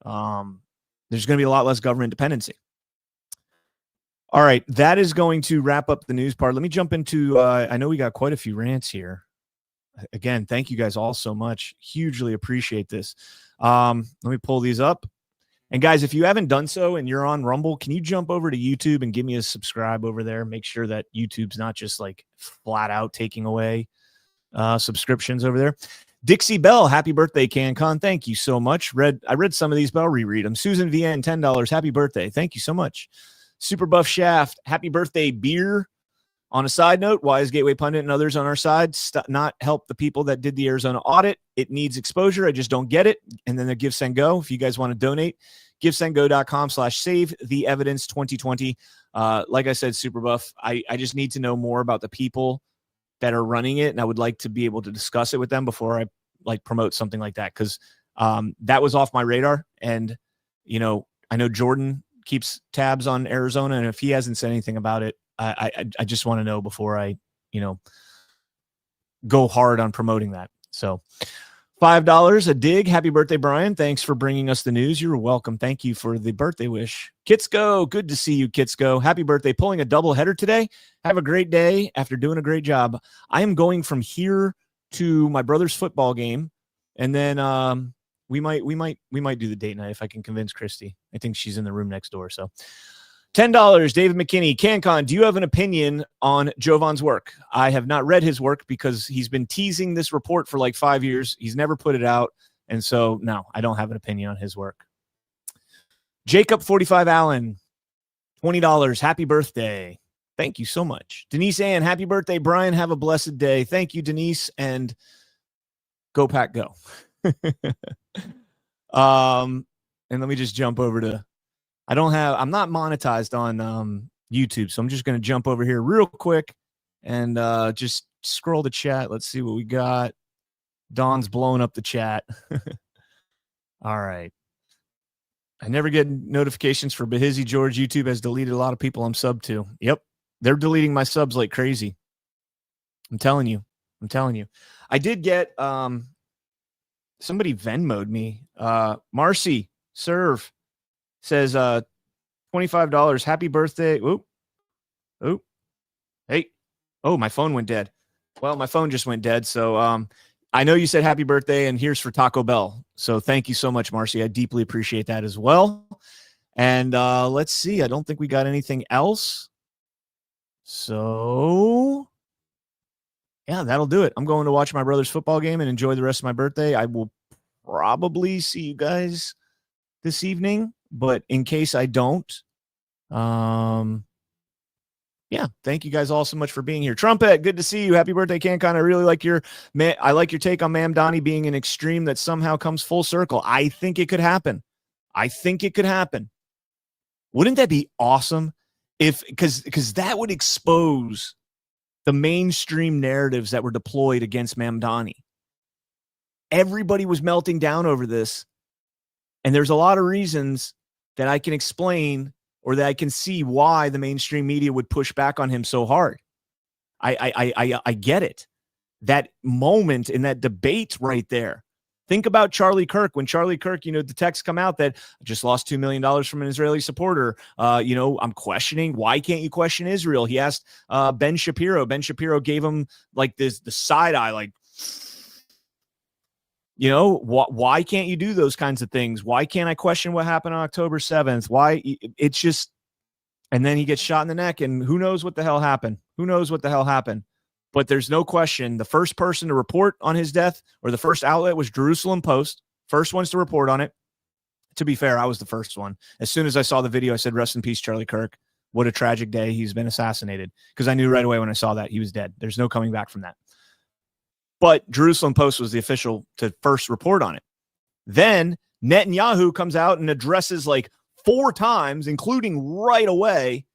There's going to be a lot less government dependency. All right, that is going to wrap up the news part. Let me jump into, I know we got quite a few rants here. Again, thank you guys all so much. Hugely appreciate this. Let me pull these up. And guys, if you haven't done so and you're on Rumble, can you jump over to YouTube and give me a subscribe over there? Make sure that YouTube's not just like flat out taking away subscriptions over there. Dixie Bell, happy birthday, CanCon. Thank you so much. I read some of these, but I'll reread them. Susan VN, $10. Happy birthday. Thank you so much. Super Buff Shaft, happy birthday, beer. On a side note, why is Gateway Pundit and others on our side not help the people that did the Arizona audit? It needs exposure. I just don't get it. And then the Give, Send, Go. If you guys want to donate, givesendgo.com/save the evidence 2020. Like I said, Super Buff, I just need to know more about the people that are running it. And I would like to be able to discuss it with them before I promote something like that. Cause that was off my radar. And, I know Jordan keeps tabs on Arizona, and if he hasn't said anything about it, I just want to know before I, go hard on promoting that. So $5 a dig. Happy birthday, Brian. Thanks for bringing us the news. You're welcome. Thank you for the birthday wish. Kitsko, good to see you, Kitsko. Happy birthday. Pulling a double header today. Have a great day after doing a great job. I am going from here to my brother's football game, and then we might do the date night if I can convince Christy. I think she's in the room next door. So $10, David McKinney. CanCon, do you have an opinion on Jovan's work? I have not read his work because he's been teasing this report for like 5 years. He's never put it out. And so, no, I don't have an opinion on his work. Jacob 45 Allen, $20. Happy birthday. Thank you so much. Denise Ann, happy birthday, Brian. Have a blessed day. Thank you, Denise. And go Pack Go. And let me just jump over to, I'm not monetized on YouTube, so I'm just going to jump over here real quick and just scroll the chat. Let's see what we got. Dawn's blowing up the chat. All right. I never get notifications for Bahizzy George. YouTube has deleted a lot of people I'm subbed to. Yep. They're deleting my subs like crazy. I'm telling you. I did get somebody Venmo'd me. Marcy Serve says $25. Happy birthday. Oop. Hey. Oh, my phone went dead. Well, my phone just went dead. So I know you said happy birthday, and here's for Taco Bell. So thank you so much, Marcy. I deeply appreciate that as well. And let's see. I don't think we got anything else. So yeah, that'll do it. I'm going to watch my brother's football game and enjoy the rest of my birthday. I will probably see you guys this evening, but in case I don't, yeah, thank you guys all so much for being here. Trumpet, good to see you. Happy birthday, CanCon. I really like your take on Ma'am Donnie being an extreme that somehow comes full circle. I think it could happen. Wouldn't that be awesome if, because that would expose the mainstream narratives that were deployed against Ma'am Donnie. Everybody was melting down over this, and there's a lot of reasons that I can explain or that I can see why the mainstream media would push back on him so hard. I get it. That moment in that debate right there. Think about Charlie Kirk. When Charlie Kirk, the texts come out that I just lost $2 million from an Israeli supporter. I'm questioning, why can't you question Israel? He asked Ben Shapiro. Ben Shapiro gave him like the side eye, like, why can't you do those kinds of things? Why can't I question what happened on October 7th? Why? It's just, and then he gets shot in the neck, and who knows what the hell happened? But there's no question the first person to report on his death, or the first outlet, was Jerusalem Post. First ones to report on it. To be fair, I was the first one. As soon as I saw the video, I said, rest in peace, Charlie Kirk. What a tragic day. He's been assassinated. Because I knew right away when I saw that he was dead. There's no coming back from that. But Jerusalem Post was the official to first report on it. Then Netanyahu comes out and addresses like 4 times, including right away,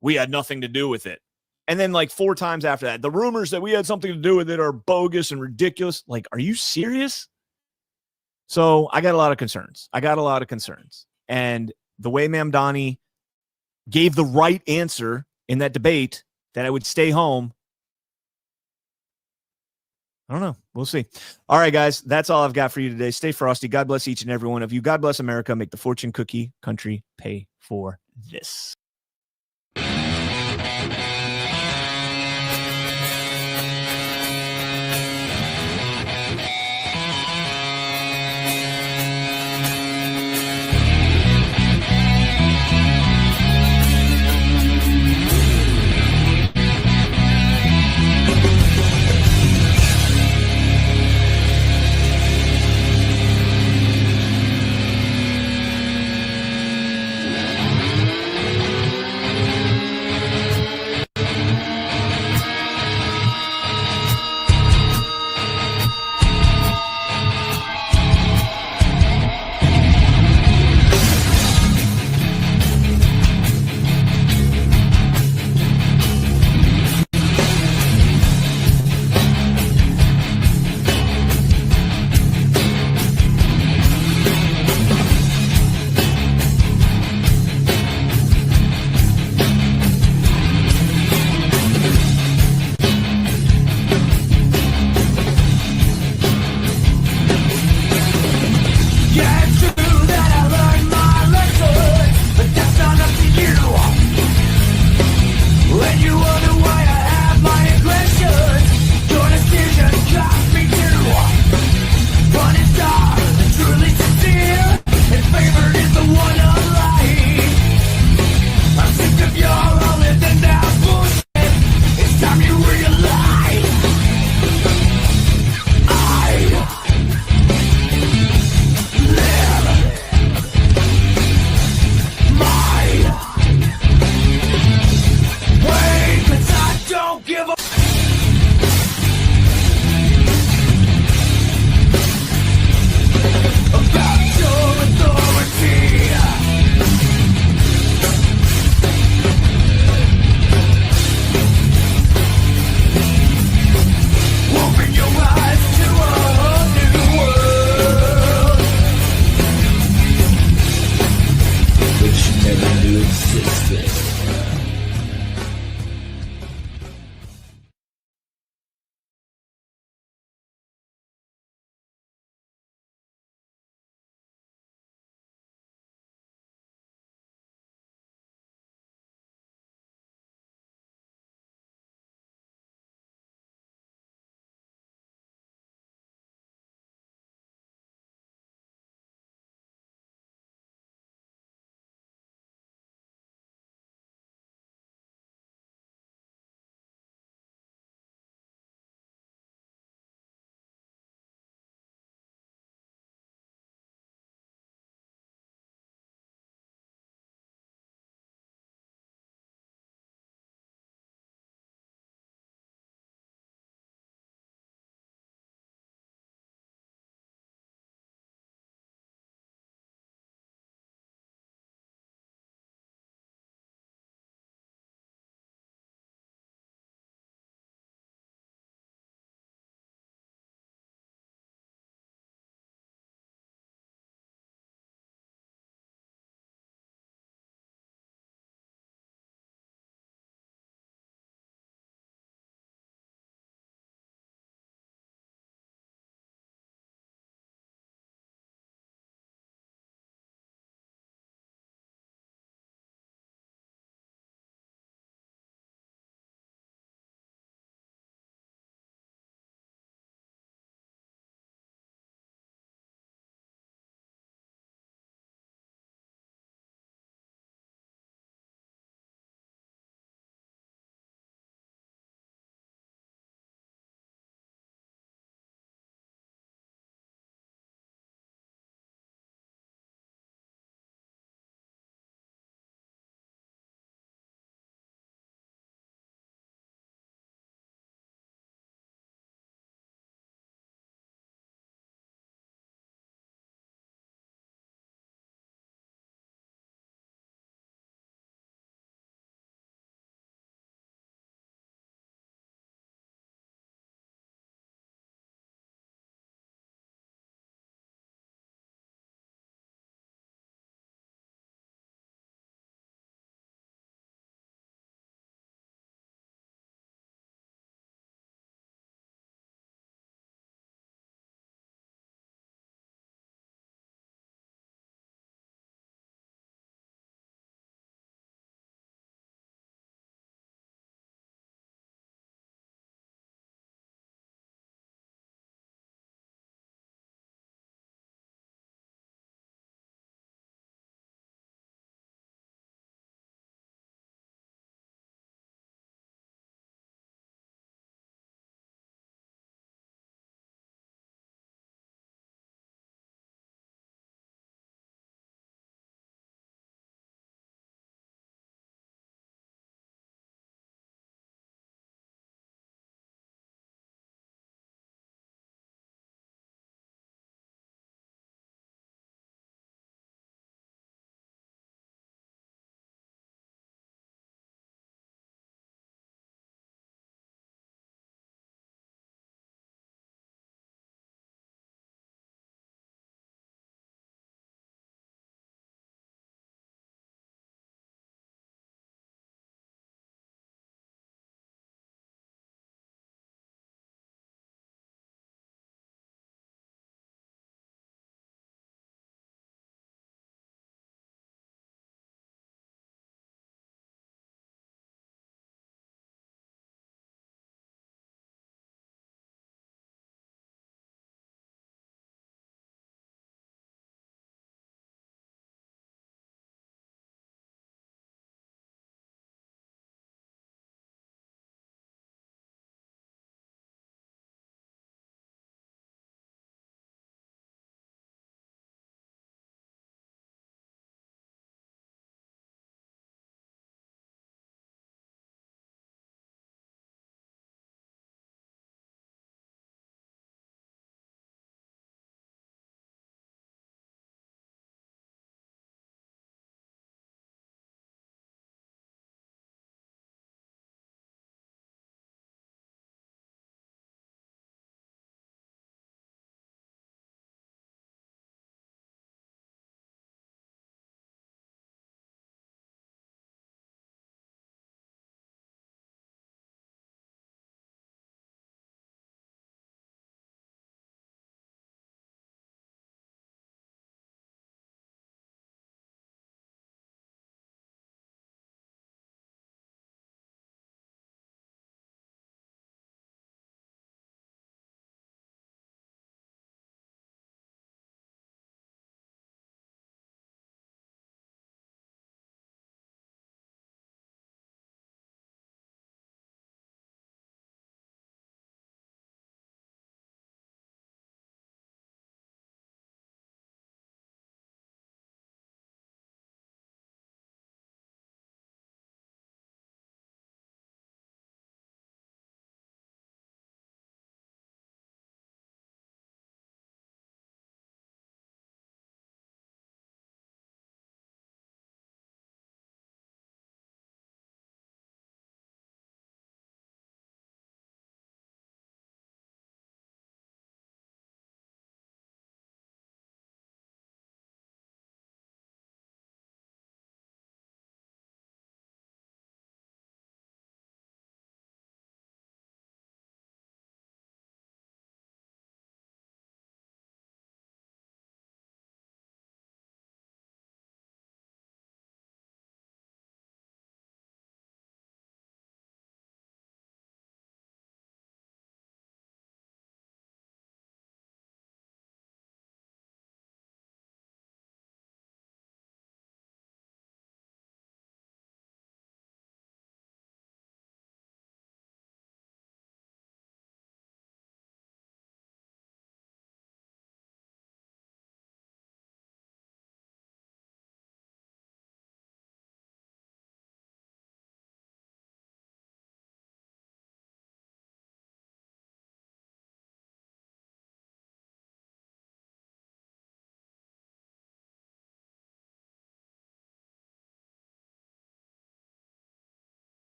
we had nothing to do with it. And then like 4 times after that, the rumors that we had something to do with it are bogus and ridiculous. Like, are you serious? So I got a lot of concerns. And the way Ma'am Donnie gave the right answer in that debate, that I would stay home, I don't know. We'll see. All right, guys. That's all I've got for you today. Stay frosty. God bless each and every one of you. God bless America. Make the fortune cookie country pay for this.